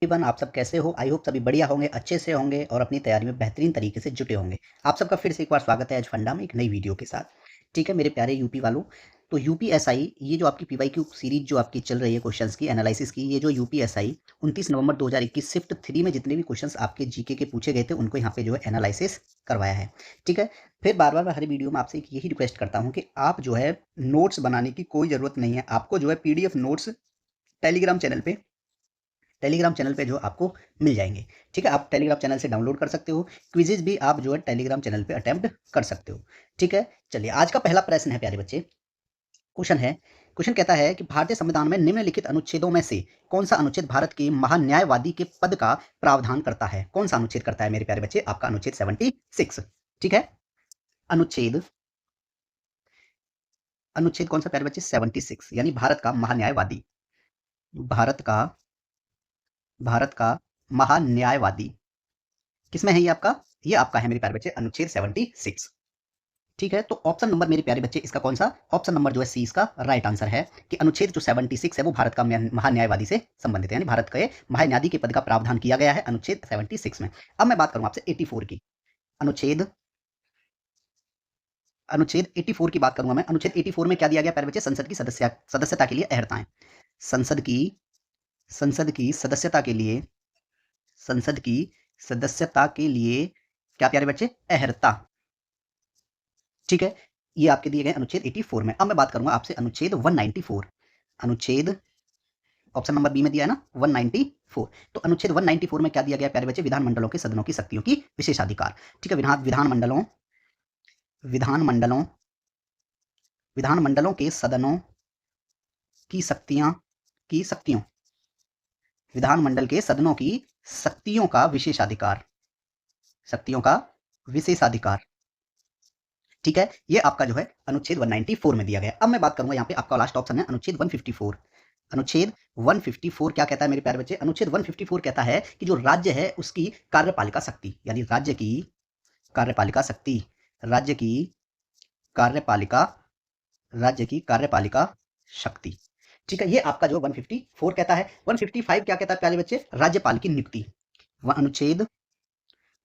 Everyone, आप सब कैसे हो? आई होप सभी बढ़िया होंगे, अच्छे से होंगे और अपनी तैयारी में बेहतरीन तरीके से जुटे होंगे। आप सबका फिर से एक बार स्वागत है आज फंडा में एक नई वीडियो के साथ। ठीक है मेरे प्यारे यूपी वालों, तो यूपीएसआई ये जो आपकी पीवाईक्यू सीरीज जो आपकी चल रही है क्वेश्चंस की एनालिसिस की, ये जो यूपीएसआई 29 नवंबर 2021 शिफ्ट 3 में जितने भी क्वेश्चंस आपके जीके के पूछे गए थे उनको यहाँ पे जो है एनालिसिस करवाया है। ठीक है, फिर बार-बार हर वीडियो में आपसे एक यही रिक्वेस्ट करता हूँ कि आप जो है नोट्स बनाने की कोई ज़रूरत नहीं है। आपको जो है पीडीएफ नोट्स टेलीग्राम चैनल पे जो आपको मिल जाएँगे। ठीक है? आप टेलीग्राम चैनल से डाउनलोड कर सकते हो। क्विज़ेज़ भी आप जो है टेलीग्राम चैनल पे अटेम्प्ट कर सकते हो। ठीक है? चलिए आज का पहला प्रश्न है प्यारे बच्चे, क्वेश्चन कहता है कि भारतीय संविधान में निम्नलिखित अनुच्छेदों में से कौन-सा अनुच्छेद भारत के महान्यायवादी के पद का प्रावधान करता है? कौन-सा अनुच्छेद करता है मेरे प्यारे बच्चे? आपका अनुच्छेद 76। ठीक है? अनुच्छेद अनुच्छेद कौन-सा प्यारे बच्चे? 76 यानी भारत का महान्यायवादी। भारत का भारत का महान्यायवादी किसमें है ये आपका? ये आपका है मेरे प्यारे बच्चे अनुच्छेद 76। ठीक है, तो ऑप्शन नंबर मेरे प्यारे बच्चे इसका कौन सा? ऑप्शन नंबर जो है सी इसका राइट आंसर है कि अनुच्छेद जो 76 है वो भारत का महान्यायवादी से संबंधित है, यानी भारत के महान्यायवादी के पद का प्रावधान किया गया है अनुच्छेद 76 में। अब मैं बात करूं आपसे 84 की। अनुच्छेद अनुच्छेद 84 की बात करूंगा मैं। अनुच्छेद 84 में क्या दिया गया प्यारे बच्चे? संसद की सदस्यता के लिए अहर्ताएं। संसद की संसद की सदस्यता के लिए संसद की सदस्यता के लिए क्या प्यारे बच्चे? अहर्ता। ठीक है, ये आपके दिए गए अनुच्छेद 84 में। अब मैं बात करूंगा आपसे अनुच्छेद 194। अनुच्छेद ऑप्शन नंबर बी में दिया है ना 194। तो अनुच्छेद 194 में क्या दिया गया प्यारे बच्चे? विधानमंडलों के सदनों की शक्तियों की विशेषाधिकार। ठीक है, विधानमंडलों विधानमंडलों विधानमंडलों के सदनों की शक्तियों विधानमंडल के सदनों की शक्तियों का विशेषाधिकार। ठीक है, ये आपका जो है अनुच्छेद 194 में दिया गया है। अब मैं बात करूंगा यहाँ पे आपका लास्ट ऑप्शन है अनुच्छेद 154। अनुच्छेद 154 क्या कहता है मेरे प्यारे बच्चे? अनुच्छेद 154 कहता है कि जो राज्य है उसकी कार्यपालिका शक्ति, यानी कार्यपालिका शक्ति राज्य की कार्यपालिका शक्ति। ठीक है, ये आपका जो 154 कहता है। 155 क्या कहता है प्यारे बच्चे? राज्यपाल की नियुक्ति। अनुच्छेद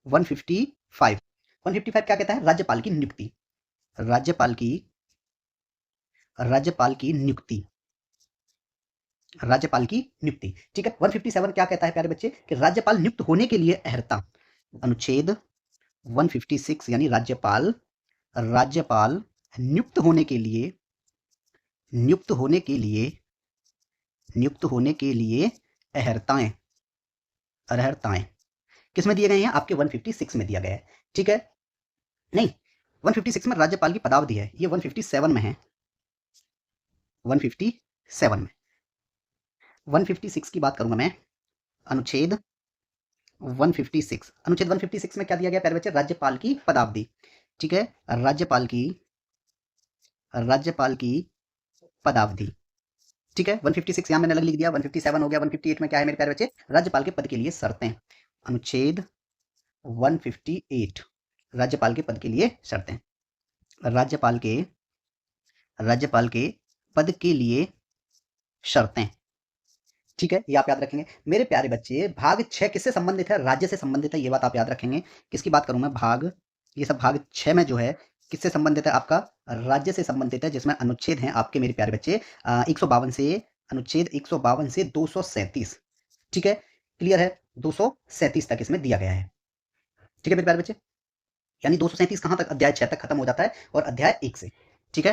155 155 क्या कहता है? राज्यपाल की नियुक्ति। राज्यपाल की नियुक्ति ठीक है। 157 क्या कहता है प्यारे बच्चे? कि राज्यपाल नियुक्त होने के लिए अहर्ता। अनुच्छेद 156 यानी राज्यपाल नियुक्त होने के लिए अहर्ताएं किसमें दिए गए हैं? आपके 156 में दिया गया है। ठीक है, नहीं 156 में राज्यपाल की पदावधि है, ये 157 में है। 157 में 156 की बात करूंगा मैं। अनुच्छेद 156 में क्या दिया गया प्यारे बच्चे? राज्यपाल की पदावधि। ठीक है, राज्यपाल की पदावधि। ठीक है, 156 यहां मैंने लिख दिया, 157 हो गया। 158 में क्या है मेरे प्यारे बच्चे? राज्यपाल के पद के लिए शर्तें। अनुच्छेद 158 राज्यपाल के पद के लिए शर्तें। राज्यपाल के पद के लिए शर्तें। ठीक है, ये आप याद रखेंगे मेरे प्यारे बच्चे। भाग 6 किससे संबंधित है? राज्य से संबंधित है, ये बात आप याद रखेंगे। किसकी बात करूं मैं? ये सब भाग 6 में जो है किससे संबंधित है? आपका राज्य से संबंधित है, जिसमें अनुच्छेद हैं आपके मेरे प्यारे बच्चे 152 से अनुच्छेद 152 से 237। ठीक है, क्लियर है? 237 तक इसमें दिया गया है। ठीक है मेरे प्यारे बच्चे, यानी 237 कहां तक? अध्याय 6 तक खत्म हो जाता है और अध्याय 1 से। ठीक है,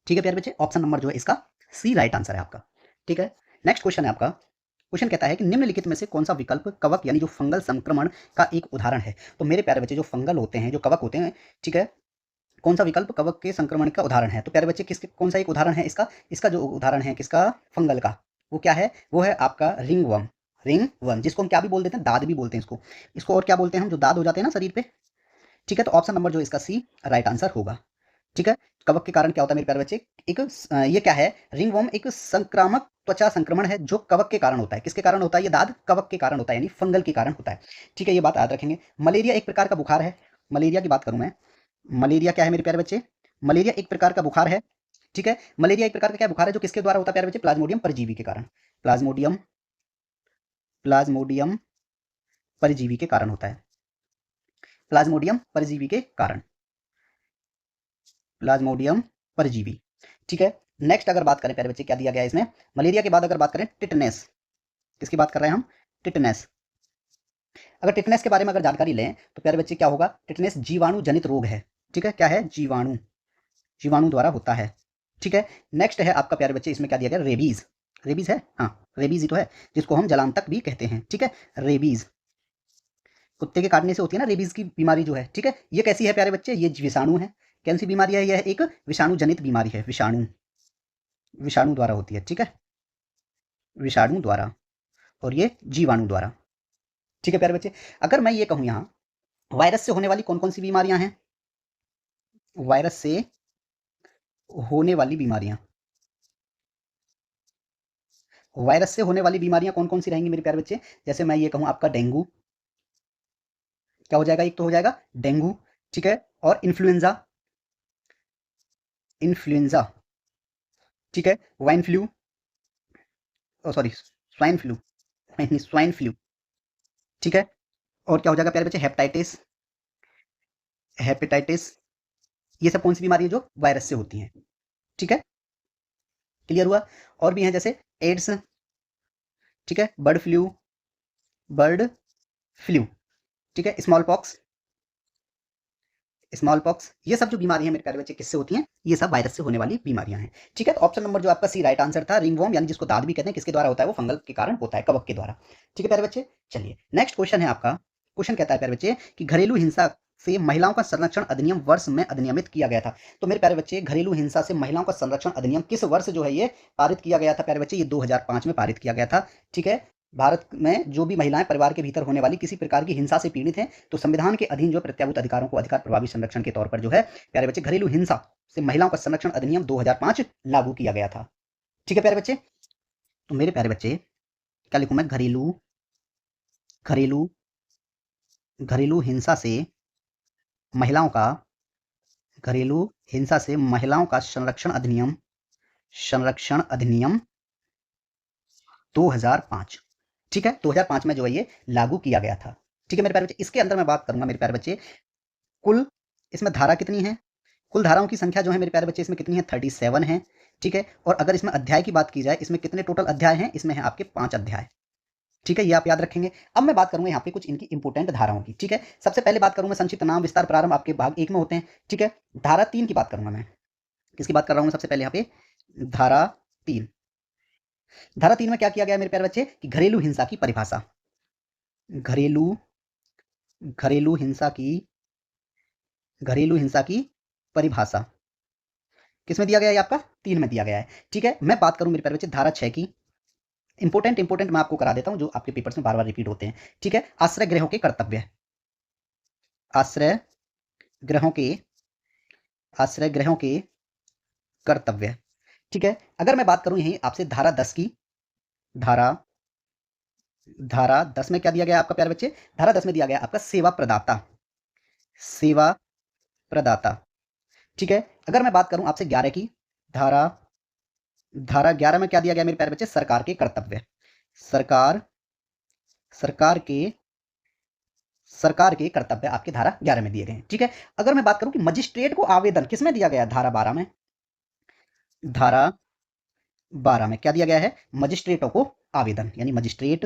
प्यारे बच्चे, ऑप्शन नंबर जो है इसका सी राइट आंसर है आपका। ठीक है, नेक्स्ट क्वेश्चन है आपका। क्वेश्चन कहता है कि निम्नलिखित में से कौन सा विकल्प कवक यानी जो फंगल संक्रमण का एक उदाहरण है? तो मेरे प्यारे बच्चे, जो फंगल होते हैं, जो कवक होते हैं, ठीक है, कौन सा विकल्प कवक के संक्रमण का उदाहरण है? तो प्यारे बच्चे कौन सा एक उदाहरण है इसका? इसका जो उदाहरण है किसका? फंगल का। वो क्या है? वो है आपका रिंगवर्म, जिसको हम क्या भी बोल देते हैं? दाद भी बोलते हैं इसको और क्या बोलते हैं हम? जो दाद हो जाते हैं ना शरीर पे। ठीक है, तो ऑप्शन नंबर जो इसका सी राइट आंसर होगा। ठीक है, कवक के कारण क्या होता है मेरे प्यारे बच्चे? ये क्या है? रिंगवर्म एक संक्रामक त्वचा संक्रमण है जो कवक के कारण होता है। किसके कारण होता है? ये दाद कवक के कारण होता है, यानी फंगल के कारण होता है। ठीक है, ये बात याद रखेंगे। मलेरिया एक प्रकार का बुखार है। मलेरिया की बात करूं मैं, मलेरिया क्या है मेरे प्यारे बच्चे? मलेरिया एक प्रकार का बुखार है। ठीक है, मलेरिया एक प्रकार का क्या बुखार है जो किसके द्वारा होता है प्यारे बच्चे? प्लाज्मोडियम परजीवी के कारण। प्लाज्मोडियम प्लाज्मोडियम परजीवी के कारण होता है। प्लाज्मोडियम परजीवी के कारण, प्लाज्मोडियम परजीवी। ठीक है, नेक्स्ट अगर बात करें प्यारे बच्चे, क्या दिया गया है इसमें, मलेरिया के बाद अगर बात करें टिटनेस, किसकी बात कर रहे हैं हम, टिटनेस। अगर टिटनेस के बारे में अगर जानकारी लें तो प्यारे बच्चे क्या होगा, टिटनेस जीवाणु जनित रोग है। ठीक है, क्या है, जीवाणु, जीवाणु द्वारा होता है। ठीक है, नेक्स्ट है आपका प्यारे बच्चे, इसमें क्या दिया गया, रेबीज। रेबीज है, हाँ रेबीज ही तो है, जिसको हम जलांतक भी कहते हैं। ठीक है, रेबीज, कुत्ते के काटने से होती है ना रेबीज की बीमारी जो है। ठीक है, ये कैसी है प्यारे बच्चे, ये विषाणु है। कौन सी बीमारी है, यह एक विषाणु जनित बीमारी है, विषाणु, विषाणु द्वारा होती है। ठीक है, विषाणु द्वारा, और ये जीवाणु द्वारा। ठीक है प्यारे बच्चे, अगर मैं ये कहूं यहां वायरस से होने वाली कौन कौन सी बीमारियां हैं, वायरस से होने वाली बीमारियां, वायरस से होने वाली बीमारियां कौन कौन सी रहेंगी मेरे प्यारे बच्चे, जैसे मैं ये कहूं आपका डेंगू, क्या हो जाएगा, एक तो हो जाएगा डेंगू। ठीक है, और इन्फ्लुएंजा, इन्फ्लुएंजा। ठीक है, wine flu, sorry swine flu, swine flu. ठीक है, और क्या हो जाएगा प्यारे बच्चे, हेपेटाइटिस, हेपेटाइटिस। ये सब कौन सी बीमारी है जो वायरस से होती हैं। ठीक है, क्लियर हुआ। और भी हैं जैसे एड्स, ठीक है, बर्ड फ्लू, बर्ड फ्लू। ठीक है, स्मॉल पॉक्स, स्मॉल पॉक्स। ये सब जो बीमारियां मेरे प्यारे बच्चे किससे होती हैं, ये सब वायरस से होने वाली बीमारियां हैं। ठीक है, तो ऑप्शन नंबर जो आपका सी राइट आंसर था, रिंगवॉर्म यानी जिसको दाद भी कहते हैं, किसके द्वारा होता है, वो फंगल के कारण होता है, कवक के द्वारा। ठीक है प्यारे बच्चे, चलिए नेक्स्ट क्वेश्चन है आपका। क्वेश्चन कहता है प्यारे बच्चे कि घरेलू हिंसा से महिलाओं का संरक्षण अधिनियम वर्ष में अधिनियमित किया गया था। तो मेरे प्यारे बच्चे, घरेलू हिंसा से महिलाओं का संरक्षण अधिनियम किस वर्ष जो है ये पारित किया गया था प्यारे बच्चे, ये 2005 में पारित किया गया था। ठीक है, भारत में जो भी महिलाएं परिवार के भीतर होने वाली किसी प्रकार की हिंसा से पीड़ित हैं, तो संविधान के अधीन जो प्रत्याभूत अधिकारों को अधिकार प्रभावी संरक्षण के तौर पर जो है प्यारे बच्चे, घरेलू हिंसा से महिलाओं का संरक्षण अधिनियम 2005 लागू किया गया था। ठीक है प्यारे बच्चे, तो मेरे प्यारे बच्चे क्या लिखूं मैं, घरेलू, घरेलू, घरेलू हिंसा से महिलाओं का, घरेलू हिंसा से महिलाओं का संरक्षण अधिनियम, संरक्षण अधिनियम 2005। ठीक है, 2005 में जो है ये लागू किया गया था। ठीक है मेरे प्यारे बच्चे, इसके अंदर मैं बात करूंगा मेरे प्यारे बच्चे, कुल इसमें धारा कितनी है, कुल धाराओं की संख्या जो है मेरे प्यारे बच्चे इसमें कितनी है, 37 है। ठीक है, और अगर इसमें अध्याय की बात की जाए, इसमें कितने टोटल अध्याय हैं, इसमें है आपके 5 अध्याय। ठीक है, ये आप याद रखेंगे। अब मैं बात करूंगा यहाँ पे कुछ इनकी इंपोर्टेंट धाराओं की। ठीक है, सबसे पहले बात करूंगा संक्षिप्त नाम विस्तार प्रारंभ, आपके भाग 1 में होते हैं। ठीक है, धारा 3 की बात करूंगा मैं, किसकी बात कर रहा हूँ सबसे पहले यहाँ पे, धारा 3। धारा 3 में क्या किया गया मेरे प्यारे बच्चे, कि घरेलू हिंसा की परिभाषा, घरेलू, घरेलू हिंसा की, घरेलू हिंसा की परिभाषा किसमें दिया गया है, आपका 3 में दिया गया है। ठीक है, मैं बात करूं मेरे प्यारे बच्चे धारा 6 की, इंपोर्टेंट मैं आपको करा देता हूं जो आपके पेपर्स में बार बार रिपीट होते हैं। ठीक है, आश्रय गृहों के कर्तव्य, आश्रय गृहों के, आश्रय गृहों के कर्तव्य। ठीक है, अगर मैं बात करूं यही आपसे धारा 10 की, धारा, धारा 10 में क्या दिया गया आपका प्यारे बच्चे, धारा 10 में दिया गया आपका सेवा प्रदाता, सेवा प्रदाता। ठीक है, अगर मैं बात करूं आपसे 11 की, धारा, धारा 11 में क्या दिया गया मेरे प्यारे बच्चे, सरकार के कर्तव्य, सरकार, सरकार के, सरकार के कर्तव्य आपके धारा 11 में दिए गए हैं। ठीक है, अगर मैं बात करूं कि मजिस्ट्रेट को आवेदन किसमें दिया गया, धारा 12 में, धारा 12 में क्या दिया गया है, मजिस्ट्रेटों को आवेदन, यानी मजिस्ट्रेट,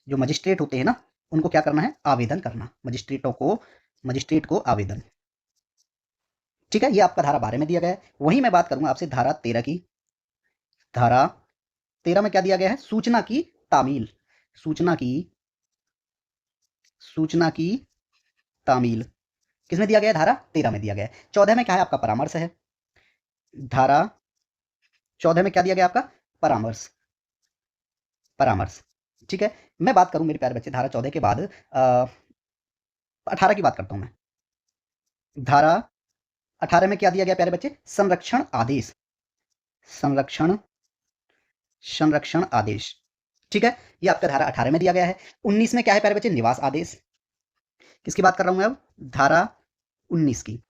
जो मजिस्ट्रेट होते हैं ना उनको क्या करना है, आवेदन करना, मजिस्ट्रेटों को, मजिस्ट्रेट को आवेदन। ठीक है, ये आपका धारा 12 में दिया गया है। वहीं मैं बात करूंगा आपसे धारा 13 की, धारा 13 में क्या दिया गया है, सूचना की तामील, सूचना की, सूचना की तामील किसमें दिया गया है, धारा 13 में दिया गया है। 14 में क्या है आपका, परामर्श है, धारा 14 में क्या दिया गया आपका, परामर्श, परामर्श। ठीक है, मैं बात करूं मेरे प्यारे बच्चे धारा 14 के बाद 18 की बात करता हूं मैं, धारा 18 में क्या दिया गया प्यारे बच्चे, संरक्षण आदेश, संरक्षण, संरक्षण आदेश। ठीक है, ये आपका धारा 18 में दिया गया है। 19 में क्या है प्यारे बच्चे, निवास आदेश, किसकी बात कर रहा हूं मैं अब, धारा 19 की,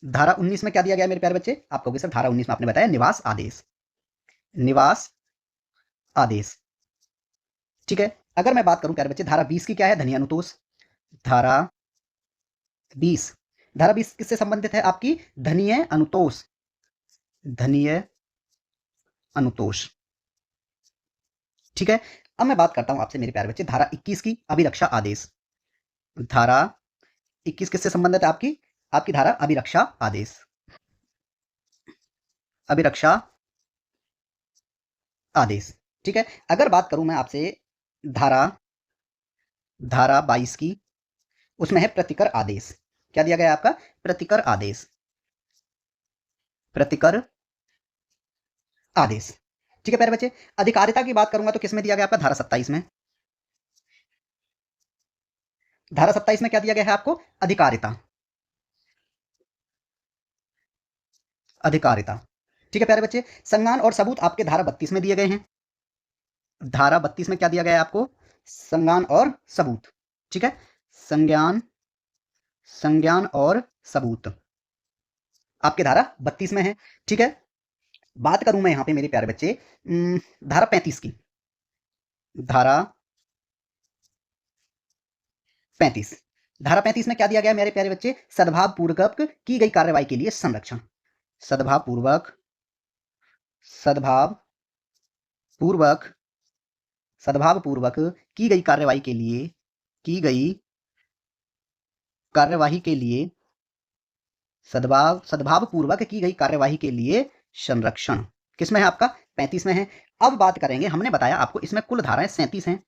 धारा 19 में क्या दिया गया मेरे प्यारे बच्चे, आप कहोगे सर धारा 19 में आपने बताया निवास आदेश, निवास आदेश। ठीक है। अगर मैं बात करूं प्यारे बच्चे धारा 20 की क्या है, धनीय अनुतोष। धारा 20, धारा 20 किससे संबंधित है आपकी, धनीय अनुतोष, धनीय अनुतोष। ठीक है। अब मैं बात करता हूं आपसे मेरे प्यारे बच्चे धारा 21 की, अभिरक्षा आदेश। धारा 21 किससे संबंधित है आपकी, आपकी धारा अभिरक्षा आदेश, अभिरक्षा आदेश। ठीक है। अगर बात करूं मैं आपसे धारा धारा 22 की, उसमें है प्रतिकर आदेश। क्या दिया गया है आपका, प्रतिकर आदेश, प्रतिकर आदेश। ठीक है प्यारे बच्चे। अधिकारिता की बात करूंगा तो किसमें दिया गया आपका, धारा 27 में। धारा 27 में क्या दिया गया है आपको, अधिकारिता, अधिकारिता। ठीक है प्यारे बच्चे। संज्ञान और सबूत आपके धारा 32 में दिए गए हैं। धारा 32 में क्या दिया गया है आपको, संज्ञान और सबूत। ठीक है। संज्ञान, संज्ञान और सबूत आपके धारा 32 में है। ठीक है। बात करूं मैं यहां पे मेरे प्यारे बच्चे धारा 35 की, धारा 35, धारा 35 में क्या दिया गया मेरे प्यारे बच्चे, सद्भाव पूर्वक की गई कार्रवाई के लिए संरक्षण, सद्भाव पूर्वक, सद्भाव पूर्वक, सद्भाव पूर्वक की गई कार्रवाई के लिए, की गई कार्यवाही के लिए, सद्भाव पूर्वक की गई कार्यवाही के लिए संरक्षण किसमें है आपका, 35 में है। अब बात करेंगे, हमने बताया आपको इसमें कुल धाराएं 37 हैं।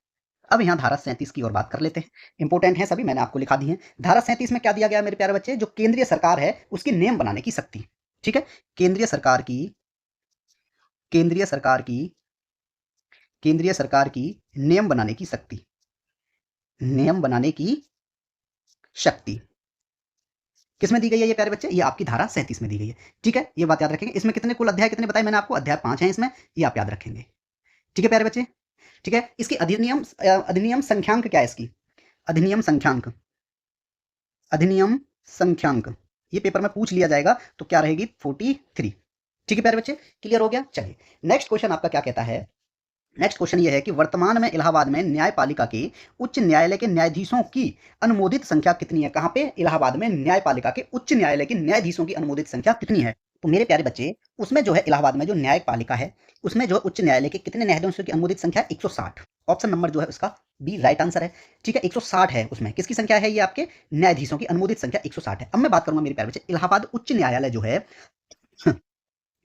अब यहां धारा 37 की ओर बात कर लेते हैं, इंपोर्टेंट है सभी, मैंने आपको लिखा दी है। धारा 37 में क्या दिया गया मेरे प्यारे बच्चे, जो केंद्रीय सरकार है उसकी नियम बनाने की शक्ति। ठीक है। केंद्रीय सरकार की, केंद्रीय सरकार की, केंद्रीय सरकार की नियम बनाने की शक्ति, नियम बनाने की शक्ति किसमें दी गई है ये प्यारे बच्चे, ये आपकी धारा 37 में दी गई है। ठीक है। ये बात याद रखेंगे। इसमें कितने कुल अध्याय कितने बताए मैंने आपको, अध्याय 5 है इसमें, ये आप याद रखेंगे। ठीक है प्यारे बच्चे। ठीक है। इसकी अधिनियम, अधिनियम संख्यांक क्या है इसकी, अधिनियम संख्यांक, अधिनियम संख्यांक ये पेपर में पूछ लिया जाएगा तो क्या रहेगी, 43। ठीक है प्यारे बच्चे, क्लियर हो गया। चलिए नेक्स्ट क्वेश्चन आपका क्या कहता है, नेक्स्ट क्वेश्चन ये है कि वर्तमान में इलाहाबाद में न्यायपालिका के उच्च न्यायालय के न्यायाधीशों की अनुमोदित संख्या कितनी है, कहां पे, इलाहाबाद में न्यायपालिका के उच्च न्यायालय के न्यायाधीशों की अनुमोदित संख्या कितनी है। तो मेरे प्यारे बच्चे उसमें जो है इलाहाबाद में जो न्यायपालिका है उसमें जो उच्च न्यायालय के कितने न्यायाधीशों की अनुमोदित संख्या 160, ऑप्शन नंबर जो है उसका बी राइट आंसर है। ठीक है। 160 है उसमें, किसकी संख्या है ये, आपके न्यायाधीशों की अनुमोदित संख्या 160 है। अब मैं बात करूंगा मेरे प्यारे बच्चे इलाहाबाद उच्च न्यायालय जो है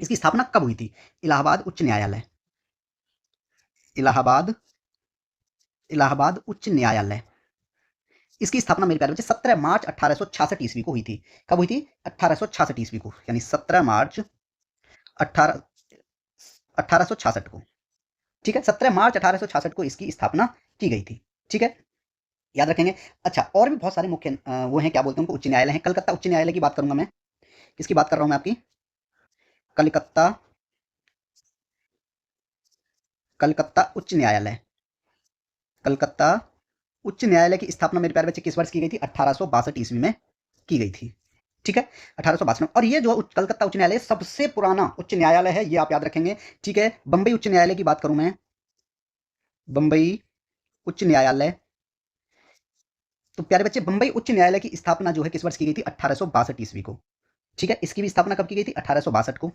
इसकी स्थापना कब हुई थी, इलाहाबाद उच्च न्यायालय, इलाहाबाद, इलाहाबाद उच्च न्यायालय, इसकी स्थापना मेरे प्यारे बच्चे 17 मार्च 1866 ईस्वी को हुई थी। कब हुई थी, 1866 ईस्वी को, यानी 17 मार्च 1866 को। ठीक है। 17 मार्च 1866 को इसकी स्थापना की गई थी। ठीक है, याद रखेंगे। अच्छा, और भी बहुत सारे मुख्य वो हैं, क्या बोलते हैं उनको, उच्च न्यायालय हैं। कलकत्ता उच्च न्यायालय की बात करूंगा मैं, किसकी बात कर रहा हूं मैं आपकी, कलकत्ता, कलकत्ता उच्च न्यायालय, कलकत्ता उच्च न्यायालय की स्थापना मेरे प्यारे बच्चे किस वर्ष की गई थी, 1862 ईस्वी में की गई थी। ठीक है, 1862 में। और ये जो कलकत्ता उच्च न्यायालय सबसे पुराना उच्च न्यायालय है, ये आप याद रखेंगे। ठीक है। बंबई उच्च न्यायालय की बात करूं मैं, बंबई उच्च न्यायालय, तो प्यारे बच्चे बंबई उच्च न्यायालय की स्थापना जो है किस वर्ष की गई थी, 1862 ईस्वी को। ठीक है। इसकी भी स्थापना कब की गई थी, 1862 को,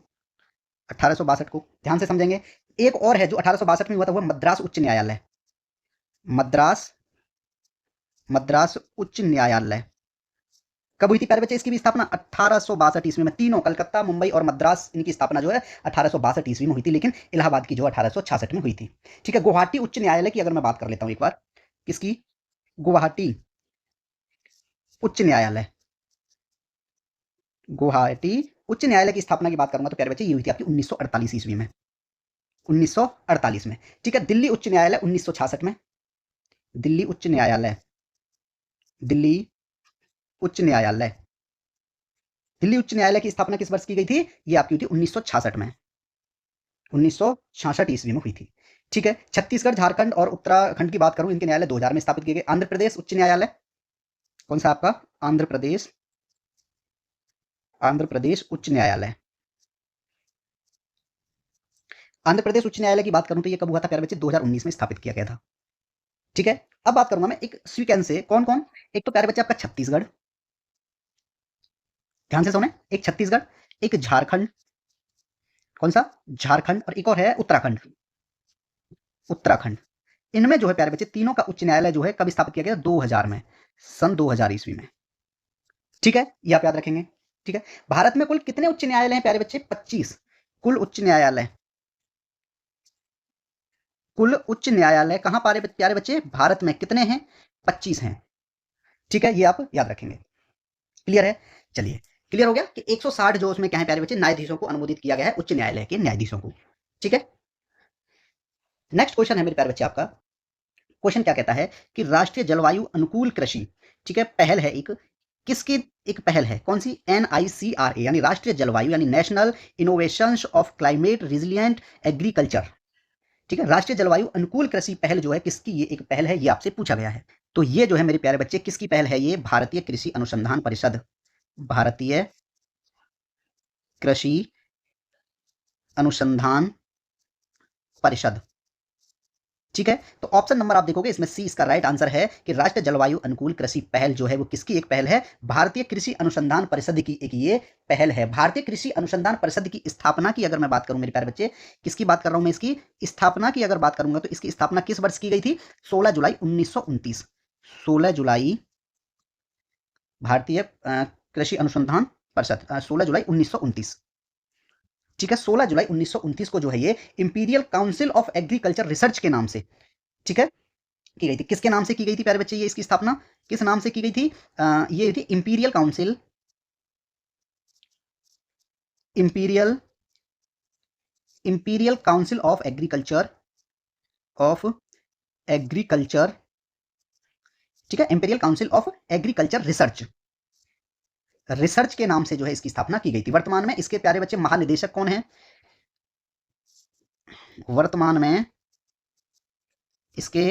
1862 को ध्यान से समझेंगे। एक और है जो 1862 में हुआ था, वो मद्रास उच्च न्यायालय, मद्रास, मद्रास उच्च न्यायालय कब हुई थी प्यारे बच्चे, इसकी भी स्थापना 1862 ईस्वी में। तीनों कलकत्ता, मुंबई और मद्रास, इनकी स्थापना जो है 1862 ईस्वी में हुई थी, लेकिन इलाहाबाद की जो 1866 में हुई थी। ठीक है। गुवाहाटी उच्च न्यायालय की अगर मैं बात कर लेता हूं एक बार, किसकी, गुवाहाटी उच्च न्यायालय, गुवाहाटी उच्च न्यायालय की स्थापना की बात करूंगा तो प्यारे बच्चे ये हुई थी आपकी 1948 ईस्वी में, 1948 में। ठीक है। दिल्ली उच्च न्यायालय 1966 में, दिल्ली उच्च न्यायालय, दिल्ली उच्च न्यायालय, दिल्ली उच्च न्यायालय की स्थापना किस वर्ष की गई थी, ये आपकी हुई थी 1966 में, 1966 ईस्वी में हुई थी। ठीक है। छत्तीसगढ़, झारखंड और उत्तराखंड की बात करूं, इनके न्यायालय 2000 में स्थापित किए गए। आंध्र प्रदेश उच्च न्यायालय कौन सा आपका, आंध्र प्रदेश, आंध्र प्रदेश उच्च न्यायालय, आंध्र प्रदेश उच्च न्यायालय की बात करूं तो ये कब हुआ था प्यारे बच्चे, 2019 में स्थापित किया गया था। ठीक है, अब बात करूंगा मैं एक सीक्वेंस से, कौन कौन। एक तो प्यारे बच्चे आपका छत्तीसगढ़, ध्यान से सुने, एक छत्तीसगढ़, एक झारखंड, कौन सा, झारखंड, और एक और है उत्तराखंड, उत्तराखंड। इनमें जो है प्यारे बच्चे तीनों का उच्च न्यायालय जो है कब स्थापित किया गया, 2000 में, सन 2000 ईस्वी में। ठीक है, ये आप याद रखेंगे। ठीक है, भारत में कुल कितने उच्च न्यायालय हैं प्यारे बच्चे, 25 कुल उच्च न्यायालय। कुल उच्च न्यायालय कहां प्यारे बच्चे, भारत में कितने हैं, 25 हैं। ठीक है, ये आप याद रखेंगे। क्लियर है, चलिए क्लियर हो गया कि 160 जो उसमें क्या है प्यारे बच्चे, न्यायाधीशों को अनुमोदित किया गया है, उच्च न्यायालय के न्यायाधीशों को। ठीक है, नेक्स्ट क्वेश्चन है मेरे प्यारे बच्चे आपका, क्वेश्चन क्या कहता है कि राष्ट्रीय जलवायु अनुकूल कृषि, ठीक है, पहल है एक, किसकी एक पहल है, कौन सी, NICRA यानी राष्ट्रीय जलवायु यानी national innovations of climate resilient agriculture. ठीक है, राष्ट्रीय जलवायु अनुकूल कृषि पहल जो है किसकी ये एक पहल है, ये आपसे पूछा गया है। तो ये जो है मेरे प्यारे बच्चे किसकी पहल है, ये भारतीय कृषि अनुसंधान परिषद, भारतीय कृषि अनुसंधान परिषद। ठीक है, तो ऑप्शन नंबर आप देखोगे इसमें सी इसका राइट आंसर है कि राष्ट्रीय जलवायु अनुकूल कृषि पहल जो है वो किसकी एक पहल है, भारतीय कृषि अनुसंधान परिषद की एक ये पहल है। भारतीय कृषि अनुसंधान परिषद की स्थापना की अगर मैं बात करूं मेरे प्यारे बच्चे, किसकी बात कर रहा हूं मैं, इसकी स्थापना की अगर बात करूंगा तो इसकी स्थापना किस वर्ष की गई थी, 16 जुलाई 1929, 16 जुलाई, भारतीय कृषि अनुसंधान परिषद 16 जुलाई 1929। ठीक है, 16 जुलाई 1929 को जो है ये imperial council of agriculture research के नाम से, ठीक है, की गई थी। किसके नाम से की गई थी प्यारे बच्चे, ये इसकी स्थापना किस नाम से की गई थी, ये थी imperial council, imperial imperial council of agriculture, of agriculture, ठीक है, imperial council of agriculture research, research के नाम से जो है इसकी स्थापना की गई थी। वर्तमान में इसके प्यारे बच्चे महानिदेशक कौन है, वर्तमान में इसके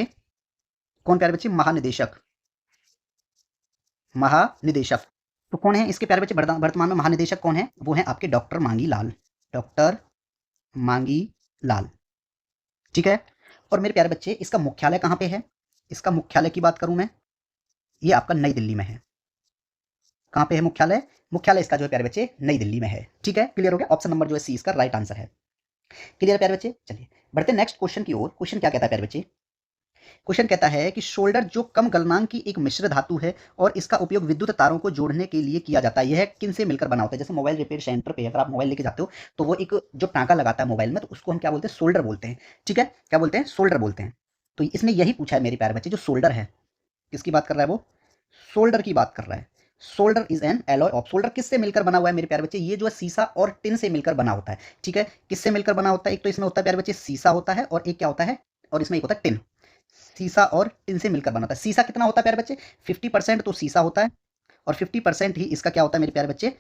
कौन प्यारे बच्चे, महानिदेशक, महानिदेशक तो कौन है इसके प्यारे बच्चे, वर्तमान में महानिदेशक कौन है, वो है आपके डॉक्टर मांगी लाल, डॉक्टर मांगी लाल। ठीक है, और मेरे प्यारे बच्चे इसका मुख्यालय कहां पे है, इसका मुख्यालय की बात करूं मैं, ये आपका नई दिल्ली में है। कहां पे है मुख्यालय, मुख्यालय इसका जो है प्यारे बच्चे नई दिल्ली में है। ठीक है, क्लियर हो गया, ऑप्शन नंबर जो है सी इसका राइट आंसर है। क्लियर है प्यारे बच्चे, चलिए बढ़ते नेक्स्ट क्वेश्चन की ओर। क्वेश्चन क्या कहता है प्यारे बच्चे, क्वेश्चन कहता है कि शोल्डर जो कम गलनांक की एक मिश्र धातु है और इसका उपयोग विद्युत तारों को जोड़ने के लिए किया जाता है, यह किन से मिलकर बना होता है। जैसे मोबाइल रिपेयर सेंटर पे अगर आप मोबाइल लेके जाते हो तो वो एक जो टांका लगाता है मोबाइल में, तो उसको हम क्या बोलते हैं, शोल्डर बोलते हैं। ठीक है, क्या बोलते हैं, शोल्डर बोलते हैं। तो इसने यही पूछा है मेरे प्यारे बच्चे, जो शोल्डर है किसकी बात कर रहा है, वो शोल्डर की बात कर रहा है। Solder is an alloy of, solder किससे मिलकर बना हुआ है मेरे प्यारे बच्चे, ये जो है शीशा और टिन से मिलकर बना होता है। ठीक है, किससे मिलकर बना होता है, एक तो इसमें होता है प्यारे बच्चे शीशा होता है, और एक क्या होता है, और इसमें एक होता है टिन। शीशा और टिन से मिलकर बना होता है। शीशा कितना होता है प्यारे बच्चे, 50% तो शीशा होता है, और 50% ही इसका क्या होता है मेरे प्यारे बच्चे,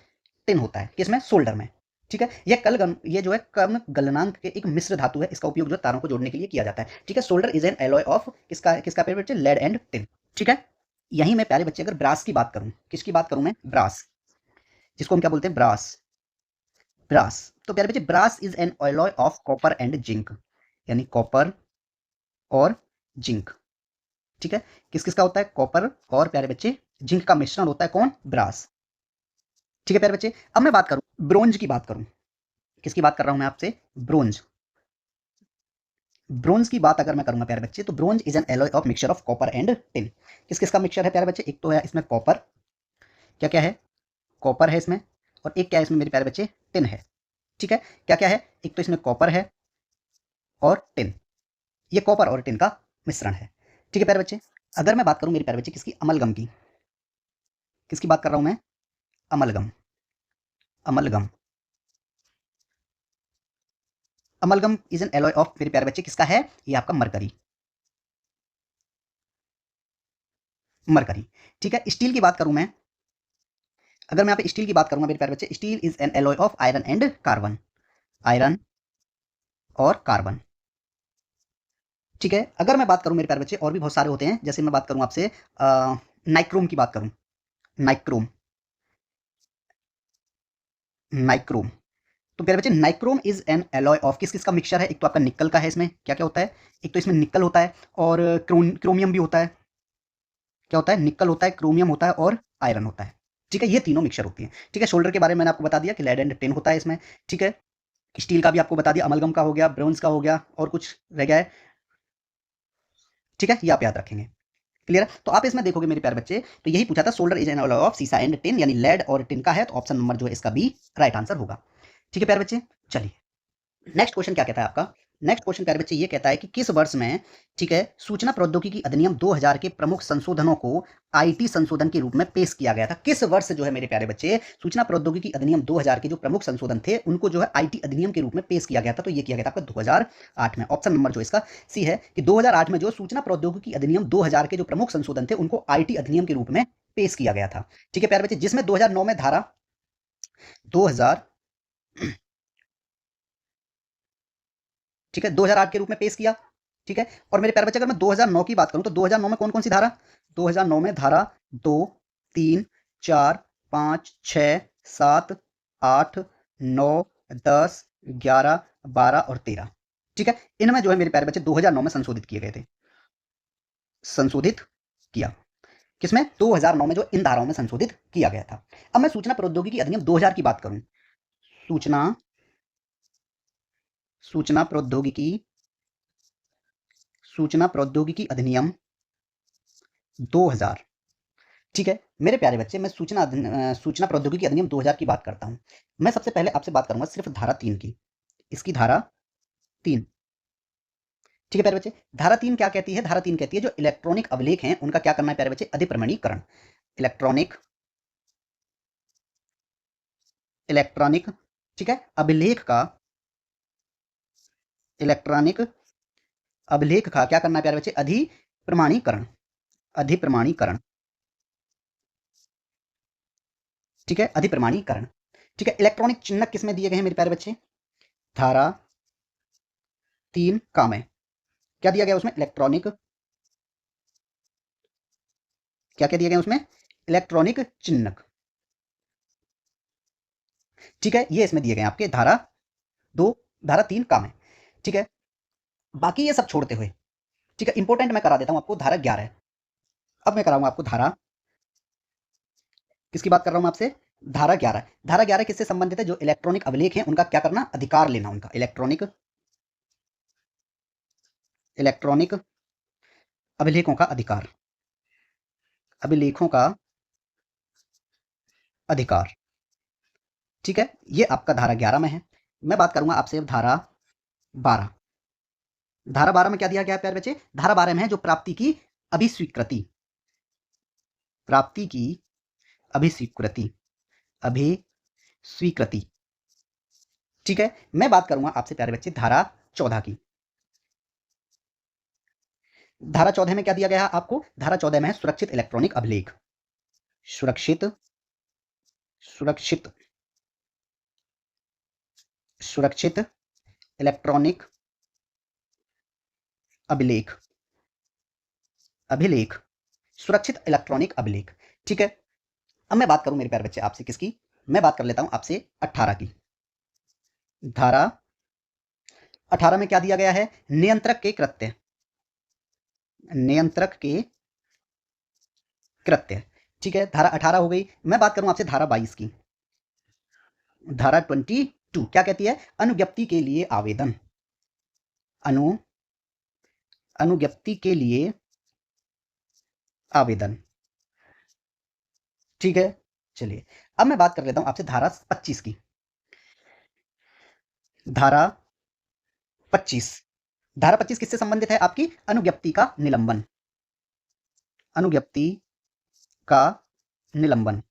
टिन होता है, किसमें, सोल्डर में। ठीक है, ये जो है कम गलनांक के एक मिश्र धातु है, इसका उपयोग जो तारों को जोड़ने के लिए किया जाता है। ठीक है, solder is an alloy of किसका किसका प्यारे बच्चे, लेड एंड टिन। ठीक है, यहीं मैं प्यारे बच्चे अगर ब्रास की बात करूं, किसकी बात करूं मैं, ब्रास, जिसको हम क्या बोलते हैं, ब्रास, ब्रास। तो प्यारे बच्चे brass is an alloy of copper and zinc, यानी कॉपर और जिंक। ठीक है, किस किस का होता है, कॉपर और प्यारे बच्चे जिंक का मिश्रण होता है, कौन, ब्रास। ठीक है प्यारे बच्चे, अब मैं बात करूं ब्रोंज की बात करूं, किसकी बात कर रहा हूं मैं आपसे, ब्रोंज। ब्रोंज की बात अगर मैं करूंगा प्यारे बच्चे, तो bronze is an alloy of mixture of copper and tin. किस किस का मिक्सचर है प्यारे बच्चे, एक तो है इसमें कॉपर, क्या क्या है, कॉपर है इसमें, और एक क्या है इसमें मेरे प्यारे बच्चे, टिन है। ठीक है, क्या क्या है, एक तो इसमें कॉपर है और टिन, ये कॉपर और टिन का मिश्रण है। ठीक है प्यारे बच्चे, अगर मैं बात करूं मेरे प्यारे बच्चे किसकी, अमलगम की, किसकी बात कर रहा हूं मैं, amalgam, amalgam, amalgam is an alloy of मेरे प्यारे बच्चे किसका है, ये आपका मरकरी, मरकरी। ठीक है, स्टील की बात करूं मैं, अगर मैं यहाँ पे स्टील की बात करूंगा मेरे प्यारे बच्चे, steel is an alloy of iron and carbon, iron और कार्बन। ठीक है, अगर मैं बात करूं मेरे प्यारे बच्चे, और भी बहुत सारे होते हैं, जैसे मैं बात करूं आपसे नाइक्रोम की बात करूं, नाइक्रोम, नाइक्रोम, तो प्यारे बच्चे nichrome is an alloy of किस किस का मिक्सचर है। एक तो आपका निकल का है, इसमें क्या क्या होता है, एक तो इसमें निकल होता है और क्रोमियम भी होता है। क्या होता है, निकल होता है, क्रोमियम होता है और आयरन होता है। ठीक है, ये तीनों मिक्सचर होती है। ठीक है, शोल्डर के बारे में मैंने आपको बता दिया कि लेड एंड टिन होता है इसमें। ठीक है, स्टील का भी आपको बता दिया, अमलगम का हो गया, ब्रोंज का हो गया, और कुछ रह गया है। ठीक है, ये आप याद रखेंगे। क्लियर है। तो आप इसमें देखोगे मेरे प्यारे बच्चे, तो यही पूछा था solder is an alloy of सीसा एंड टिन, यानी लेड और टिन का है, तो ऑप्शन नंबर जो है इसका बी राइट आंसर होगा। ठीक है प्यारे बच्चे, चलिए नेक्स्ट क्वेश्चन क्या कहता है आपका। नेक्स्ट क्वेश्चन प्यारे बच्चे ये कहता है कि किस वर्ष में, ठीक है, सूचना प्रौद्योगिकी अधिनियम 2000 के प्रमुख संशोधनों को आईटी संशोधन के रूप में पेश किया गया था। किस वर्ष जो है मेरे प्यारे बच्चे सूचना प्रौद्योगिकी अधिनियम 2000 के जो प्रमुख संशोधन थे उनको जो है आईटी अधिनियम के रूप में पेश किया गया था। तो ये किया गया था आपका 2008 में। ऑप्शन नंबर जो इसका सी है कि 2008 में जो सूचना प्रौद्योगिकी अधिनियम 2000 के जो प्रमुख संशोधन थे उनको आईटी अधिनियम के रूप में पेश किया गया था। ठीक है प्यारे बच्चे, जिसमें 2009 में धारा 2000, ठीक है, 2008 के रूप में पेश किया। ठीक है, और मेरे प्यारे बच्चे अगर मैं 2009 की बात करूं तो 2009 में कौन कौन सी धारा, 2009 में धारा 2, 3, 4, 5, 6, 7, 8, 9, 10, 11, 12 और 13। ठीक है, इनमें जो है मेरे प्यारे बच्चे 2009 में संशोधित किए गए थे। संशोधित किया किसमें, 2009 में जो इन धाराओं में संशोधित किया गया था। अब मैं सूचना प्रौद्योगिकी अधिनियम 2000 की बात करूं, सूचना सूचना प्रौद्योगिकी सूचना प्रौद्योगिकी अधिनियम 2000। ठीक है मेरे प्यारे बच्चे, मैं सूचना प्रौद्योगिकी अधिनियम 2000 की बात करता हूं। मैं सबसे पहले आपसे बात करूंगा सिर्फ धारा 3 की, इसकी धारा 3। ठीक है प्यारे बच्चे, धारा 3 क्या कहती है, धारा 3 कहती है जो इलेक्ट्रॉनिक अभिलेख हैं उनका क्या करना है प्यारे बच्चे, अधिप्रमाणीकरण। इलेक्ट्रॉनिक इलेक्ट्रॉनिक ठीक है, अभिलेख का, इलेक्ट्रॉनिक अभिलेख का क्या करना है प्यारे बच्चे, अधिप्रमाणीकरण। अधिप्रमाणीकरण ठीक है, अधिप्रमाणीकरण। ठीक है, इलेक्ट्रॉनिक चिन्ह किसमें दिए गए हैं मेरे प्यारे बच्चे, धारा 3 का में क्या दिया गया उसमें, इलेक्ट्रॉनिक, क्या क्या दिया गया उसमें, इलेक्ट्रॉनिक चिन्ह। ठीक है, ये इसमें दिए गए आपके धारा 2, धारा 3 का में। ठीक है, बाकी ये सब छोड़ते हुए, ठीक है, इंपॉर्टेंट मैं करा देता हूं आपको धारा 11। अब मैं कराऊंगा आपको धारा, किसकी बात कर रहा हूं मैं आपसे, धारा 11। धारा 11 किससे संबंधित है, जो इलेक्ट्रॉनिक अभिलेख हैं उनका क्या करना, अधिकार लेना उनका, इलेक्ट्रॉनिक अभिलेखों का अधिकार, अभिलेखों का अधिकार। ठीक है, ये आपका धारा 11 में है। मैं बात करूंगा आपसे धारा 12। धारा 12 में क्या दिया गया है प्यारे बच्चे, धारा 12 में है जो प्राप्ति की अभिस्वीकृति, प्राप्ति की अभिस्वीकृति, अभिस्वीकृति। ठीक है, मैं बात करूंगा आपसे प्यारे बच्चे धारा 14 की। धारा 14 में क्या दिया गया है आपको, धारा 14 में है सुरक्षित इलेक्ट्रॉनिक अभिलेख, सुरक्षित सुरक्षित सुरक्षित इलेक्ट्रॉनिक अभिलेख, अभिलेख, सुरक्षित इलेक्ट्रॉनिक अभिलेख। ठीक है, अब मैं बात करूं मेरे प्यारे बच्चे आपसे किसकी, मैं बात कर लेता हूं आपसे 18 की। धारा 18 में क्या दिया गया है, नियंत्रक के कृत्य, नियंत्रक के कृत्य। ठीक है, धारा 18 हो गई। मैं बात करूं आपसे धारा 22 की। धारा 22 क्या कहती है, अनुज्ञप्ति के लिए आवेदन, अनुज्ञप्ति के लिए आवेदन। ठीक है, चलिए अब मैं बात कर लेता हूं आपसे धारा 25 की। धारा 25, धारा 25 किससे संबंधित है आपकी, अनुज्ञप्ति का निलंबन, अनुज्ञप्ति का निलंबन।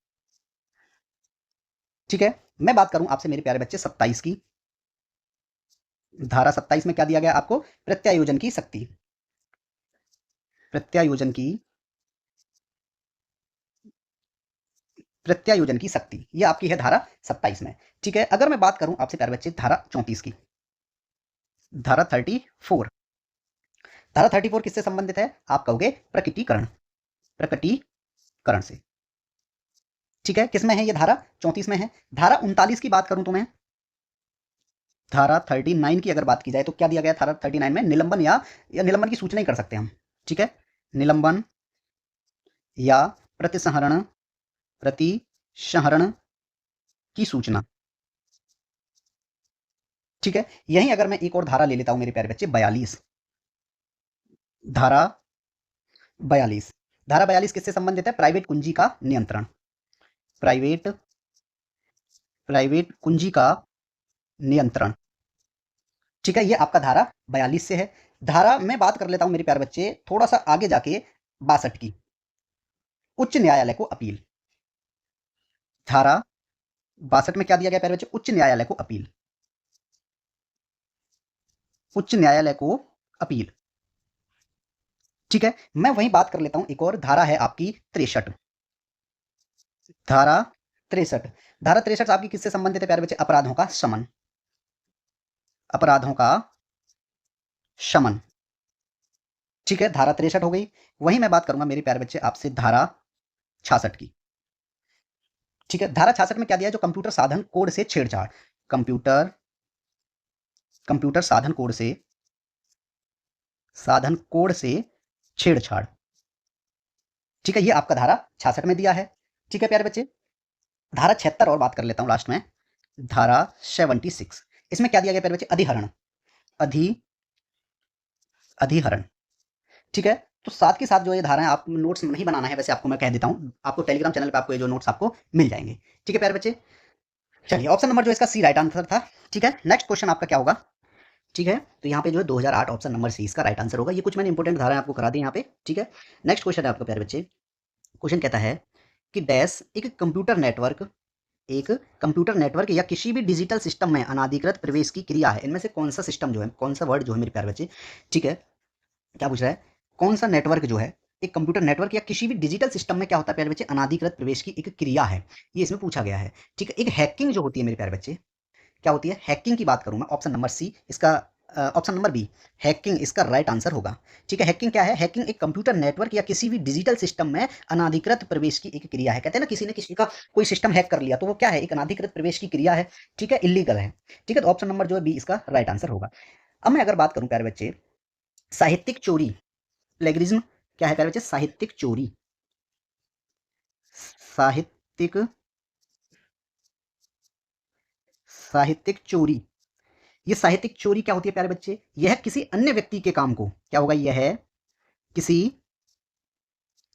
ठीक है, मैं बात करूं आपसे मेरे प्यारे बच्चे 27 की। धारा 27 में क्या दिया गया आपको, प्रत्यायोजन की शक्ति, प्रत्यायोजन की प्रत्यायोजन की शक्ति, ये आपकी है धारा 27 में। ठीक है, अगर मैं बात करूं आपसे प्यारे बच्चे धारा 34 की। धारा 34, धारा 34 किससे संबंधित है, आप कहोगे प्रकटीकरण, प्रकटीकरण से। ठीक है, किसमें है ये धारा, 34 में है। धारा 39 की बात करूं तो मैं, धारा 39 की अगर बात की जाए तो क्या दिया गया धारा 39 में? निलंबन या निलंबन की सूचना ही कर सकते हैं हम, ठीक है, निलंबन या प्रतिसंहरण की सूचना, ठीक है। यहीं अगर मैं एक और धारा ले लेता हूं मेरे प्यारे बच्चे, 42, धारा 42, धारा 42 किससे संबंधित है? प्राइवेट कुंजी का नियंत्रण, प्राइवेट प्राइवेट कुंजी का नियंत्रण, ठीक है। ये आपका धारा 42 से है। धारा मैं बात कर लेता हूं मेरे प्यारे बच्चे थोड़ा सा आगे जाके 62 की, उच्च न्यायालय को अपील, धारा 62 में क्या दिया गया प्यारे बच्चे? उच्च न्यायालय को अपील, उच्च न्यायालय को अपील, ठीक है। मैं वहीं बात कर लेता हूं, एक और धारा है आपकी 63, धारा 63, धारा 63 आपकी किससे संबंधित है प्यारे बच्चे? अपराधों का शमन, अपराधों का शमन, ठीक है। धारा 63 हो गई। वहीं मैं बात करूंगा मेरे प्यारे बच्चे आपसे धारा 66 की, ठीक है। धारा 66 में क्या दिया है? जो कंप्यूटर साधन कोड से छेड़छाड़, कंप्यूटर कंप्यूटर साधन कोड से छेड़छाड़, ठीक है। ये आपका धारा 66 में दिया है, ठीक है प्यारे बच्चे। धारा 76 और बात कर लेता हूं लास्ट में, धारा 76, इसमें क्या दिया गया प्यारे बच्चे? अधिहरण, अधिहरण, ठीक है। तो साथ के साथ जो ये धाराएं, आप नोट्स नहीं बनाना है वैसे, आपको मैं कह देता हूं, आपको टेलीग्राम चैनल पे आपको ये जो नोट्स आपको मिल जाएंगे, ठीक है प्यारे बच्चे। चलिए, ऑप्शन नंबर जो इसका सी राइट आंसर था, ठीक है। नेक्स्ट क्वेश्चन आपका क्या होगा? ठीक है, तो यहाँ पे जो है 2008 ऑप्शन नंबर सी इसका राइट आंसर होगा। ये कुछ मैंने इंपॉर्टेंट धाराएं आपको करा दी यहाँ पे, ठीक है। नेक्स्ट क्वेश्चन है आपका प्यारे बच्चे, क्वेश्चन कहता है कि डैश एक कंप्यूटर नेटवर्क या किसी भी डिजिटल सिस्टम में अनाधिकृत प्रवेश की क्रिया है। इनमें से कौन सा सिस्टम जो है, कौन सा वर्ड जो है मेरे प्यारे बच्चे, ठीक है, क्या पूछ रहा है? कौन सा नेटवर्क जो है, एक कंप्यूटर नेटवर्क या किसी भी डिजिटल सिस्टम में क्या होता है प्यारे बच्चे? अनाधिकृत प्रवेश की एक क्रिया है, ये इसमें पूछा गया है, ठीक है। एक हैकिंग जो होती है मेरे प्यारे बच्चे, क्या होती है? हैकिंग की बात करूं मैं, ऑप्शन नंबर सी इसका, ऑप्शन नंबर बी हैकिंग इसका राइट आंसर होगा, ठीक है। हैकिंग क्या है? हैकिंग एक कंप्यूटर नेटवर्क या किसी भी डिजिटल सिस्टम में अनाधिकृत प्रवेश की एक क्रिया है। कहते हैं ना, किसी ने किसी का कोई सिस्टम हैक कर लिया, तो वो क्या है? एक अनाधिकृत प्रवेश की क्रिया है, ठीक है, इलीगल है, ठीक है। तो ऑप्शन नंबर जो है बी इसका राइट आंसर होगा। अब मैं अगर बात करूं प्यारे बच्चे, साहित्यिक चोरी, प्लेगरिज्म क्या है प्यारे बच्चे? साहित्यिक चोरी, साहित्यिक साहित्यिक चोरी, ये साहित्यिक चोरी क्या होती है प्यारे बच्चे? यह किसी अन्य व्यक्ति के काम को, क्या होगा? यह किसी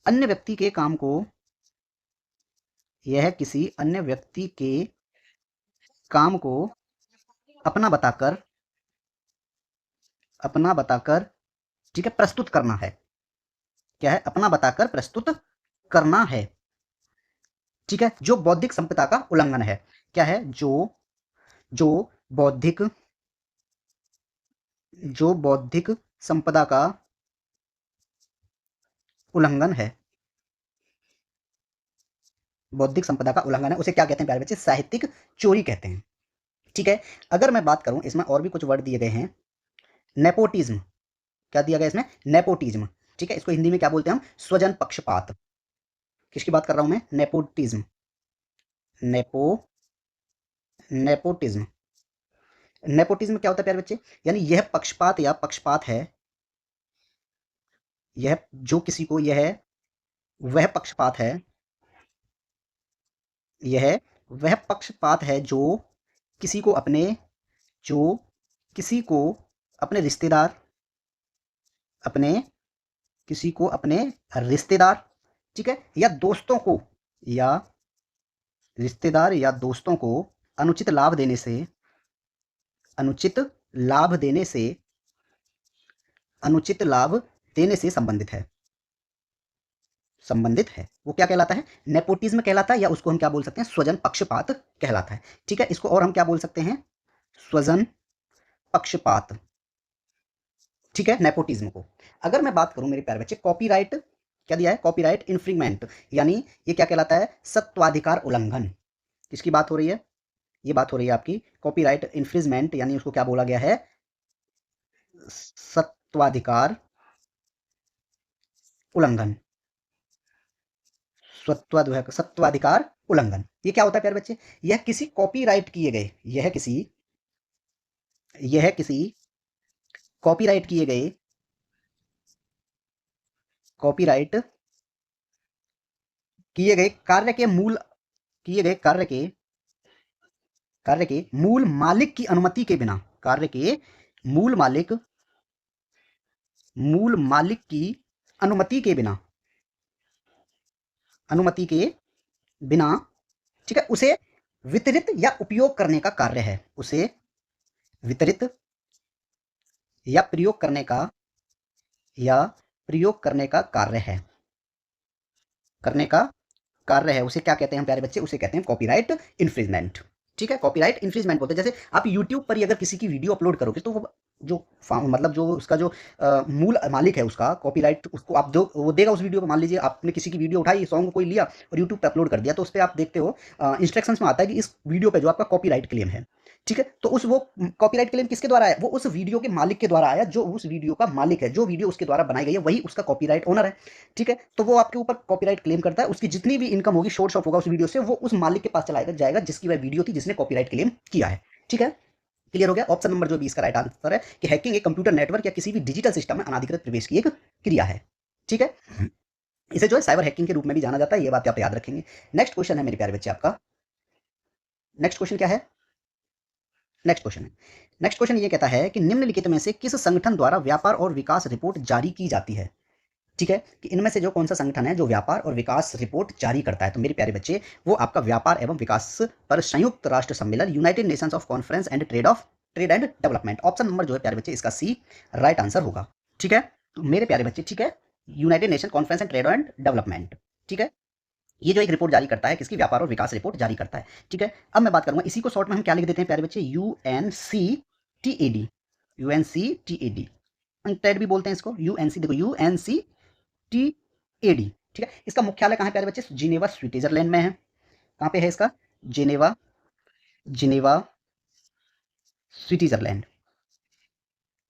अन्य व्यक्ति के काम को, यह किसी अन्य व्यक्ति के काम को अपना बताकर, अपना बताकर, ठीक है, प्रस्तुत करना है। क्या है? अपना बताकर प्रस्तुत करना है, ठीक है, जो बौद्धिक संपदा का उल्लंघन है। क्या है? जो बौद्धिक जो बौद्धिक संपदा का उल्लंघन है, बौद्धिक संपदा का उल्लंघन है, उसे क्या कहते हैं प्यारे बच्चे? साहित्यिक चोरी कहते हैं, ठीक है। अगर मैं बात करूं, इसमें और भी कुछ वर्ड दिए गए हैं, नेपोटिज्म, क्या दिया गया इसमें? नेपोटिज्म, ठीक है। इसको हिंदी में क्या बोलते हैं हम? स्वजन पक्षपात। किसकी बात कर रहा हूं मैं? नेपोटिज्म, नेपो नेपोटिज्म, नेपोटिज्म क्या होता है प्यारे बच्चे? यानी यह पक्षपात या पक्षपात है, यह जो किसी को, यह वह पक्षपात है, यह वह पक्षपात है किसी को अपने जो किसी को अपने रिश्तेदार, अपने किसी को अपने रिश्तेदार, ठीक है, या दोस्तों को, या रिश्तेदार या दोस्तों को अनुचित लाभ देने से, अनुचित लाभ देने से अनुचित लाभ देने से संबंधित है, संबंधित है, वो क्या कहलाता है? नेपोटिज्म कहलाता है, या उसको हम क्या बोल सकते हैं? स्वजन पक्षपात कहलाता है, ठीक है। इसको और हम क्या बोल सकते हैं? स्वजन पक्षपात, ठीक है, नेपोटिज्म को। अगर मैं बात करूं मेरे प्यारे बच्चे, कॉपीराइट, क्या दिया है? कॉपीराइट इन्फ्रिंगमेंट, यानी ये क्या कहलाता है? सत्वाधिकार उल्लंघन। किसकी बात हो रही है? ये बात हो रही है आपकी कॉपीराइट इन्फ्रिंजमेंट, यानी उसको क्या बोला गया है? सत्वाधिकार उल्लंघन, सत्वाधिकार उल्लंघन। ये क्या होता है प्यारे बच्चे? यह किसी कॉपीराइट किए गए, यह किसी यह है किसी कॉपीराइट किए गए कार्य के मूल किए गए कार्य के मूल मालिक की अनुमति के बिना, कार्य के मूल मालिक की अनुमति के बिना ठीक है, उसे वितरित या उपयोग करने का कार्य है, उसे वितरित या प्रयोग करने का कार्य है, उसे क्या कहते हैं प्यारे बच्चे? उसे कहते हैं कॉपीराइट इन्फ्रिंजमेंट। ठीक है, कॉपीराइट इन्फ्रिंजमेंट बोलते हैं। जैसे आप यूट्यूब पर ही अगर किसी की वीडियो अपलोड करोगे तो वो जो मतलब जो उसका जो मूल मालिक है उसका कॉपीराइट, उसको आप जो वो देगा उस वीडियो को। मान लीजिए आपने किसी की वीडियो उठाई, सॉन्ग कोई लिया और यूट्यूब पे अपलोड कर दिया, तो उस पर आप देखते हो इंस्ट्रक्शंस में आता है कि इस वीडियो पे जो आपका कॉपीराइट क्लेम है, ठीक है, तो वो कॉपीराइट क्लेम किसके द्वारा है? वो उस वीडियो के मालिक के द्वारा आया, जो उस वीडियो का मालिक है, जो वीडियो उसके द्वारा बनाई गई है वही उसका कॉपीराइट ओनर है। ठीक है, तो वो आपके ऊपर कॉपीराइट क्लेम करता है, उसकी जितनी भी इनकम होगी, शोर्स ऑफ होगा उस वीडियो से, वो उस मालिक के पास चला जाएगा जिसकी वह वीडियो थी, जिसने कॉपीराइट क्लेम किया है। ठीक है, क्लियर हो गया? ऑप्शन नंबर जो 20 का राइट आंसर है कि हैकिंग एक कंप्यूटर नेटवर्क या किसी भी डिजिटल सिस्टम में अनाधिकृत प्रवेश की एक क्रिया है। ठीक है, इसे जो है साइबर हैकिंग के रूप में भी जाना जाता है, ये बात आप याद रखेंगे। नेक्स्ट क्वेश्चन है मेरे प्यारे बच्चे आपका, नेक्स्ट क्वेश्चन क्या है? नेक्स्ट क्वेश्चन ये कहता है कि निम्नलिखित में से किस संगठन द्वारा व्यापार और विकास रिपोर्ट जारी की जाती है? ठीक है, कि इनमें से जो कौन सा संगठन है जो व्यापार और विकास रिपोर्ट जारी करता है? तो मेरे प्यारे बच्चे वो आपका व्यापार एवं विकास पर संयुक्त राष्ट्र सम्मेलन, United Nations of conference and trade and development. Option number जो है प्यारे बच्चे इसका सी राइट आंसर होगा। ठीक है, तो मेरे प्यारे बच्चे, ठीक है, United nation conference and trade and development, ठीक है, ये जो एक रिपोर्ट जारी करता है, किसकी? व्यापार और विकास रिपोर्ट जारी करता है। ठीक है, अब मैं बात करूंगा, इसी को शॉर्ट में हम क्या लिख देते हैं प्यारे बच्चे? UNCTAD, UNCTAD, टेड भी बोलते हैं इसको, यूएनसी, देखो UNCTAD। ठीक है, इसका मुख्यालय कहाँ है प्यारे बच्चे? जिनेवा, स्विट्जरलैंड में है। कहाँ पे है इसका? Geneva Switzerland.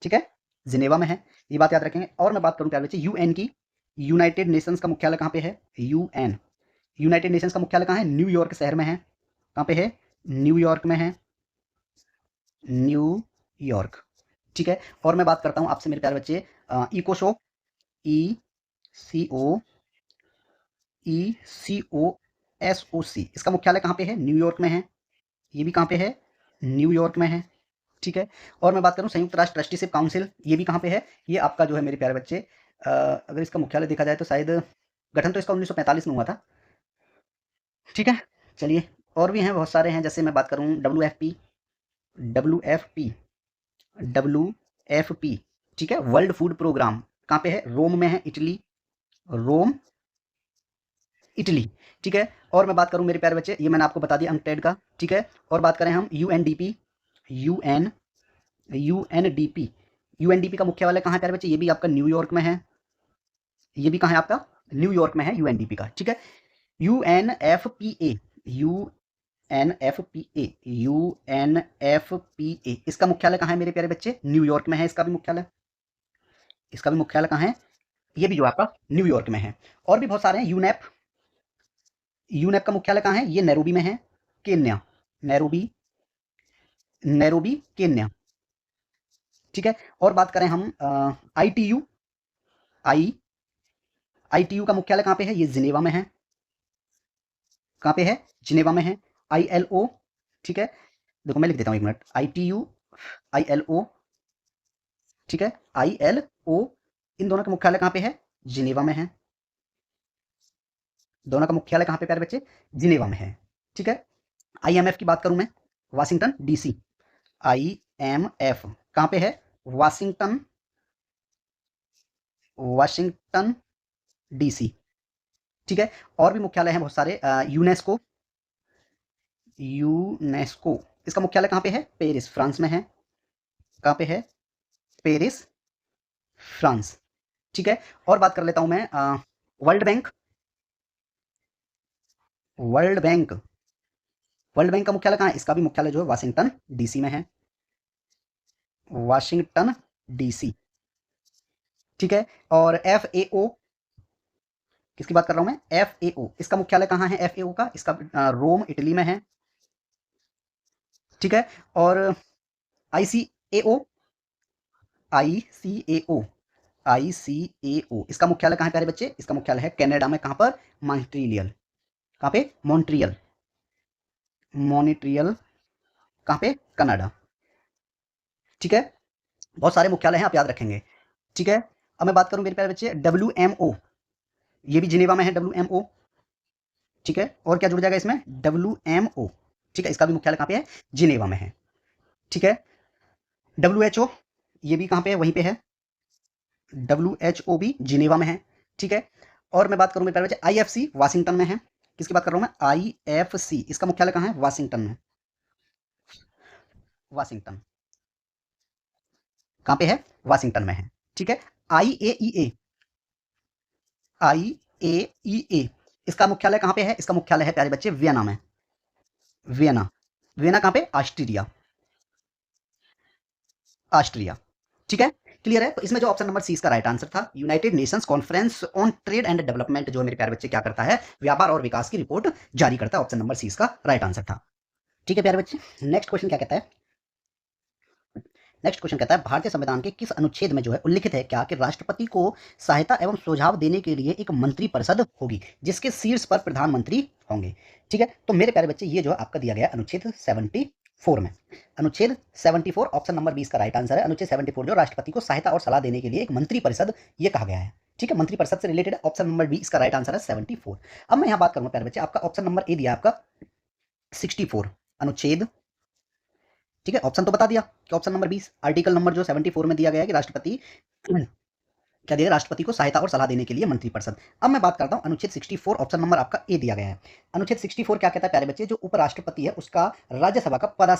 ठीक है, जिनेवा में है, ये बात याद रखेंगे। और मैं बात करूं प्यारे बच्चे यूएन की, यूनाइटेड नेशंस का मुख्यालय कहाँ पे है? यूनाइटेड नेशंस का मुख्यालय कहाँ है? न्यूयॉर्क शहर में है। कहाँ पे है? न्यूयॉर्क में है, न्यूयॉर्क। ठीक है, और मैं बात करता हूं आपसे मेरे प्यारे बच्चे इकोसोक, ECOSOC, इसका मुख्यालय कहाँ पे है? न्यूयॉर्क में है। ये भी कहाँ पे है? न्यूयॉर्क में है। ठीक है, और मैं बात करूं संयुक्त राष्ट्र ट्रस्टीशिप काउंसिल, ये भी कहाँ पे है? ये आपका जो है मेरे प्यारे बच्चे, अगर इसका मुख्यालय देखा जाए तो शायद गठन तो इसका 1945 में हुआ था। ठीक है, चलिए, और भी हैं, बहुत सारे हैं। जैसे मैं बात करूं WFP, ठीक है, वर्ल्ड फूड प्रोग्राम, कहाँ पे है? रोम में है, इटली, रोम, इटली। ठीक है, और मैं बात करूं मेरे प्यारे बच्चे, ये मैंने आपको बता दिया अनटेड का। ठीक है, और बात करें हम यूएनडीपी, यूएनडीपी का मुख्यालय कहाँ है प्यारे बच्चे? ये भी आपका न्यूयॉर्क में है। ये भी कहाँ है आपका? न्यूयॉर्क में है यूएनडीपी का। ठीक है, यूएनएफपीए, यूएनएफपीए, इसका मुख्यालय कहाँ है मेरे प्यारे बच्चे? न्यूयॉर्क में है, इसका भी मुख्यालय कहाँ है? ये भी जो आपका न्यूयॉर्क में है। और भी बहुत सारे हैं। यूनेप का मुख्यालय कहाँ है? ये नैरोबी में है, केन्या, नैरोबी केन्या। ठीक है, और बात करें हम आईटीयू, आईटीयू का मुख्यालय कहाँ पे है? ये जिनेवा में है। कहाँ पे है? जिनेवा में है। ILO, ठीक है, देखो मैं लिख देता हूँ, एक मिनट, ILO, ठीक है, ILO, इन दोनों का मुख्यालय कहाँ पे है? जिनेवा में है। दोनों का मुख्यालय कहाँ पे प्यारे बच्चे? जिनेवा में है। ठीक है, IMF की बात करूं मैं, वाशिंगटन DC, IMF कहाँ पे है? Washington DC। ठीक है, और भी मुख्यालय हैं बहुत सारे। यूनेस्को, इसका मुख्यालय कहाँ पे है? पेरिस, फ्रांस में है। कहाँ पे है? Paris, France. ठीक है, और बात कर लेता हूं मैं world bank, world bank world bank का मुख्यालय कहाँ है? इसका भी मुख्यालय जो है वाशिंगटन DC में है, वाशिंगटन DC। ठीक है, और FAO, किसकी बात कर रहा हूं मैं? FAO, इसका मुख्यालय कहाँ है? FAO का, इसका रोम, इटली में है। ठीक है, और AO, ICAO, ICAO, इसका मुख्यालय कहाँ है प्यारे बच्चे? इसका मुख्यालय है कनाडा में। कहाँ पर? मॉन्ट्रियल। कहाँ पे? मॉन्ट्रियल। मॉन्ट्रियल कहाँ पे? कनाडा। ठीक है, बहुत सारे मुख्यालय हैं, आप याद रखेंगे। ठीक है, अब मैं बात करूं मेरे प्यारे बच्चे, WMO, ये भी जिनेवा में है, WMO। ठीक है, और क्या जुड़ जाएगा इसमें? WMO। ठीक है, इसका भी मुख्यालय कहाँ पे है? जिनेवा में है। ठीक है, WHO, ये भी कहाँ पे है? वहीं पे है। WHO भी जिनेवा में है। ठीक है, और मैं बात करूं मेरे प्यारे बच्चे, IFC वाशिंगटन में है। किसकी बात कर रहा हूं मैं? IFC, इसका मुख्यालय कहाँ है? वाशिंगटन में। वाशिंगटन कहाँ पे है? वाशिंगटन में है। ठीक है, IAEA, IAEA, इसका मुख्यालय कहाँ पे है? इसका मुख्यालय है प्यारे बच्चे वियना में। वियना, वियना कहाँ पे? ऑस्ट्रिया। ऑस्ट्रिया। ठीक है, क्लियर है? तो इसमें जो ऑप्शन नंबर सी इसका राइट आंसर था। United Nations conference on trade and development, जो मेरे प्यारे बच्चे क्या करता है? व्यापार और विकास की रिपोर्ट जारी करता है। ऑप्शन नंबर सी इसका राइट आंसर था। ठीक है प्यारे बच्चे, नेक्स्ट क्वेश्चन क्या कहता है? नेक्स्ट क्वेश्चन कहता है, भारतीय संविधान के किस अनुच्छेद में जो है उल्लिखित है क्या कि राष्ट्रपति को सहायता एवं सुझाव देने के लिए एक मंत्री परिषद होगी जिसके शीर्ष पर प्रधानमंत्री होंगे। ठीक है, तो मेरे प्यारे बच्चे ये जो आपका दिया गया अनुच्छेद 74 में, अनुच्छेद 74 ऑप्शन नंबर 20 का राइट आंसर है। अनुच्छेद 74 जो राष्ट्रपति को सहायता और सलाह देने के लिए एक मंत्री परिषद ये कहा गया है। ठीक है, मंत्री परिषद से रिलेटेड ऑप्शन नंबर 20 का राइट आंसर है 74। अब मैं यहाँ बात करूंगा प्यारे बच्चे, आपका ऑप्शन नंबर ए दिया आपका 64 अनुच्छेद। ठीक है, ऑप्शन तो बता दिया कि ऑप्शन नंबर 20 आर्टिकल नंबर जो 74 में दिया गया है कि राष्ट्रपति क्या दिया? राष्ट्रपति को सहायता और सलाह देने के लिए मंत्री परिषद। अब मैं बात करता हूं अनुच्छेद 64 ऑप्शन नंबर आपका ए दिया गया है। अनुच्छेद 64 क्या कहता है प्यारे बच्चे? जो उपराष्ट्रपति है उसका राज्यसभा का क्या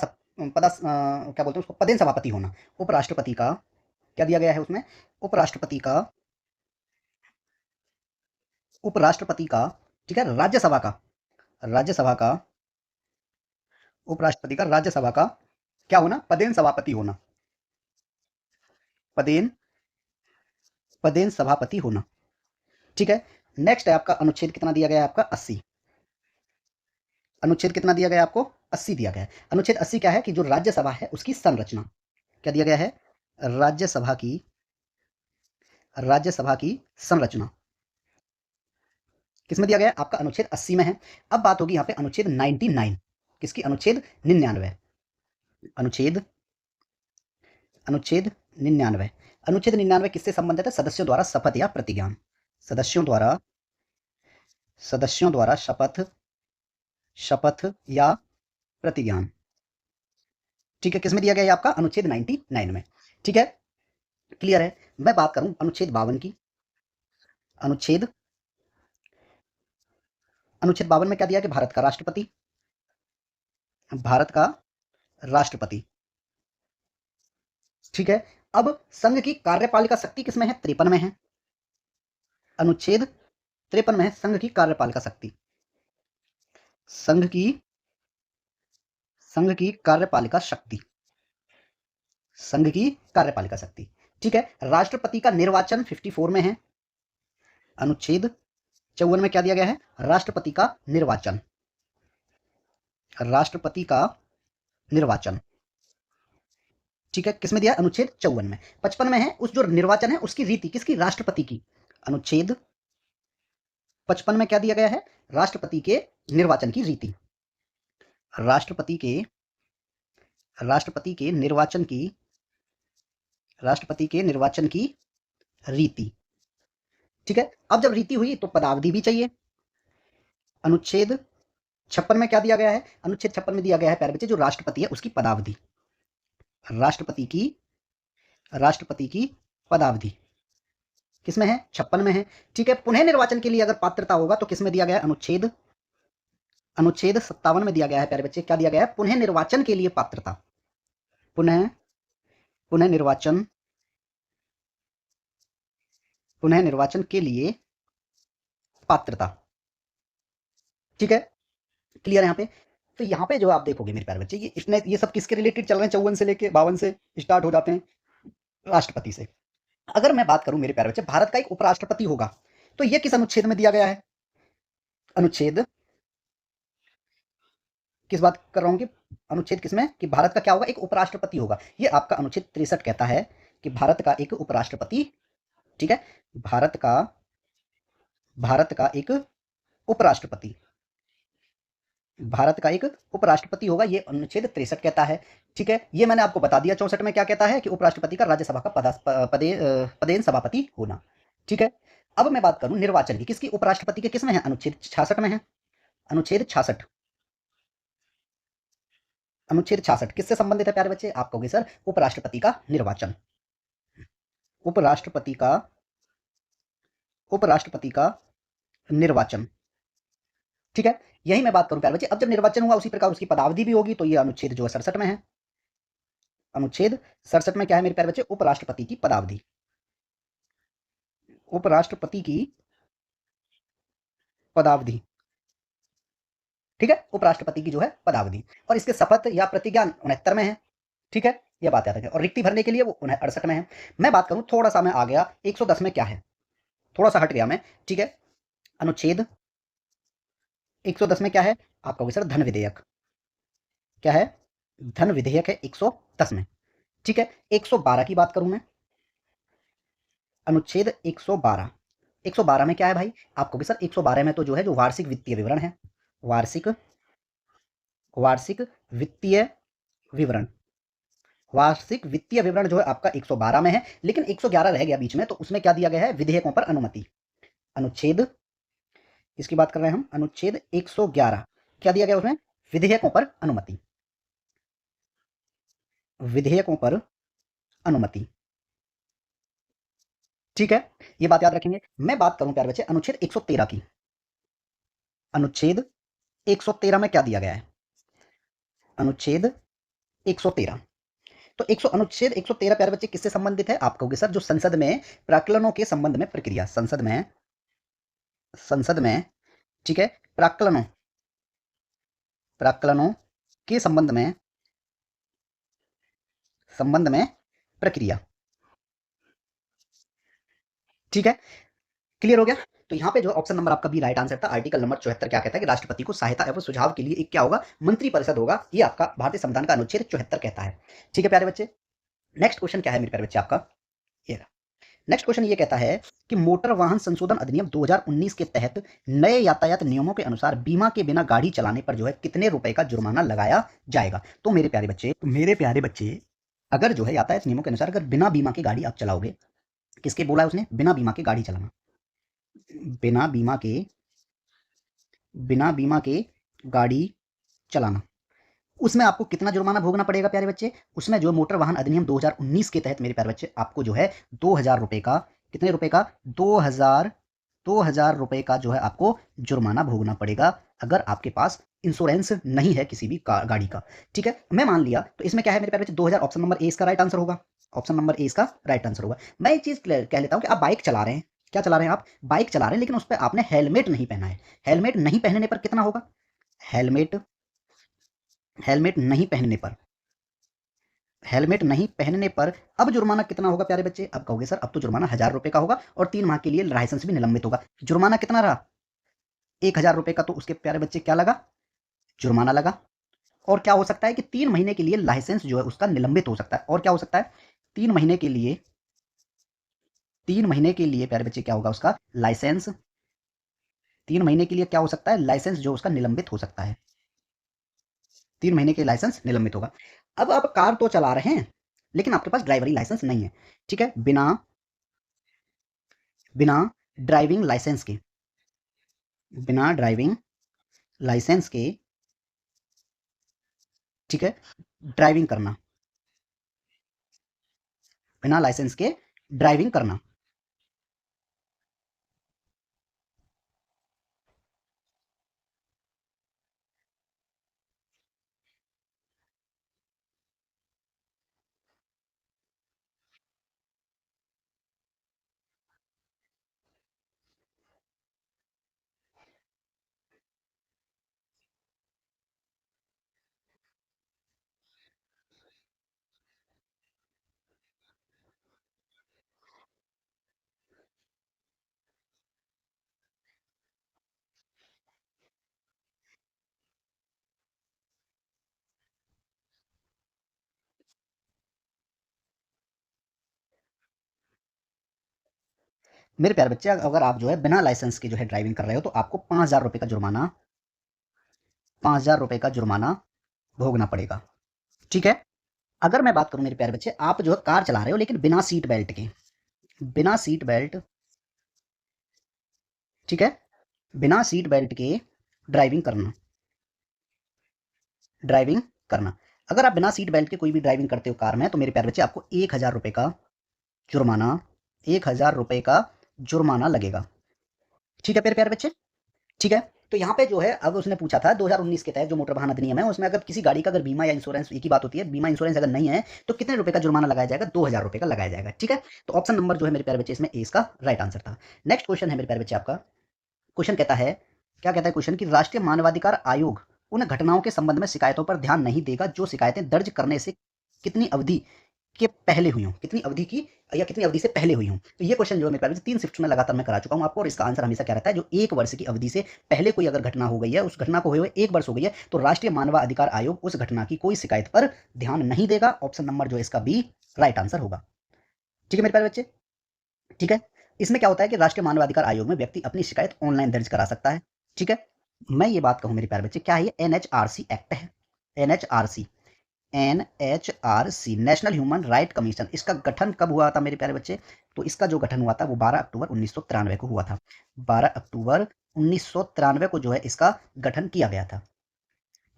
बोलते हैं उसको? पदेन सभापति होना। उपराष्ट्रपति का क्या दिया गया है उसमें? उपराष्ट्रपति का, उपराष्ट्रपति का, ठीक है, राज्यसभा का, राज्यसभा का, उपराष्ट्रपति का राज्यसभा का क्या होना? पदेन सभापति होना। पदेन, पदेन सभापति होना। ठीक है, नेक्स्ट है आपका अनुच्छेद कितना दिया गया है? आपका 80। अनुच्छेद कितना दिया गया है आपको? 80 दिया गया है। अनुच्छेद 80 क्या है कि जो राज्यसभा है उसकी संरचना क्या दिया गया है? राज्यसभा की, राज्यसभा की संरचना किसमें दिया गया है? आपका अनुच्छेद 80 में है। अब बात होगी यहाँ पे अनुच्छेद 99 किसकी? अनुच्छेद 99। अनुच्छेद, अनुच्छेद 99, अनुच्छेद 99 किससे संबंधित है? सदस्यों द्वारा शपथ या प्रतिज्ञान। सदस्यों द्वारा, सदस्यों द्वारा शपथ, शपथ या प्रतिज्ञान। ठीक है, किसमें दिया गया है आपका? अनुच्छेद 99 में। ठीक है, क्लियर है? मैं बात करूं अनुच्छेद 52 की। अनुच्छेद, अनुच्छेद 52 में क्या दिया कि भारत का राष्ट्रपति, भारत का राष्ट्रपति। ठीक है, अब संघ की कार्यपालिका शक्ति किसमें है? 53 में है। अनुच्छेद 53 में है संघ की कार्यपालिका शक्ति। संघ की, संघ की कार्यपालिका शक्ति, संघ की कार्यपालिका शक्ति। ठीक है, राष्ट्रपति का निर्वाचन 54 में है। अनुच्छेद 54 में क्या दिया गया है? राष्ट्रपति का निर्वाचन, राष्ट्रपति का निर्वाचन। ठीक है, किसमें दिया? अनुच्छेद 54 में। 55 में है उस जो निर्वाचन है उसकी रीति किसकी? राष्ट्रपति की। अनुच्छेद 55 में क्या दिया गया है? राष्ट्रपति के निर्वाचन की रीति, राष्ट्रपति के, राष्ट्रपति के निर्वाचन की, राष्ट्रपति के निर्वाचन की रीति। ठीक है, अब जब रीति हुई तो पदावधि भी चाहिए। अनुच्छेद 56 में क्या दिया गया है? अनुच्छेद 56 में दिया गया है प्यारे बच्चे जो राष्ट्रपति है उसकी पदावधि, राष्ट्रपति की, राष्ट्रपति की पदावधि किसमें है? 56 में है। ठीक है, पुनः निर्वाचन के लिए अगर पात्रता होगा तो किसमें दिया गया है? अनुच्छेद, अनुच्छेद 57 में दिया गया है प्यारे बच्चे। क्या दिया गया है? पुनः निर्वाचन के लिए पात्रता, पुनः, पुनः निर्वाचन, पुनः निर्वाचन के लिए पात्रता। ठीक है, क्लियर है यहाँ पे? तो यहाँ पे जो आप देखोगे मेरे प्यारे बच्चे, ये इतने, ये सब किसके रिलेटेड चल रहे हैं? 54 से लेके 52 से स्टार्ट हो जाते हैं राष्ट्रपति से। अगर मैं बात करूं मेरे प्यारे बच्चे, भारत का एक उपराष्ट्रपति होगा तो ये किस अनुच्छेद में दिया गया है? अनुच्छेद, किस बात कर रहा हूं कि अनुच्छेद किसमें कि भारत का क्या होगा, एक उपराष्ट्रपति होगा। ये आपका अनुच्छेद 63 कहता है कि भारत का एक उपराष्ट्रपति, ठीक है, भारत का एक उपराष्ट्रपति, भारत का एक उपराष्ट्रपति होगा, ये अनुच्छेद 63 कहता है। ठीक है, ये मैंने आपको बता दिया। 64 में क्या कहता है कि उपराष्ट्रपति का राज्यसभा का पदेन सभापति होना। ठीक है, अब मैं बात करूं निर्वाचन की, किसकी, उपराष्ट्रपति के, किसमें है, अनुच्छेद 66 में है। अनुच्छेद 66, अनुच्छेद 66 किससे संबंधित है प्यारे बच्चे, आप कहोगे सर उपराष्ट्रपति का निर्वाचन, उपराष्ट्रपति का, उपराष्ट्रपति का निर्वाचन। ठीक है, यही मैं बात करूं प्यारे बच्चे। अब जब निर्वाचन हुआ उसी प्रकार उसकी पदावधि भी होगी, तो ये अनुच्छेद जो है 67 में है। अनुच्छेद 67 में क्या है मेरे प्यारे बच्चे, उपराष्ट्रपति की पदावधि, उपराष्ट्रपति की पदावधि। ठीक है, उपराष्ट्रपति की जो है पदावधि, और इसके शपथ या प्रतिज्ञा 69 में है। ठीक है, यह बात याद रखें, और रिक्ति भरने के लिए वो 68 में है। मैं बात करूं, थोड़ा सा मैं आ गया 110 में, क्या है, थोड़ा सा हट गया मैं। ठीक है, अनुच्छेद 110 में क्या है, आप कहोगे सर धन विधेयक, क्या है, धन विधेयक है 110 में। ठीक है, 112 की बात करूं मैं, अनुच्छेद 112, 112 में क्या है भाई, आप कहोगे सर 112 में तो जो है जो वार्षिक वित्तीय विवरण है, वार्षिक, वार्षिक वित्तीय विवरण, वार्षिक वित्तीय विवरण जो है आपका 112 में है। लेकिन 111 रह गया बीच में, तो उसमें क्या दिया गया है, विधेयकों पर अनुमति। अनुच्छेद, इसकी बात कर रहे हैं हम, अनुच्छेद 111 क्या दिया गया उसमें, विधेयकों पर अनुमति, विधेयकों पर अनुमति। ठीक है, ये बात याद रखेंगे। मैं बात करूं प्यारे बच्चे अनुच्छेद 113 की, अनुच्छेद 113 में क्या दिया गया है, अनुच्छेद 113, तो अनुच्छेद 113 प्यारे बच्चे किससे संबंधित है, आप कहोगे सर जो संसद में प्राक्कलनों के संबंध में प्रक्रिया, संसद में, संसद में, ठीक है, प्राक्कलनों, प्राक्कलनों के संबंध में प्रक्रिया। ठीक है, क्लियर हो गया। तो यहाँ पे जो ऑप्शन नंबर आपका बी राइट आंसर था। आर्टिकल नंबर 74 क्या कहता है कि राष्ट्रपति को सहायता एवं सुझाव के लिए एक क्या होगा, मंत्री परिषद होगा। ये आपका भारतीय संविधान का अनुच्छेद 74 कहता है। ठीक है प्यारे बच्चे, नेक्स्ट क्वेश्चन क्या है मेरे प्यारे बच्चे आपका, ये नेक्स्ट क्वेश्चन ये कहता है कि मोटर वाहन संशोधन अधिनियम 2019 के तहत नए यातायात नियमों के अनुसार बीमा के बिना गाड़ी चलाने पर जो है कितने रुपए का जुर्माना लगाया जाएगा। तो मेरे प्यारे बच्चे, अगर जो है यातायात नियमों के अनुसार अगर बिना बीमा की गाड़ी आप चलाओगे, किसके बोला है उसने, बिना बीमा के गाड़ी चलाना, बिना बीमा के, बिना बीमा के गाड़ी चलाना, उसमें आपको कितना जुर्माना भोगना पड़ेगा प्यारे बच्चे, उसमें जो मोटर वाहन अधिनियम 2019 के तहत मेरे प्यारे बच्चे आपको जो है 2000 रुपए का, कितने रुपए का, 2000 रुपए का जो है आपको जुर्माना भोगना पड़ेगा, अगर आपके पास इंश्योरेंस नहीं है किसी भी गाड़ी का। ठीक है, मैं मान लिया, तो इसमें क्या है मेरे प्यारे बच्चे, 2000 ऑप्शन नंबर ए इसका राइट आंसर होगा, ऑप्शन नंबर ए इसका राइट आंसर होगा। मैं एक चीज कह लेता हूं कि आप बाइक चला रहे हैं, क्या चला रहे हैं आप, बाइक चला रहे हैं, लेकिन उस पर आपने हेलमेट नहीं पहना है, हेलमेट नहीं पहनने पर कितना होगा, हेलमेट, हेलमेट नहीं पहनने पर, हेलमेट नहीं पहनने पर अब जुर्माना कितना होगा प्यारे बच्चे, अब कहोगे सर अब तो जुर्माना 1000 रुपए का होगा और 3 माह के लिए लाइसेंस भी निलंबित होगा। जुर्माना कितना रहा, 1000 रुपए का, तो उसके प्यारे बच्चे क्या लगा, जुर्माना लगा। और क्या हो सकता है कि 3 महीने के लिए लाइसेंस जो है उसका निलंबित हो सकता है, और क्या हो सकता है, 3 महीने के लिए, 3 महीने के लिए प्यारे बच्चे क्या होगा उसका लाइसेंस, 3 महीने के लिए क्या हो सकता है, लाइसेंस जो उसका निलंबित हो सकता है, 3 महीने के लाइसेंस निलंबित होगा। अब आप कार तो चला रहे हैं लेकिन आपके पास ड्राइवरी लाइसेंस नहीं है। ठीक है, बिना, बिना ड्राइविंग लाइसेंस के, बिना ड्राइविंग लाइसेंस के, ठीक है, ड्राइविंग करना, बिना लाइसेंस के ड्राइविंग करना, मेरे प्यारे बच्चे, अगर आप जो है बिना लाइसेंस के जो है ड्राइविंग कर रहे हो तो आपको 5,000 रुपये का जुर्माना 5,000 रुपये का जुर्माना भोगना पड़ेगा। ठीक है। अगर मैं बात करूं मेरे प्यारे बच्चे, आप जो है कार चला रहे हो लेकिन बिना सीट बेल्ट के, बिना सीट बेल्ट, ठीक है, बिना सीट बेल्ट के ड्राइविंग करना, ड्राइविंग करना, अगर आप बिना सीट बेल्ट के कोई भी ड्राइविंग करते हो कार में, तो मेरे प्यारे बच्चे आपको 1,000 रुपये का जुर्माना, 1,000 रुपये का जुर्माना लगेगा। ठीक है मेरे प्यारे बच्चे। ठीक है। तो यहाँ पे जो है, अब उसने पूछा था 2019 के तहत जो मोटर वाहन अधिनियम है उसमें अगर किसी गाड़ी का अगर बीमा या इंश्योरेंस, एक ही बात होती है, बीमा इंश्योरेंस अगर नहीं है तो कितने रुपए का जुर्माना लगाया जाएगा? 2,000 रुपये का लगाया जाएगा। ठीक है। तो ऑप्शन नंबर जो है मेरे प्यारे बच्चे इसमें ए इसका राइट आंसर था। नेक्स्ट क्वेश्चन है मेरे प्यारे बच्चे आपका, क्वेश्चन कहता है, क्या कहता है क्वेश्चन कि राष्ट्रीय मानवाधिकार आयोग उन घटनाओं के संबंध में शिकायतों पर ध्यान नहीं देगा जो शिकायतें दर्ज करने से कितनी अवधि के पहले हुई हूँ, कितनी अवधि की या कितनी अवधि से पहले हुई हूँ। तो ये क्वेश्चन जो है मेरे प्यारे बच्चे 3 शिफ्ट में लगातार मैं करा चुका हूँ आपको, और इसका आंसर हमेशा क्या रहता है, जो 1 वर्ष की अवधि से पहले कोई अगर घटना हो गई है, उस घटना को हुए हुए 1 वर्ष हो गई है, तो राष्ट्रीय मानवाधिकार आयोग उस घटना की कोई शिकायत पर ध्यान नहीं देगा। ऑप्शन नंबर जो है इसका बी राइट आंसर होगा। ठीक है मेरे प्यारे बच्चे। ठीक है। इसमें क्या होता है कि राष्ट्रीय मानवाधिकार आयोग में व्यक्ति अपनी शिकायत ऑनलाइन दर्ज करा सकता है। ठीक है। मैं ये बात कहूं मेरे प्यारे बच्चे, क्या है ये? एनएचआरसी एक्ट है। NHRC, NHRC national human right commission, इसका गठन कब हुआ था मेरे प्यारे बच्चे? तो इसका जो गठन हुआ था वो 12 अक्टूबर 1993 को हुआ था। 12 अक्टूबर 1993 को जो है इसका गठन किया गया था।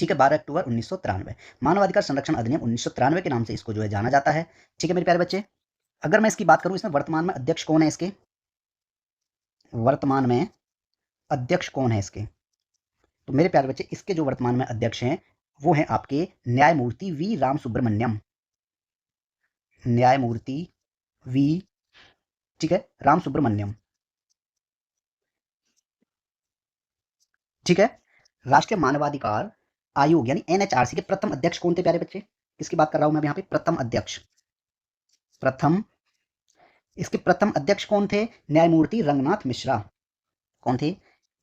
ठीक है, 12 अक्टूबर 1993। मानवाधिकार संरक्षण अधिनियम 1993 के नाम से इसको जो है जाना जाता है। ठीक है मेरे प्यारे बच्चे। अगर मैं इसकी बात करूं, इसमें वर्तमान में अध्यक्ष कौन है इसके? वर्तमान में अध्यक्ष कौन है इसके? तो मेरे प्यारे बच्चे इसके जो वर्तमान में अध्यक्ष हैं वो हैं आपके न्यायमूर्ति वी राम सुब्रमण्यम, न्यायमूर्ति वी, ठीक है, राम सुब्रमण्यम। ठीक है। राष्ट्रीय मानवाधिकार आयोग यानी एनएचआरसी के प्रथम अध्यक्ष कौन थे प्यारे बच्चे? किसकी बात कर रहा हूं मैं यहाँ पे? प्रथम अध्यक्ष, प्रथम, इसके प्रथम अध्यक्ष कौन थे? न्यायमूर्ति रंगनाथ मिश्रा। कौन थे?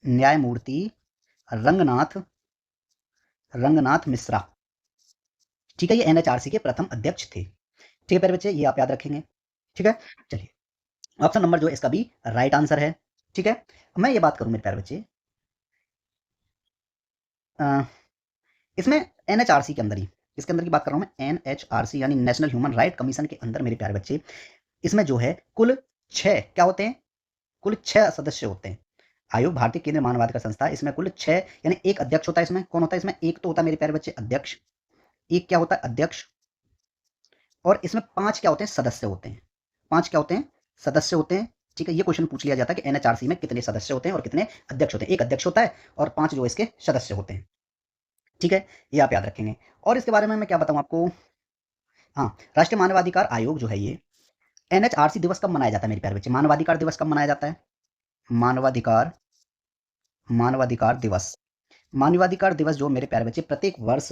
न्यायमूर्ति रंगनाथ, रंगनाथ मिश्रा। ठीक है, ये एनएचआरसी के प्रथम अध्यक्ष थे। ठीक है प्यारे बच्चे, ये आप याद रखेंगे। ठीक है। चलिए, ऑप्शन नंबर जो है इसका भी राइट आंसर है। ठीक है। मैं ये बात करूं मेरे प्यारे बच्चे, इसमें एनएचआरसी के अंदर ही, इसके अंदर की बात कर रहा हूं मैं, एनएचआरसी यानी नेशनल ह्यूमन राइट कमीशन के अंदर मेरे प्यारे बच्चे, इसमें जो है कुल 6 क्या होते हैं? कुल 6 सदस्य होते हैं। आयोग भारतीय केंद्रीय मानवाधिकार संस्था, इसमें कुल 6 यानी एक अध्यक्ष होता है। इसमें कौन होता है? इसमें एक तो होता है मेरे प्यारे बच्चे अध्यक्ष, एक क्या होता है? अध्यक्ष, और इसमें 5 क्या होते हैं? सदस्य होते हैं। 5 क्या होते हैं? सदस्य होते हैं। ठीक है, ये क्वेश्चन पूछ लिया जाता है कि एनएचआरसी में कितने सदस्य होते हैं और कितने अध्यक्ष होते हैं। एक अध्यक्ष होता है और 5 जो इसके सदस्य होते हैं। ठीक है, ये आप याद रखेंगे। और इसके बारे में मैं क्या बताऊं आपको, हाँ, राष्ट्रीय मानवाधिकार आयोग जो है ये, एनएचआरसी दिवस कब मनाया जाता है मेरे प्यारे बच्चे? मानवाधिकार दिवस कब मनाया जाता है? मानवाधिकार, मानवाधिकार दिवस, मानवाधिकार दिवस जो मेरे प्यारे बच्चे प्रत्येक वर्ष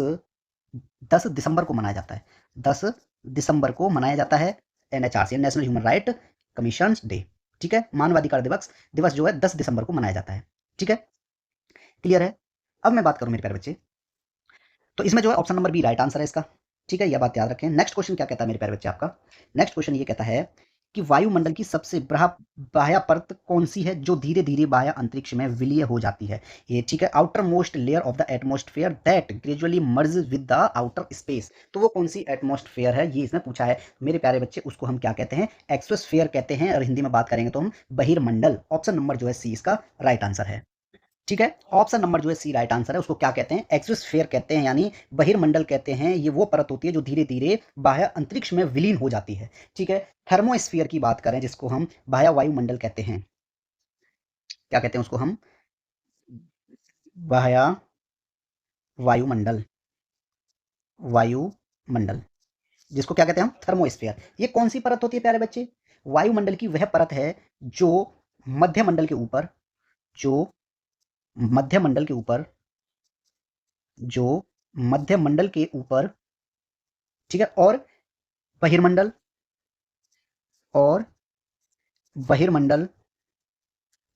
10 दिसंबर को मनाया जाता है। 10 दिसंबर को मनाया जाता है NHRC national human right commission day. ठीक है, मानवाधिकार दिवस दिवस जो है 10 दिसंबर को मनाया जाता है। ठीक है, क्लियर है? अब मैं बात करूं मेरे प्यारे बच्चे, तो इसमें जो है option number B right answer है इसका। ठीक है, यह बात याद रखें। नेक्स्ट क्वेश्चन क्या कहता है मेरे प्यारे बच्चे आपका? नेक्स्ट क्वेश्चन ये कहता है कि वायुमंडल की सबसे बाह्य परत कौन सी है जो धीरे धीरे बाह्य अंतरिक्ष में विलीय हो जाती है? ये ठीक है, outer most layer of the atmosphere that gradually merge with the outer space. तो वो कौन सी एटमोस्फेयर है, ये इसमें पूछा है मेरे प्यारे बच्चे। उसको हम क्या कहते हैं? एक्सोस्फेयर कहते हैं, और हिंदी में बात करेंगे तो हम बहिर्मंडल। ऑप्शन नंबर जो है सी इसका राइट आंसर है। ठीक है, ऑप्शन नंबर जो है सी राइट आंसर है। उसको क्या कहते हैं? एक्सोस्फेयर कहते हैं, यानी बहिर्मंडल कहते हैं। ये वो परत होती है जो धीरे धीरे बाह्य अंतरिक्ष में विलीन हो जाती है। ठीक है, थर्मोस्फीयर की बात करें जिसको हम बाह्य वायुमंडल कहते हैं, क्या कहते हैं उसको हम? बाह्य वायुमंडल, वायुमंडल, जिसको क्या कहते हैं हम? थर्मोस्फीयर। ये कौन सी परत होती है प्यारे बच्चे? वायुमंडल की वह परत है जो मध्यमंडल के ऊपर, जो मध्यमंडल के ऊपर, जो मध्यमंडल के ऊपर, ठीक है, और बहिर्मंडल, और बहिर्मंडल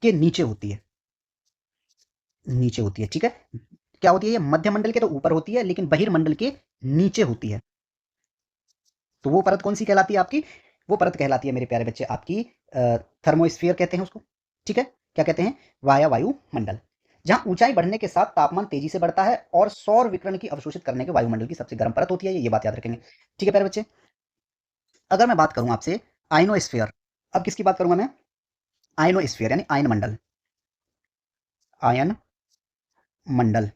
के नीचे होती है, नीचे होती है। ठीक है, क्या होती है? ये मध्यमंडल के तो ऊपर होती है लेकिन बहिर्मंडल के नीचे होती है। तो वो परत कौन सी कहलाती है आपकी? वो परत कहलाती है मेरे प्यारे बच्चे आपकी थर्मोस्फीयर कहते हैं उसको। ठीक है, क्या कहते हैं? वायुमंडल। जहां ऊंचाई बढ़ने के साथ तापमान तेजी से बढ़ता है और सौर विकिरण की अवशोषित करने के वायुमंडल की सबसे गर्म परत होती है, ये बात याद रखेंगे। ठीक है प्यारे बच्चे, अगर मैं बात करूं आपसे आयनोस्फीयर, अब किसकी बात करूंगा मैं? आयनोस्फीयर यानी आयन मंडल। आयन मंडल,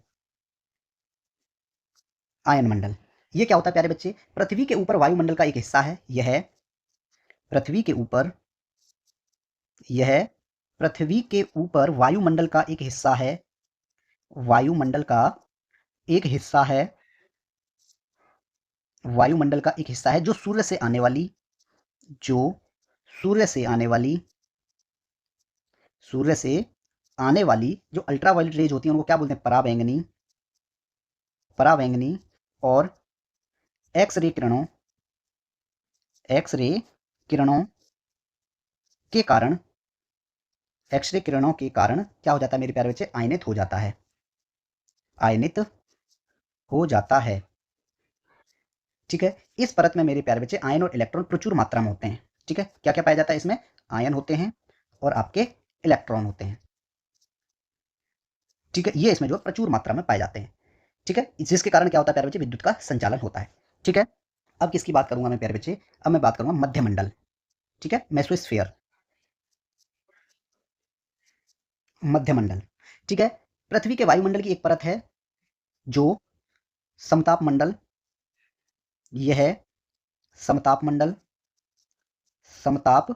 आयन मंडल, ये क्या होता है प्यारे बच्चे? पृथ्वी के ऊपर वायुमंडल का एक हिस्सा है। यह पृथ्वी के ऊपर, यह पृथ्वी के ऊपर वायुमंडल का एक हिस्सा है। वायुमंडल का एक हिस्सा है, वायुमंडल का एक हिस्सा है जो सूर्य से आने वाली, जो सूर्य से आने वाली, सूर्य से आने वाली जो अल्ट्रावायलेट रेज होती हैं उनको क्या बोलते हैं? पराबैंगनी, पराबैंगनी और एक्स रे किरणों, एक्स रे किरणों के कारण, एक्स रे किरणों के कारण क्या हो जाता है मेरे प्यारे बच्चे? आयनित हो जाता है, आयनित हो जाता है। ठीक है, इस परत में मेरे प्यारे बच्चे आयन और इलेक्ट्रॉन प्रचुर मात्रा में होते हैं। ठीक है, क्या क्या पाया जाता है इसमें? आयन होते हैं और आपके इलेक्ट्रॉन होते हैं। ठीक है, ये इसमें जो प्रचुर मात्रा में पाए जाते हैं। ठीक है, जिसके कारण क्या होता है प्यारे बच्चे? विद्युत का संचालन होता है। ठीक है, अब किसकी बात करूंगा मैं प्यारे बच्चे? अब मैं बात करूंगा मध्यमंडल। ठीक है, मेसोस्फीयर, मध्यमंडल। ठीक है, पृथ्वी के वायुमंडल की एक परत है जो समताप मंडल, यह है समताप मंडल, समताप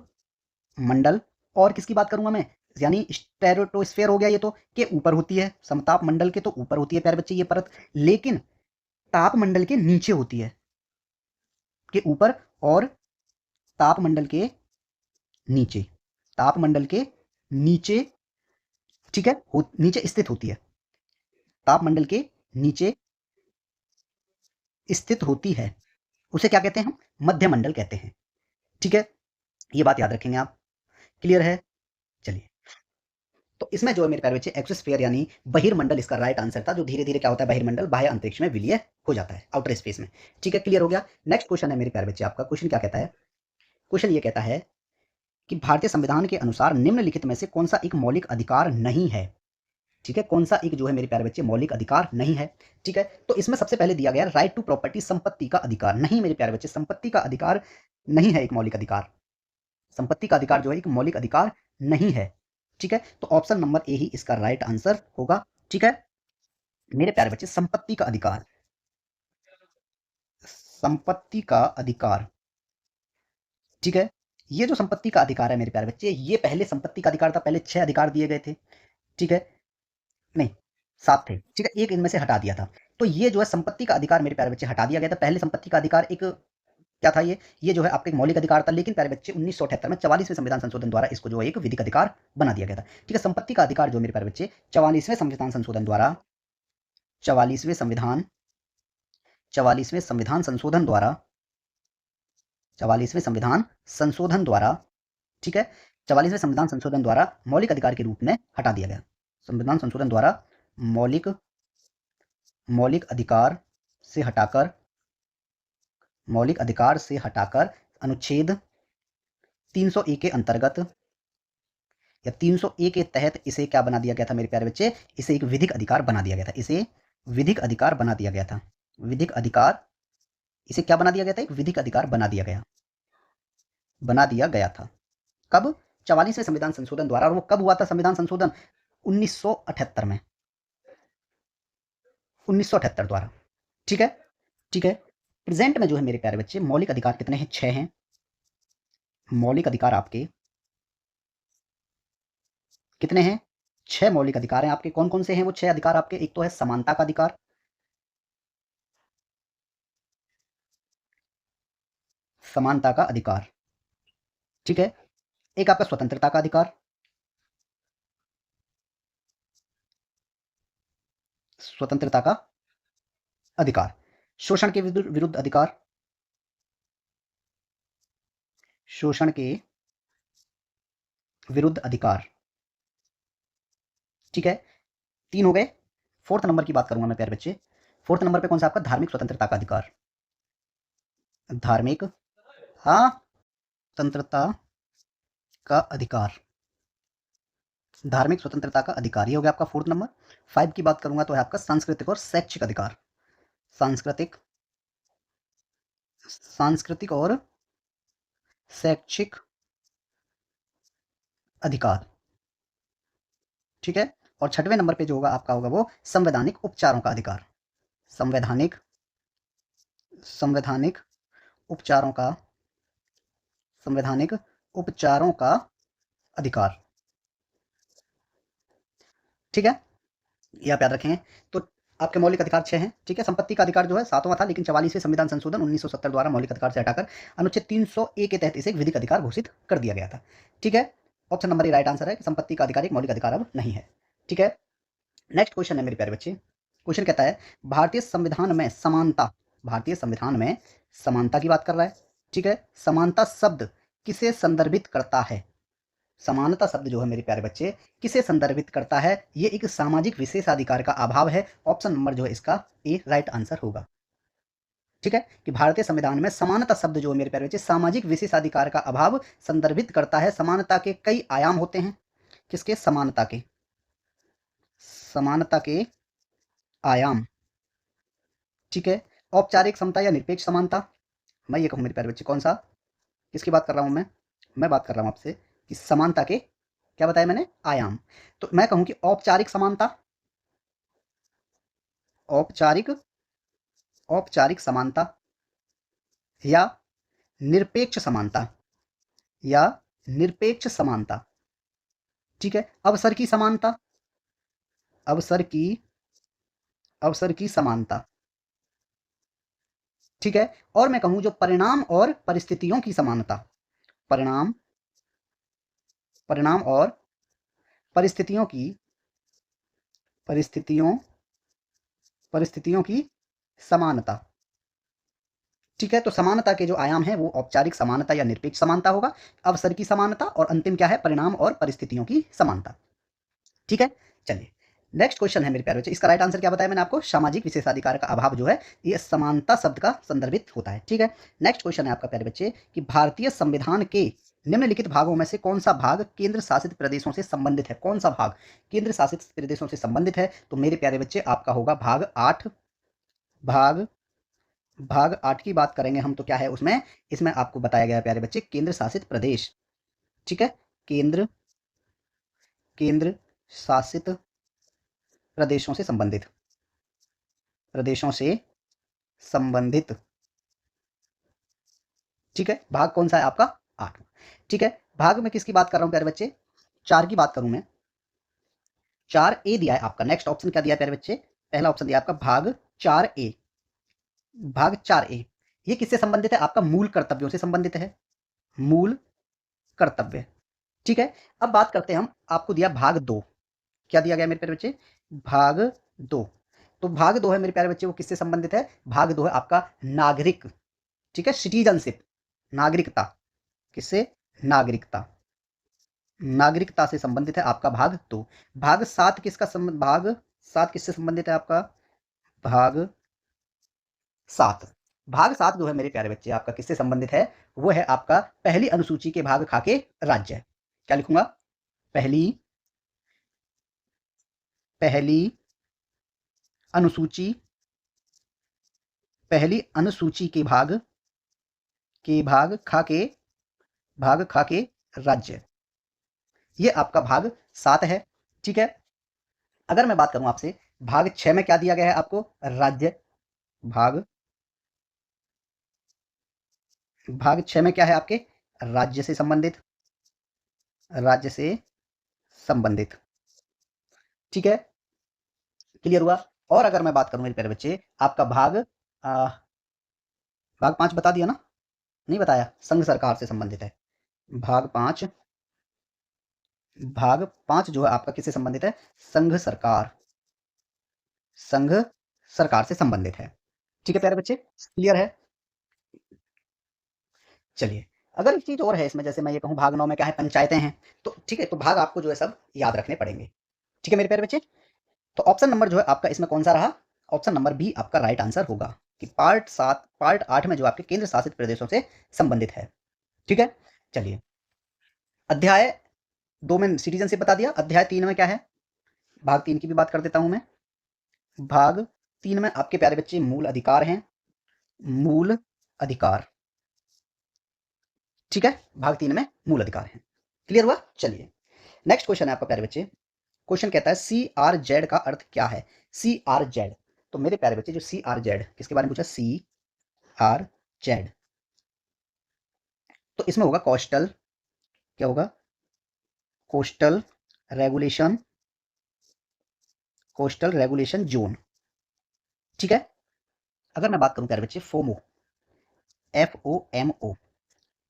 मंडल। और किसकी बात करूंगा मैं? यानी स्टेरेटोस्फेयर हो गया ये तो, के ऊपर होती है, समताप मंडल के तो ऊपर होती है प्यारे बच्चे ये परत, लेकिन ताप मंडल के नीचे होती है, के ऊपर और ताप मंडल के नीचे, ताप मंडल के नीचे। ठीक है, नीचे स्थित होती है, ताप मंडल के नीचे स्थित होती है, उसे क्या कहते हैं हम? मध्यमंडल कहते हैं। ठीक है, ये बात याद रखेंगे आप। क्लियर है? चलिए, तो इसमें जो है मेरे प्यारे बच्चे एक्सोस्फीयर यानी बहिर्मंडल इसका राइट आंसर था, जो धीरे धीरे क्या होता है? बहिर्मंडल बाह्य अंतरिक्ष में विलीय हो जाता है, आउटर स्पेस में। ठीक है, क्लियर हो गया। नेक्स्ट क्वेश्चन है मेरे प्यारे बच्चे आपका, क्वेश्चन क्या कहता है? क्वेश्चन ये कहता है कि भारतीय संविधान के अनुसार निम्नलिखित में से कौन सा एक मौलिक अधिकार नहीं है? ठीक है, कौन सा एक जो है मेरे प्यारे बच्चे मौलिक अधिकार नहीं है? ठीक है, तो इसमें सबसे पहले दिया गया राइट टू प्रॉपर्टी, संपत्ति का अधिकार नहीं मेरे प्यारे बच्चे, संपत्ति का अधिकार नहीं है एक मौलिक अधिकार, संपत्ति का अधिकार जो है एक मौलिक अधिकार नहीं है। ठीक है, तो ऑप्शन नंबर ए ही इसका राइट आंसर होगा। ठीक है मेरे प्यारे बच्चे, संपत्ति का अधिकार, संपत्ति का अधिकार। ठीक है, ये जो संपत्ति का अधिकार है मेरे प्यारे बच्चे, ये पहले संपत्ति का अधिकार था, पहले 6 अधिकार दिए गए थे। ठीक है, नहीं 7 थे। ठीक है, एक इनमें से हटा दिया था, तो ये जो है संपत्ति का अधिकार मेरे प्यारे बच्चे हटा दिया गया था। पहले संपत्ति का अधिकार एक क्या था? ये जो है आपका एक मौलिक अधिकार था, लेकिन प्यारे बच्चे 1978 में 44वें संविधान संशोधन द्वारा इसको जो है एक विधिक अधिकार बना दिया गया था। ठीक है, संपत्ति का अधिकार जो मेरे प्यारे बच्चे 44वें संविधान संशोधन द्वारा, 44वें संविधान, 44वें संविधान संशोधन द्वारा, 44वें संविधान संशोधन द्वारा, ठीक है, 44वें संविधान संशोधन द्वारा मौलिक अधिकार के रूप में हटा दिया गया। संविधान संशोधन द्वारा मौलिक, मौलिक अधिकार से हटाकर, मौलिक अधिकार से हटाकर अनुच्छेद 301 के अंतर्गत या 301 के तहत इसे क्या बना दिया गया था मेरे प्यारे बच्चे? इसे एक विधिक अधिकार बना दिया गया था, इसे विधिक अधिकार बना दिया गया था, विधिक अधिकार, इसे क्या बना दिया गया था? एक विधिक अधिकार बना दिया गया, बना दिया गया था। कब? 44वें संविधान संशोधन द्वारा। और वो कब हुआ था संविधान संशोधन? 1978 में, 1978 द्वारा। ठीक है, ठीक है, प्रेजेंट में जो है मेरे प्यारे बच्चे मौलिक अधिकार कितने हैं? 6 हैं मौलिक अधिकार आपके, कितने हैं? 6 मौलिक अधिकार हैं आपके। कौन कौन से हैं वो 6 अधिकार आपके? एक तो है समानता का अधिकार, समानता का अधिकार, ठीक है, एक आपका स्वतंत्रता का अधिकार, स्वतंत्रता का अधिकार, शोषण के विरुद्ध अधिकार, शोषण के विरुद्ध अधिकार, ठीक है, 3 हो गए। फोर्थ नंबर की बात करूंगा मैं प्यारे बच्चे, फोर्थ नंबर पे कौन सा आपका? धार्मिक स्वतंत्रता का अधिकार, धार्मिक, हाँ स्वतंत्रता का अधिकार, धार्मिक स्वतंत्रता का अधिकार, ये हो गया आपका 4th नंबर। 5 की बात करूंगा तो है आपका सांस्कृतिक और शैक्षिक अधिकार, सांस्कृतिक और शैक्षिक अधिकार, ठीक है। और 6वें नंबर पे जो होगा आपका होगा वो संवैधानिक उपचारों का अधिकार, संवैधानिक उपचारों का अधिकार, ठीक है। ये आप याद रखेंगे। तो आपके मौलिक अधिकार 6 हैं, ठीक है। संपत्ति का अधिकार जो है 7वां था, लेकिन 44वें संविधान संशोधन 1970 द्वारा मौलिक अधिकार से हटाकर अनुच्छेद 300A के तहत इसे एक विधिक अधिकार घोषित कर दिया गया था, ठीक है। Option number A right answer है कि संपत्ति का अधिकार एक मौलिक अधिकार अब नहीं है, ठीक है। नेक्स्ट क्वेश्चन है मेरे प्यारे बच्चे। क्वेश्चन कहता है भारतीय संविधान में समानता, भारतीय संविधान में समानता की बात कर रहा है, ठीक है। समानता शब्द किसे संदर्भित करता है? समानता शब्द जो है मेरे प्यारे बच्चे किसे संदर्भित करता है? ये एक सामाजिक विशेषाधिकार का अभाव है। ऑप्शन नंबर जो है इसका ए राइट आंसर होगा, ठीक है। कि भारतीय संविधान में समानता शब्द जो है मेरे प्यारे बच्चे सामाजिक विशेषाधिकार का अभाव संदर्भित करता है। समानता के कई आयाम होते हैं, किसके? समानता के, समानता के आयाम, ठीक है। औपचारिक समता या निरपेक्ष समानता, मैं ये कहूँ मेरे प्यारे बच्चे कौन सा, किसकी बात कर रहा हूँ मैं बात कर रहा हूँ आपसे कि समानता के क्या बताया मैंने? आयाम। तो मैं कहूँ कि औपचारिक समानता, औपचारिक समानता या निरपेक्ष समानता, या निरपेक्ष समानता, ठीक है। अवसर की समानता, अवसर की समानता, ठीक है। और मैं कहूं जो परिणाम और परिस्थितियों की समानता, परिणाम और परिस्थितियों की समानता, ठीक है। तो समानता के जो आयाम है वो औपचारिक समानता या निरपेक्ष समानता होगा, अवसर की समानता, और अंतिम क्या है? परिणाम और परिस्थितियों की समानता, ठीक है। चलिए नेक्स्ट क्वेश्चन है मेरे प्यारे बच्चे, इसका राइट आंसर क्या बताया मैंने आपको? सामाजिक विशेषाधिकार का अभाव जो है ये समानता शब्द का संदर्भित होता है, ठीक है। नेक्स्ट क्वेश्चन है आपका प्यारे बच्चे कि भारतीय संविधान के निम्नलिखित भागों में से कौन सा भाग केंद्र शासित प्रदेशों से संबंधित है? कौन सा भाग केंद्र शासित प्रदेशों से संबंधित है? तो मेरे प्यारे बच्चे आपका होगा भाग 8। भाग 8 की बात करेंगे हम तो क्या है उसमें, इसमें आपको बताया गया प्यारे बच्चे केंद्र शासित प्रदेश, ठीक है। केंद्र शासित प्रदेशों से संबंधित, ठीक है। भाग कौन सा है आपका? 8, ठीक है। भाग में किसकी बात कर रहा हूं प्यारे बच्चे? 4 की बात करूं मैं। 4A दिया है आपका। नेक्स्ट ऑप्शन क्या दिया है प्यारे बच्चे? पहला ऑप्शन दिया आपका भाग 4A। भाग 4A ये किससे संबंधित है? आपका मूल कर्तव्यों से संबंधित है, मूल कर्तव्य, ठीक है। अब बात करते हैं हम, आपको दिया भाग 2। क्या दिया गया मेरे प्यारे बच्चे? भाग 2। तो भाग 2 है मेरे प्यारे बच्चे वो किससे संबंधित है? भाग 2 है आपका नागरिक, ठीक है, सिटीजनशिप, नागरिकता, किससे? नागरिकता से संबंधित है आपका भाग 2। भाग 7 किसका संबंध? भाग 7 किससे संबंधित है आपका? भाग 7, भाग 7 जो है मेरे प्यारे बच्चे आपका किससे संबंधित है? वो है आपका पहली अनुसूची के भाग खा के राज्य। क्या लिखूंगा? पहली अनुसूची, पहली अनुसूची के भाग खा के राज्य, ये आपका भाग 7 है, ठीक है। अगर मैं बात करूं आपसे भाग 6 में क्या दिया गया है आपको? राज्य। भाग 6 में क्या है आपके? राज्य से संबंधित, ठीक है। क्लियर हुआ? और अगर मैं बात करूं मेरे प्यारे बच्चे आपका भाग 5 बता दिया ना? नहीं बताया? संघ सरकार से संबंधित है। भाग 5 जो है आपका किससे संबंधित है? संघ सरकार से संबंधित है, ठीक है प्यारे बच्चे। क्लियर है? चलिए अगर एक चीज और है इसमें, जैसे मैं ये कहूँ भाग 9 में क्या है? पंचायतें हैं, तो ठीक है, तो भाग आपको जो है सब याद रखने पड़ेंगे, ठीक है मेरे प्यारे बच्चे। तो ऑप्शन नंबर जो है आपका इसमें कौन सा रहा? ऑप्शन नंबर बी आपका राइट आंसर होगा कि पार्ट 8 में जो आपके केंद्र शासित प्रदेशों से संबंधित है, ठीक है। चलिए, अध्याय 2 में सिटीजनशिप बता दिया, अध्याय 3 में क्या है, भाग 3 की भी बात कर देता हूं मैं। भाग 3 में आपके प्यारे बच्चे मूल अधिकार हैं, मूल अधिकार, ठीक है, भाग 3 में मूल अधिकार हैं। क्लियर हुआ? चलिए, नेक्स्ट क्वेश्चन है आपका प्यारे बच्चे, क्वेश्चन कहता है CRZ का अर्थ क्या है? CRZ, तो मेरे प्यारे बच्चे जो CRZ किसके बारे में पूछा? CRZ, तो इसमें होगा कोस्टल, क्या होगा? Coastal regulation, coastal regulation zone, ठीक है। अगर मैं बात करूं प्यारे बच्चे फोमो, FOMO,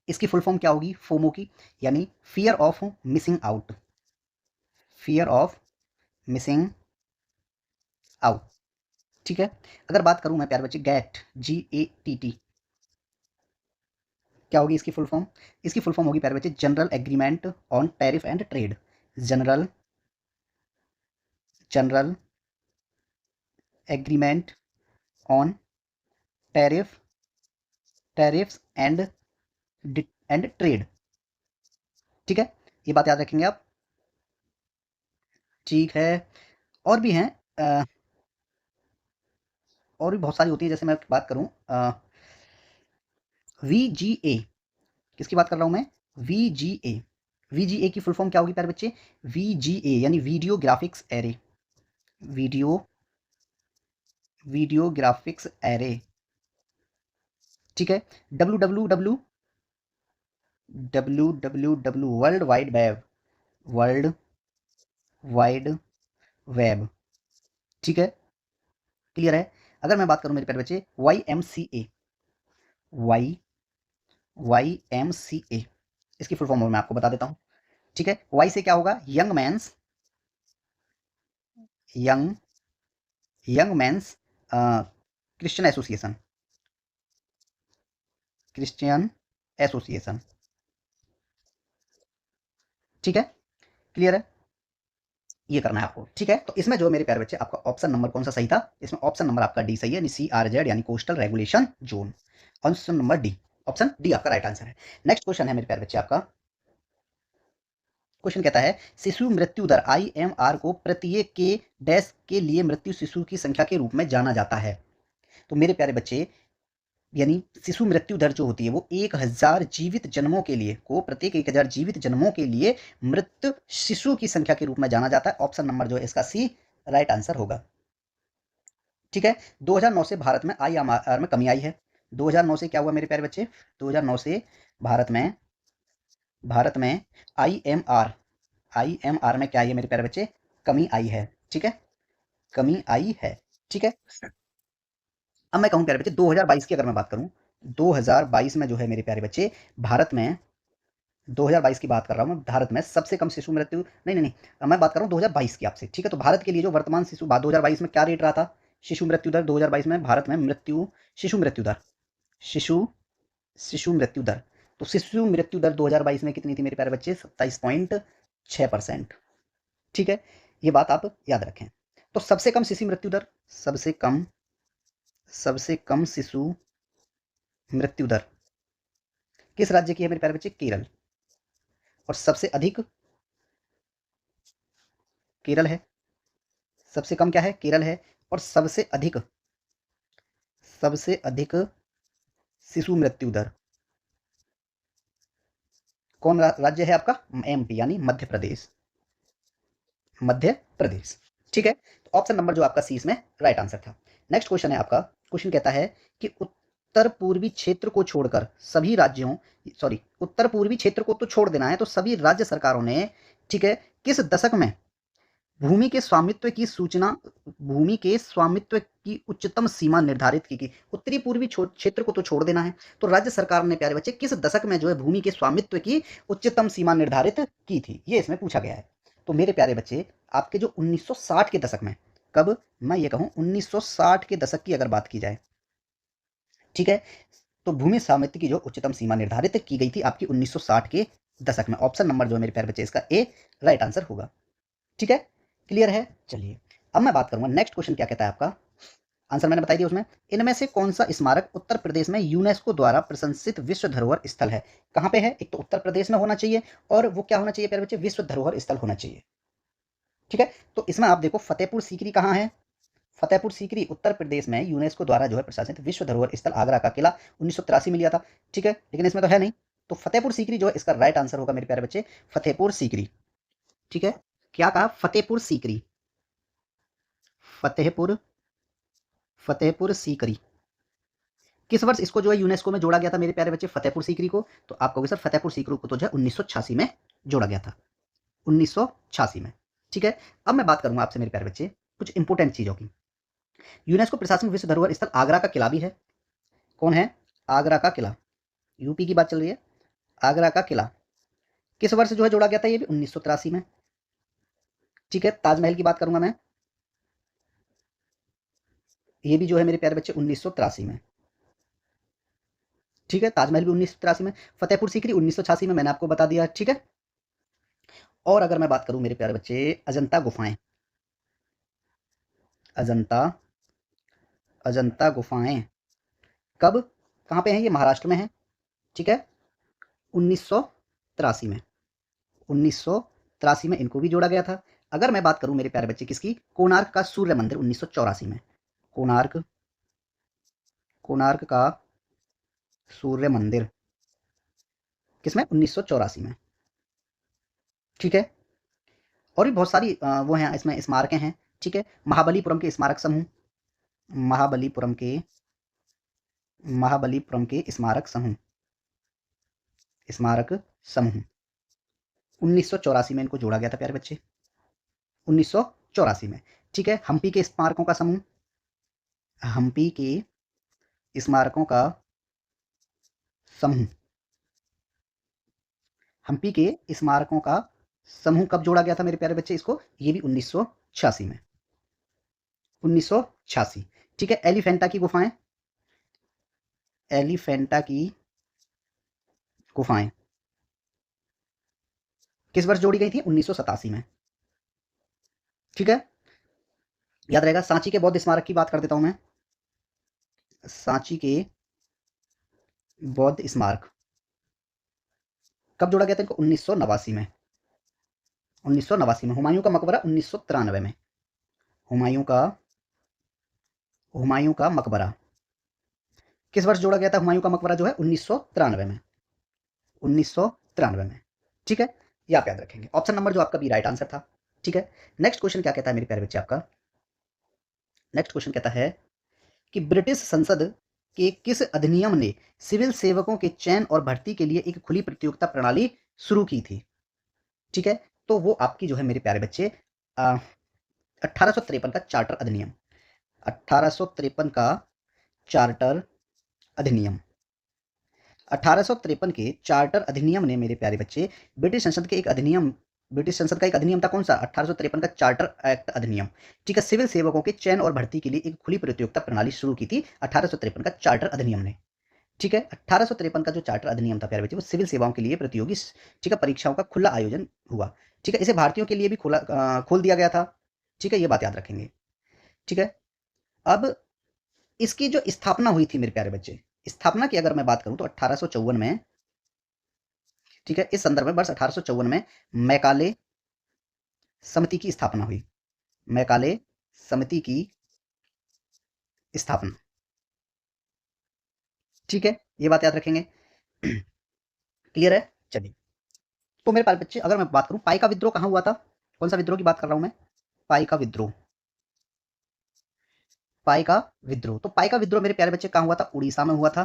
इसकी फुल फॉर्म क्या होगी फोमो की? यानी fear of missing out, fear of missing out, ठीक है। अगर बात करूं मैं प्यारे बच्चे गैट, GATT, क्या होगी इसकी फुल फॉर्म? इसकी फुल फॉर्म होगी प्यारे बच्चे general agreement on tariff and trade, general general agreement on tariff, tariffs and trade, ठीक है। ये बात याद रखेंगे आप, ठीक है। और भी हैं, और भी बहुत सारी होती है, जैसे मैं बात करूं VGA, किसकी बात कर रहा हूं मैं? VGA, VGA की फुल फॉर्म क्या होगी प्यारे बच्चे? VGA यानी video graphics array, video video graphics array, ठीक है। WWW, WWW world wide web, world wide web, ठीक है। क्लियर है? अगर मैं बात करूं मेरे प्यारे बच्चे YMCA, YMCA, इसकी फुल फॉर्म मैं आपको बता देता हूं, ठीक है। वाई से क्या होगा? Young young men's Christian association, Christian association, ठीक है। क्लियर है? ये करना है आपको, ठीक है। तो इसमें जो मेरे प्यारे बच्चे आपका ऑप्शन नंबर कौन सा सही था? इसमें ऑप्शन नंबर आपका डी सही है, यानी CRZ यानी coastal regulation zone, option number D, option D आपका राइट आंसर है। नेक्स्ट क्वेश्चन है मेरे प्यारे बच्चे आपका, क्वेश्चन कहता है शिशु मृत्यु दर IMR को प्रत्येक के डैश के लिए मृत्यु शिशु की संख्या के रूप में जाना जाता है। तो मेरे प्यारे बच्चे यानी शिशु मृत्यु दर जो होती है वो 1000 जीवित जन्मों के लिए को प्रत्येक 1000 जीवित जन्मों के लिए मृत शिशु की संख्या के रूप में जाना जाता है। ऑप्शन नंबर जो है इसका सी राइट आंसर होगा, ठीक है। 2009 से भारत में IMR में कमी आई है। 2009 से क्या हुआ मेरे प्यारे बच्चे? 2009 से भारत में IMR में क्या आई है मेरे प्यारे बच्चे? कमी आई है, ठीक है, कमी आई है, ठीक है। अब मैं कहूँ प्यारे बच्चे 2022 की अगर मैं बात करूँ, 2022 में जो है मेरे प्यारे बच्चे भारत में, 2022 की बात कर रहा हूँ मैं, भारत में सबसे कम शिशु मृत्यु, नहीं, मैं बात कर रहा हूँ 2022 की आपसे, ठीक है। तो भारत के लिए जो वर्तमान 2022 में क्या रेट रहा था शिशु मृत्यु दर? 2022 में भारत में शिशु मृत्यु दर, शिशु शिशु मृत्यु दर, तो शिशु मृत्यु दर 2022 में कितनी थी मेरे प्यारे बच्चे? 27.6%, ठीक है। ये बात आप याद रखें। तो सबसे कम शिशु मृत्यु दर, सबसे कम शिशु मृत्यु दर किस राज्य की है मेरे प्यारे बच्चे? केरल। और सबसे अधिक केरल है, सबसे कम क्या है? केरल है। और सबसे अधिक शिशु मृत्यु दर कौन राज्य है आपका? MP यानी मध्य प्रदेश, मध्य प्रदेश, ठीक है। तो ऑप्शन नंबर जो आपका सी इसमें राइट आंसर था। नेक्स्ट क्वेश्चन है आपका, क्वेश्चन कहता है कि उत्तर पूर्वी क्षेत्र को छोड़कर सभी राज्यों, सॉरी, उत्तर पूर्वी क्षेत्र को तो छोड़ देना है, तो सभी राज्य सरकारों ने, ठीक है, किस दशक में भूमि के स्वामित्व की सूचना, भूमि के स्वामित्व की उच्चतम सीमा निर्धारित की? उत्तरी पूर्वी क्षेत्र को तो छोड़ देना है, तो राज्य सरकार ने प्यारे बच्चे किस दशक में जो है भूमि के स्वामित्व की उच्चतम सीमा निर्धारित की थी? ये इसमें पूछा गया है। तो मेरे प्यारे बच्चे आपके जो 1960 के दशक में, कब मैं ये कहूँ 1960 के दशक की अगर बात की जाए, ठीक है, तो भूमि स्वामित्व की जो उच्चतम सीमा निर्धारित की गई थी आपकी 1960 के दशक में। ऑप्शन नंबर जो है मेरे प्यारे बच्चे इसका ए राइट आंसर होगा, ठीक है। क्लियर है? चलिए, अब मैं बात करूंगा नेक्स्ट क्वेश्चन क्या कहता है आपका, आंसर मैंने बताई दिया उसमें। इनमें से कौन सा स्मारक उत्तर प्रदेश में यूनेस्को द्वारा प्रशंसित विश्व धरोहर स्थल है? कहाँ पे है? एक तो उत्तर प्रदेश में होना चाहिए, और वो क्या होना चाहिए प्यारे बच्चे? विश्व धरोहर स्थल होना चाहिए। ठीक है, तो इसमें आप देखो फतेहपुर सीकरी कहाँ है? फतेहपुर सीकरी उत्तर प्रदेश में यूनेस्को द्वारा जो है प्रशासित विश्व धरोहर स्थल आगरा का किला 1983 में लिया था। ठीक है, लेकिन इसमें तो है नहीं, तो फतेहपुर सीकरी जो है इसका राइट आंसर होगा मेरे प्यारे बच्चे, फतेहपुर सीकरी। ठीक है, क्या कहा? फतेहपुर सीकरी, फतेहपुर, फतेहपुर सीकरी। किस वर्ष इसको जो है यूनेस्को में जोड़ा गया था मेरे प्यारे बच्चे? फतेहपुर सीकरी को। तो आप कहोगे सर फतेहपुर सीकरी को तो जो है 1986 में जोड़ा गया था, 1986 में। ठीक है, अब मैं बात करूंगा आपसे मेरे प्यारे बच्चे कुछ इंपोर्टेंट चीजों की। यूनेस्को प्रशासनिक विश्व धरोहर स्थल आगरा का किला भी है। कौन है? आगरा का किला, यूपी की बात चल रही है। आगरा का किला किस वर्ष जो है जोड़ा गया था? ये भी 1983 में। ठीक है, ताजमहल की बात करूंगा मैं, ये भी जो है मेरे प्यारे बच्चे 1983 में। ठीक है, ताजमहल भी 1983 में, फतेहपुर सीकरी 1986 में, मैंने आपको बता दिया। ठीक है, और अगर मैं बात करूं मेरे प्यारे बच्चे अजंता गुफाएं, अजंता, अजंता गुफाएं कब, कहां पे हैं? ये महाराष्ट्र में है। ठीक है, 1983 में, 1983 में इनको भी जोड़ा गया था। अगर मैं बात करूं मेरे प्यारे बच्चे किसकी? कोणार्क का सूर्य मंदिर 1984 में, कोणार्क, कोणार्क का सूर्य मंदिर किसमें? 1984 में। ठीक है, और भी बहुत सारी वो हैं इसमें स्मारकें हैं। ठीक है, महाबलीपुरम के स्मारक समूह, महाबलीपुरम के, महाबलीपुरम के स्मारक समूह, स्मारक समूह 1984 में इनको जोड़ा गया था प्यारे बच्चे, 1984 में। ठीक है, हम्पी के स्मारकों का समूह, हम्पी के स्मारकों का समूह, हम्पी के स्मारकों का समूह कब जोड़ा गया था मेरे प्यारे बच्चे इसको? ये भी 1986 में, 1986। ठीक है, एलिफेंटा की गुफाएं, एलिफेंटा की गुफाएं किस वर्ष जोड़ी गई थी? 1987 में। ठीक है, याद रहेगा। सांची के बौद्ध स्मारक की बात कर देता हूं मैं, सांची के बौद्ध स्मारक कब जोड़ा गया था इनको? 1989 में, 1989 में। हुमायूं का मकबरा 1993 में, हुमायूं का, हुमायूं का मकबरा किस वर्ष जोड़ा गया था? हुमायूं का मकबरा जो है 1993 में, 1993 में। ठीक है, ये आप याद रखेंगे। ऑप्शन नंबर जो आपका बी राइट आंसर था। ठीक है, नेक्स्ट क्वेश्चन क्या कहता है मेरे प्यारे बच्चे आपका? नेक्स्ट क्वेश्चन कहता है कि ब्रिटिश संसद के किस अधिनियम ने सिविल सेवकों के चयन और भर्ती के लिए एक खुली प्रतियोगिता प्रणाली शुरू की थी? ठीक है, तो वो आपकी जो है मेरे प्यारे बच्चे 1853 का चार्टर अधिनियम, 1853 का चार्टर अधिनियम, 1853 के चार्टर अधिनियम ने मेरे प्यारे बच्चे ब्रिटिश संसद के एक अधिनियम, ब्रिटिश संसद का एक अधिनियम था, कौन सा? 1853 का चार्टर एक्ट अधिनियम। ठीक है, सिविल सेवकों के चयन और भर्ती के लिए एक खुली प्रतियोगिता प्रणाली शुरू की थी 1853 का चार्टर अधिनियम ने। ठीक है, 1853 का जो चार्टर अधिनियम था प्यारे बच्चे वो सिविल सेवाओं के लिए प्रतियोगी, ठीक है, परीक्षाओं का खुला आयोजन हुआ। ठीक है, इसे भारतीयों के लिए भी खोल दिया गया था। ठीक है, ये बात याद रखेंगे। ठीक है, अब इसकी जो स्थापना हुई थी मेरे प्यारे बच्चे, स्थापना की अगर मैं बात करूं तो 1854 में, ठीक है, इस संदर्भ में वर्ष 1854 में मैकाले समिति की स्थापना हुई, मैकाले समिति की स्थापना। ठीक है, ये बात याद रखेंगे। क्लियर है? चलिए, तो मेरे प्यारे बच्चे अगर मैं बात करूं पाई का विद्रोह कहां हुआ था? कौन सा विद्रोह की बात कर रहा हूं मैं? पाई का विद्रोह, पाई का विद्रोह। तो पाई का विद्रोह मेरे प्यारे बच्चे कहां हुआ था? उड़ीसा में हुआ था।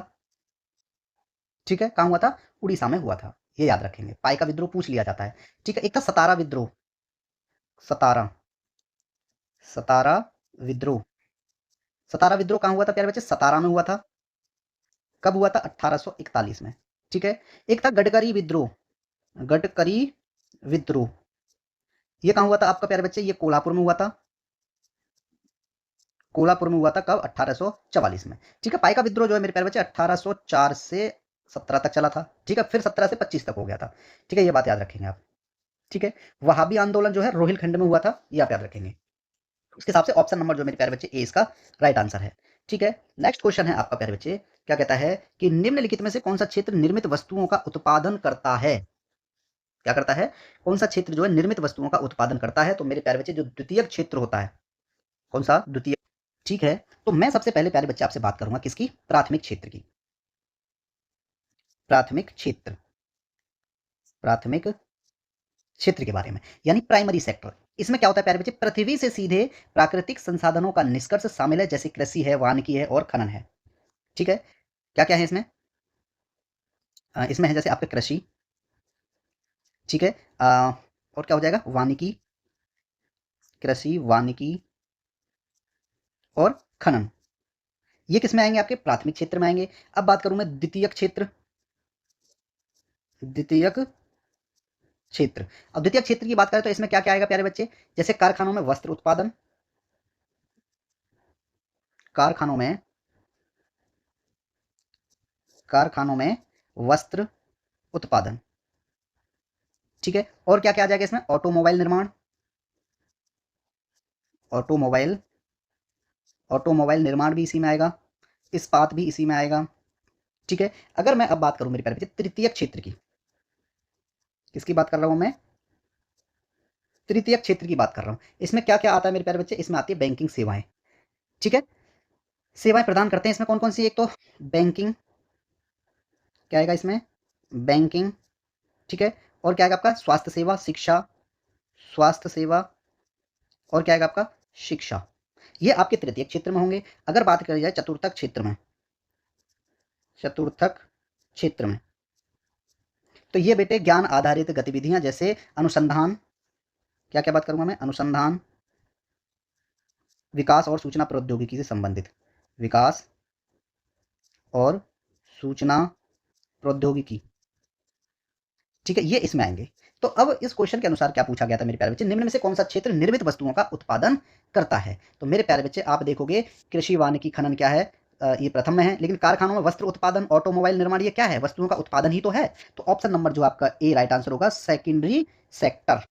ठीक है, कहां हुआ था? उड़ीसा में हुआ था, ये याद रखेंगे। पाई का विद्रोह पूछ लिया जाता है। ठीक है, एक था सतारा विद्रोह, सतारा, सतारा विद्रोह, सतारा विद्रोह कहां हुआ था प्यारे बच्चे? सतारा में हुआ था। कब हुआ था? 1841 में। ठीक है, एक था गडकरी विद्रोह, गडकरी विद्रोह, ये कहां हुआ था आपका प्यारे बच्चे? ये कोल्हापुर में हुआ था, कोल्हापुर में हुआ था। कब? 1844 में। ठीक है, पाई का विद्रोह जो है मेरे प्यारे बच्चे 1804 से 17 तक चला था। ठीक है, फिर 17 से 25 तक हो गया था। ठीक है, ये बात याद रखेंगे आप। ठीक है, वहाबी आंदोलन जो है रोहिलखंड में हुआ था, ये आप याद रखेंगे। उसके हिसाब से ऑप्शन नंबर जो मेरे प्यारे बच्चे ए इसका राइट आंसर है। ठीक है, नेक्स्ट क्वेश्चन है आपका प्यारे बच्चे, क्या कहता है कि निम्नलिखित में से कौन सा क्षेत्र निर्मित वस्तुओं का उत्पादन करता है? क्या करता है? कौन सा क्षेत्र जो है निर्मित वस्तुओं का उत्पादन करता है? तो मेरे प्यारे बच्चे जो द्वितीयक क्षेत्र होता है, कौन सा? द्वितीय। ठीक है, तो मैं सबसे पहले प्यारे बच्चे आपसे बात करूंगा किसकी? प्राथमिक क्षेत्र की। प्राथमिक क्षेत्र, प्राथमिक क्षेत्र के बारे में, यानी प्राइमरी सेक्टर। इसमें क्या होता है प्यारे बच्चे? पृथ्वी से सीधे प्राकृतिक संसाधनों का निष्कर्ष शामिल है, जैसे कृषि है, वानिकी है और खनन है। ठीक है, क्या क्या है इसमें? इसमें है जैसे आपके कृषि, ठीक है, और क्या हो जाएगा? वानिकी, कृषि, वानिकी और खनन। ये किस में आएंगे? आपके प्राथमिक क्षेत्र में आएंगे। अब बात करूं मैं द्वितीयक क्षेत्र, द्वितीयक क्षेत्र। अब द्वितीयक क्षेत्र की बात करें तो इसमें क्या क्या आएगा प्यारे बच्चे? जैसे कारखानों में वस्त्र उत्पादन, कारखानों में, कारखानों में वस्त्र उत्पादन। ठीक है, और क्या क्या आ जाएगा इसमें? ऑटोमोबाइल निर्माण, ऑटोमोबाइल, ऑटोमोबाइल निर्माण भी इसी में आएगा, इस्पात भी इसी में आएगा। ठीक है, अगर मैं अब बात करूं मेरे प्यारे बच्चे तृतीय क्षेत्र की, किसकी बात कर रहा हूं मैं? तृतीय क्षेत्र की बात कर रहा हूं। इसमें क्या क्या आता है मेरे प्यारे बच्चे? इसमें आती है बैंकिंग सेवाएं। ठीक है, सेवाएं प्रदान करते हैं इसमें कौन कौन सी? एक तो बैंकिंग, क्या आएगा इसमें? बैंकिंग। ठीक है, और क्या आएगा आपका? स्वास्थ्य सेवा, शिक्षा, स्वास्थ्य सेवा, और क्या आएगा आपका? शिक्षा। ये आपके तृतीय क्षेत्र में होंगे। अगर बात करी जाए चतुर्थक क्षेत्र में, चतुर्थक क्षेत्र में, तो ये बेटे ज्ञान आधारित गतिविधियां, जैसे अनुसंधान, क्या क्या बात करूंगा मैं? अनुसंधान, विकास और सूचना प्रौद्योगिकी से संबंधित, विकास और सूचना प्रौद्योगिकी। ठीक है, ये इसमें आएंगे। तो अब इस क्वेश्चन के अनुसार क्या पूछा गया था मेरे प्यारे बच्चे? निम्न में से कौन सा क्षेत्र निर्मित वस्तुओं का उत्पादन करता है? तो मेरे प्यारे बच्चे आप देखोगे कृषि, वानिकी, खनन क्या है? ये प्रथम में है, लेकिन कारखानों में वस्त्र उत्पादन, ऑटोमोबाइल निर्माण, ये क्या है? वस्तुओं का उत्पादन ही तो है। तो ऑप्शन नंबर जो आपका ए राइट आंसर होगा, सेकेंडरी सेक्टर।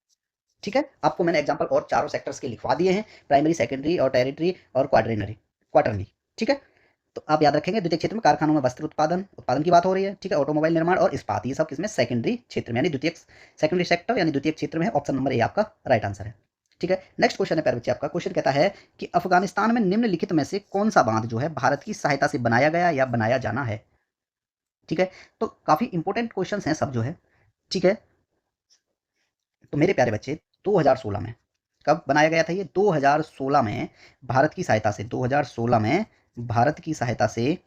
ठीक है, आपको मैंने एग्जांपल और चारों सेक्टर्स के लिखवा दिए हैं, प्राइमरी, सेकेंडरी और टेरिटरी और क्वाड्रिनरी, क्वार्टरली। ठीक है, तो आप याद रखेंगे द्वितीय क्षेत्र में कारखानों में वस्त्र उत्पादन, उत्पादन की बात हो रही है। ठीक है, ऑटोमोबाइल निर्माण और इस्पात, ये सब किसमें? सेकेंडरी क्षेत्र में, यानी द्वितीय, सेकेंडरी सेक्टर यानी द्वितीय क्षेत्र में है। ऑप्शन नंबर ए आपका राइट आंसर है। ठीक है, नेक्स्ट क्वेश्चन है प्यारे बच्चे आपका। क्वेश्चन कहता है कि अफगानिस्तान में निम्नलिखित में से कौन सा बांध जो है भारत की सहायता से बनाया गया या बनाया जाना है? ठीक है, तो काफी इंपॉर्टेंट क्वेश्चन हैं सब जो है। ठीक है, तो मेरे प्यारे बच्चे 2016 में कब बनाया गया था? ये 2016 में भारत की सहायता से, 2016 में भारत की सहायता से,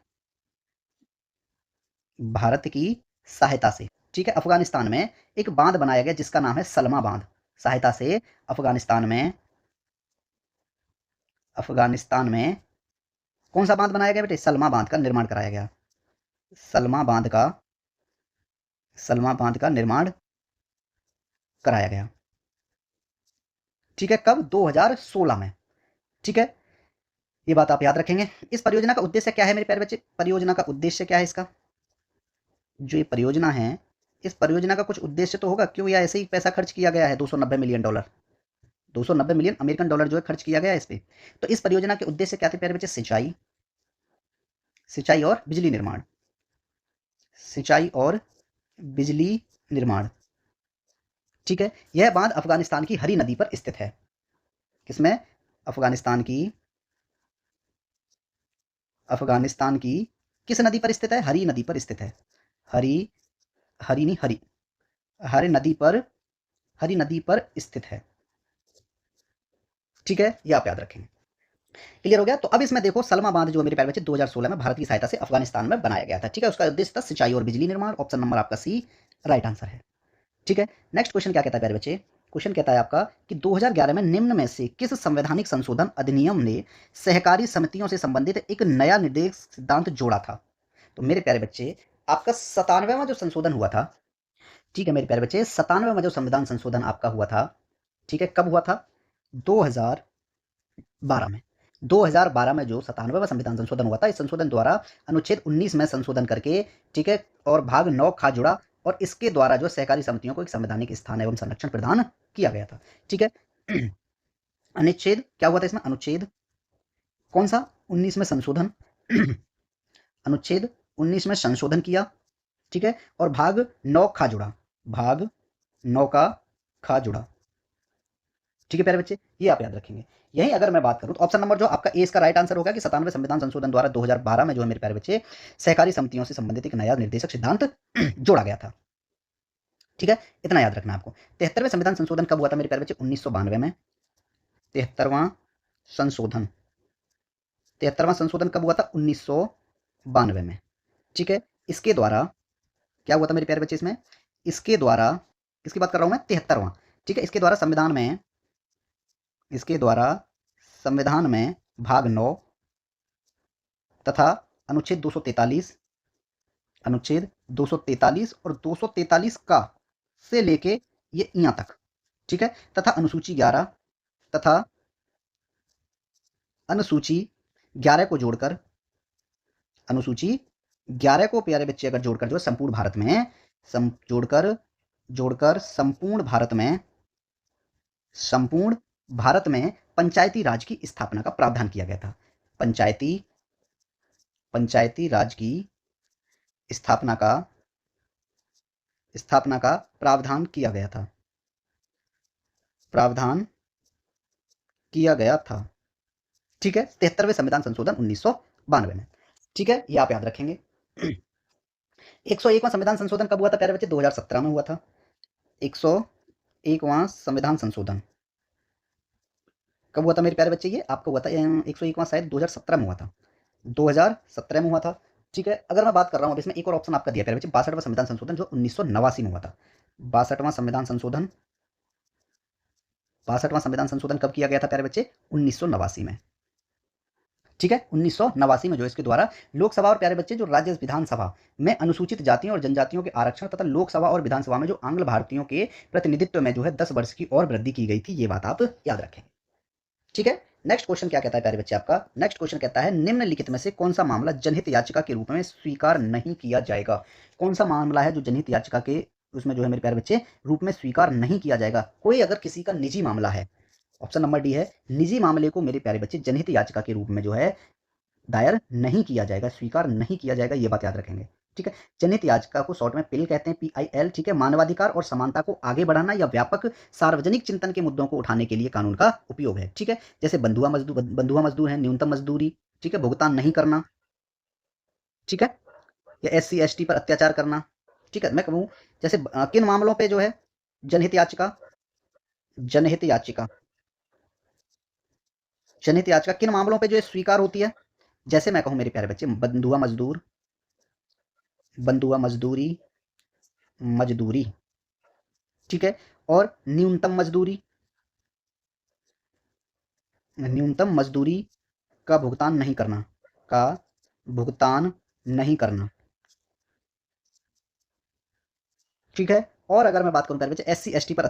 भारत की सहायता से, ठीक है, अफगानिस्तान में एक बांध बनाया गया जिसका नाम है सलमा बांध। सहायता से अफगानिस्तान में, अफगानिस्तान में कौन सा बांध बनाया गया बेटे? सलमा बांध का निर्माण कराया गया। सलमा बांध का, सलमा बांध का निर्माण कराया गया। ठीक है, कब? 2016 में। ठीक है, ये बात आप याद रखेंगे। इस परियोजना का उद्देश्य क्या है मेरे प्यारे बच्चे? परियोजना का उद्देश्य क्या है इसका? जो ये परियोजना है, इस परियोजना का कुछ उद्देश्य तो होगा, क्यों या ऐसे ही पैसा खर्च किया गया है? $290 मिलियन, 290 मिलियन अमेरिकन डॉलर जो है खर्च किया गया है इस पे। तो इस परियोजना के उद्देश्य क्या थे प्यारे बच्चे? सिंचाई, सिंचाई और बिजली निर्माण, सिंचाई और बिजली निर्माण। ठीक है, यह बांध अफगानिस्तान की हरी नदी पर स्थित है। किसमें? अफगानिस्तान की, अफगानिस्तान की किस नदी पर स्थित है? हरी नदी पर स्थित है। हरी, हरी नहीं हरी, हरी नदी पर, हरी नदी पर स्थित है। ठीक है, ये आप याद रखेंगे। क्लियर हो गया? तो अब इसमें देखो सलमा बांध जो मेरे प्यारे बच्चे 2016 में भारत की सहायता से अफगानिस्तान में बनाया गया था। ठीक है, उसका उद्देश्य था सिंचाई और बिजली निर्माण। ऑप्शन नंबर आपका सी राइट आंसर है। ठीक है, नेक्स्ट क्वेश्चन क्या कहता है प्यारे बच्चे? क्वेश्चन कहता है आपका कि 2011 में निम्न में से किस संवैधानिक संशोधन अधिनियम ने सहकारी समितियों से संबंधित एक नया निर्देश सिद्धांत जोड़ा था? तो मेरे प्यारे बच्चे आपका 97वां जो संशोधन हुआ था, ठीक है मेरे प्यारे बच्चे, 97वां जो संविधान संशोधन आपका हुआ था, ठीक है, कब हुआ था? 2012 में। 2012 में जो 97वां संविधान संशोधन हुआ था, इस संशोधन द्वारा अनुच्छेद 19 में संशोधन करके, ठीक है, और भाग 9 खा जुड़ा, और इसके द्वारा जो सहकारी समितियों को एक संवैधानिक स्थान एवं संरक्षण प्रदान किया गया था। ठीक है, अनुच्छेद क्या हुआ था इसमें? अनुच्छेद कौन सा? 19 में संशोधन अनुच्छेद 19 में संशोधन किया, ठीक है, और भाग 9 खा जुड़ा, भाग 9 का खा जुड़ा, ठीक है प्यारे बच्चे, ये आप याद रखेंगे। यही अगर मैं बात करूं तो ऑप्शन नंबर जो आपका ए इसका राइट आंसर होगा कि 97वें संविधान संशोधन द्वारा 2012 में जो है मेरे प्यारे बच्चे सहकारी समितियों से संबंधित एक नया निर्देशक सिद्धांत जोड़ा गया था, ठीक है, इतना याद रखना आपको। 73वें संविधान संशोधन कब हुआ था मेरे प्यारे बच्चे? 1992 में। 73वां संशोधन 73वां संशोधन कब हुआ था? 1992 में, ठीक है। इसके द्वारा क्या हुआ था मेरे प्यारे बच्चे इसमें? इसके द्वारा किसकी बात कर रहा हूं मैं? 73वां, ठीक है। इसके द्वारा संविधान में भाग 9 तथा अनुच्छेद 243 अनुच्छेद 243 और 243 का से लेके ये यहाँ तक, ठीक है, तथा अनुसूची 11 तथा अनुसूची 11 को जोड़कर अनुसूची 11 को प्यारे बच्चे अगर जोड़कर जो संपूर्ण भारत में जोड़कर संपूर्ण भारत में पंचायती राज की स्थापना का प्रावधान किया गया था। पंचायती राज की स्थापना का प्रावधान किया गया था, ठीक है, 73वें संविधान संशोधन 1992 में, ठीक है, ये आप याद रखेंगे। 101वां संविधान संशोधन कब हुआ था प्यारे बच्चे? 2017 में हुआ था। 101वां संविधान संशोधन कब हुआ था मेरे प्यारे बच्चे? ये आपको हुआ था 101वां शायद 2017 में हुआ था, 2017 में हुआ था, ठीक है। अगर मैं बात कर रहा हूँ, इसमें एक और ऑप्शन आपका दिया प्यारे बच्चे, 62वां संविधान संशोधन जो 1989 में हुआ था। 62वां संविधान संशोधन 62वां संविधान संशोधन कब किया गया था प्यारे बच्चे? 1989 में, ठीक है। 1989 में जो इसके द्वारा लोकसभा और प्यारे बच्चे जो राज्य विधानसभा में अनुसूचित जातियों और जनजातियों के आरक्षण तथा लोकसभा और विधानसभा में जो आंग्ल भारतीयों के प्रतिनिधित्व में जो है 10 वर्ष की और वृद्धि की गई थी, ये बात आप याद रखें, ठीक है। नेक्स्ट क्वेश्चन क्या कहता है प्यारे बच्चे आपका? नेक्स्ट क्वेश्चन कहता है निम्नलिखित में से कौन सा मामला जनहित याचिका के रूप में स्वीकार नहीं किया जाएगा? कौन सा मामला है जो जनहित याचिका के उसमें जो है मेरे प्यारे बच्चे रूप में स्वीकार नहीं किया जाएगा? कोई अगर किसी का निजी मामला है, ऑप्शन नंबर डी है, निजी मामले को मेरे प्यारे बच्चे जनहित याचिका के रूप में जो है दायर नहीं किया जाएगा, स्वीकार नहीं किया जाएगा, ये बात याद रखेंगे, ठीक है। जनहित याचिका को शॉर्ट में पिल कहते हैं, PIL, ठीक है। मानवाधिकार और समानता को आगे बढ़ाना या व्यापक सार्वजनिक चिंतन के मुद्दों को उठाने के लिए कानून का उपयोग है, ठीक है। जैसे बंधुआ मजदूर है, न्यूनतम मजदूरी, ठीक है, भुगतान नहीं करना, ठीक है, या SC ST पर अत्याचार करना, ठीक है। मैं कहूँ जैसे किन मामलों पर जो है जनहित याचिका जनहित याचिका जनहित याचिका किन मामलों पर जो है स्वीकार होती है? जैसे मैं कहूँ मेरे प्यारे बच्चे, बंधुआ मजदूरी, ठीक है, और न्यूनतम मजदूरी का भुगतान नहीं करना, ठीक है। और अगर मैं बात करूं प्यारे बच्चे SC ST पर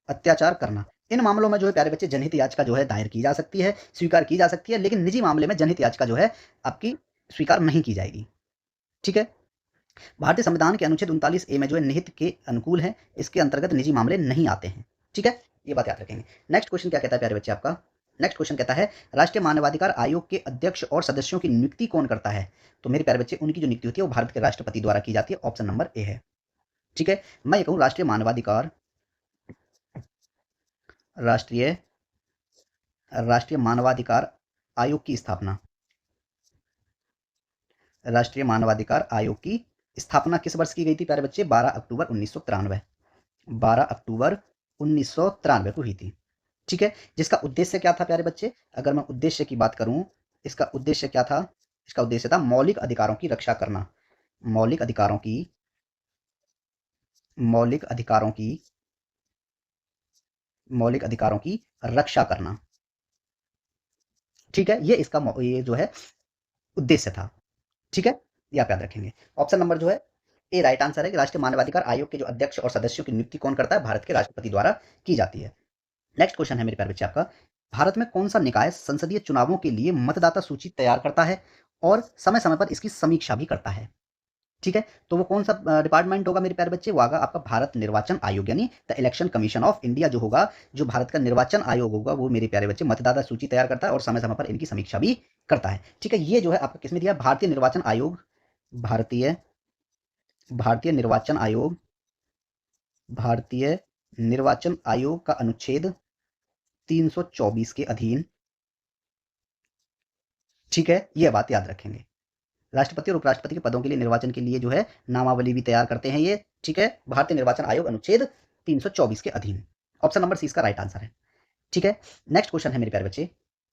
अत्याचार करना, इन मामलों में जो है प्यारे बच्चे जनहित याचिका जो है दायर की जा सकती है, स्वीकार की जा सकती है, लेकिन निजी मामले में जनहित याचिका जो है आपकी स्वीकार नहीं की जाएगी, ठीक है। भारतीय संविधान के अनुच्छेद 39A में जो है निहित के अनुकूल है, इसके अंतर्गत निजी मामले नहीं आते हैं, ठीक है, ये बात याद रखेंगे। नेक्स्ट क्वेश्चन क्या कहता है प्यारे बच्चे आपका? नेक्स्ट क्वेश्चन कहता है राष्ट्रीय मानवाधिकार आयोग के अध्यक्ष और सदस्यों की नियुक्ति कौन करता है? तो मेरे प्यारे बच्चे उनकी जो नियुक्ति होती है वो भारत के राष्ट्रपति द्वारा की जाती है, ऑप्शन नंबर ए है, ठीक है। मैं ये कहूँ राष्ट्रीय मानवाधिकार आयोग की स्थापना किस वर्ष की गई थी प्यारे बच्चे? 12 अक्टूबर 1993 को हुई थी, ठीक है। जिसका उद्देश्य क्या था प्यारे बच्चे? अगर मैं उद्देश्य की बात करूं, इसका उद्देश्य क्या था? इसका उद्देश्य था मौलिक अधिकारों की रक्षा करना, मौलिक अधिकारों की रक्षा करना, ठीक है। ये जो है उद्देश्य था, ठीक है, ये आप याद रखेंगे। ऑप्शन नंबर जो है ए राइट आंसर है कि राष्ट्रीय मानवाधिकार आयोग के जो अध्यक्ष और सदस्यों की नियुक्ति कौन करता है? भारत के राष्ट्रपति द्वारा की जाती है। नेक्स्ट क्वेश्चन है मेरे प्यारे बच्चे आपका, भारत में कौन सा निकाय संसदीय चुनावों के लिए मतदाता सूची तैयार करता है और समय समय पर इसकी समीक्षा भी करता है? ठीक है, तो वो कौन सा डिपार्टमेंट होगा मेरे प्यारे बच्चे? वो आगा आपका भारत निर्वाचन आयोग, यानी the election commission of India जो होगा, जो भारत का निर्वाचन आयोग होगा, वो मेरे प्यारे बच्चे मतदाता सूची तैयार करता है और समय समय पर इनकी समीक्षा भी करता है। ठीक है, ये जो है आपका किसमें दिया? भारतीय निर्वाचन आयोग, भारतीय भारतीय निर्वाचन आयोग, भारतीय निर्वाचन आयोग का अनुच्छेद 324 के अधीन। ठीक है, यह बात याद रखेंगे। राष्ट्रपति और उपराष्ट्रपति के पदों के लिए निर्वाचन के लिए जो है नामावली भी तैयार करते हैं ये। ठीक है, भारतीय निर्वाचन आयोग अनुच्छेद 324 के अधीन। ऑप्शन नंबर सी इसका राइट आंसर है। ठीक है, नेक्स्ट क्वेश्चन है मेरे प्यारे बच्चे,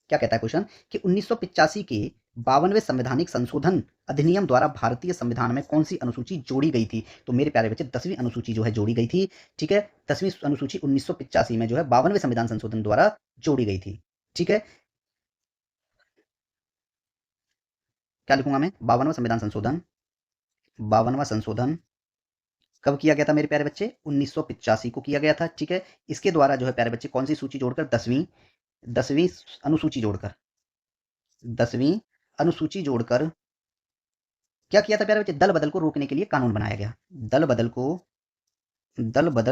क्या कहता है क्वेश्चन कि 1985 के 52वें संवैधानिक संशोधन अधिनियम द्वारा भारतीय संविधान में कौन सी अनुसूची जोड़ी गई थी? तो मेरे प्यारे बच्चे 10वीं अनुसूची जो है जोड़ी गई थी। ठीक है, 10वीं अनुसूची 1985 में जो है 52वें संविधान संशोधन द्वारा जोड़ी गई थी। ठीक है, क्या लिखूंगा मैं? 52वां संविधान संशोधन, 52वां संशोधन कब किया गया था मेरे प्यारे बच्चे? 1985 को किया गया था। ठीक है, इसके द्वारा जो है प्यारे बच्चे कौन सी सूची जोड़कर? 10वीं अनुसूची जोड़कर, 10वीं अनुसूची जोड़कर क्या किया था प्यारे बच्चे? दल बदल को रोकने के लिए कानून बनाया गया। दल बदल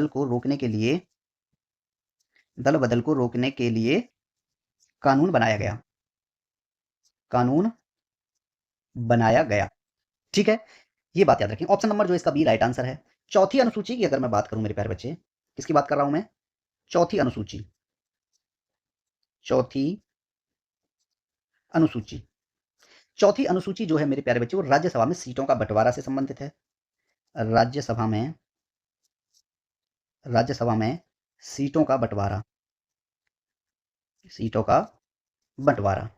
को रोकने के लिए, दल बदल को रोकने के लिए कानून बनाया गया, कानून बनाया गया। ठीक है, ये बात याद रखें। ऑप्शन नंबर जो इसका बी राइट आंसर है। चौथी अनुसूची की अगर मैं बात करूं मेरे प्यारे बच्चे, किसकी बात कर रहा हूं मैं? चौथी अनुसूची, चौथी अनुसूची, चौथी अनुसूची जो है मेरे प्यारे बच्चे वो राज्यसभा में सीटों का बंटवारा से संबंधित है। राज्यसभा में, राज्यसभा में सीटों का बंटवारा, सीटों का बंटवारा।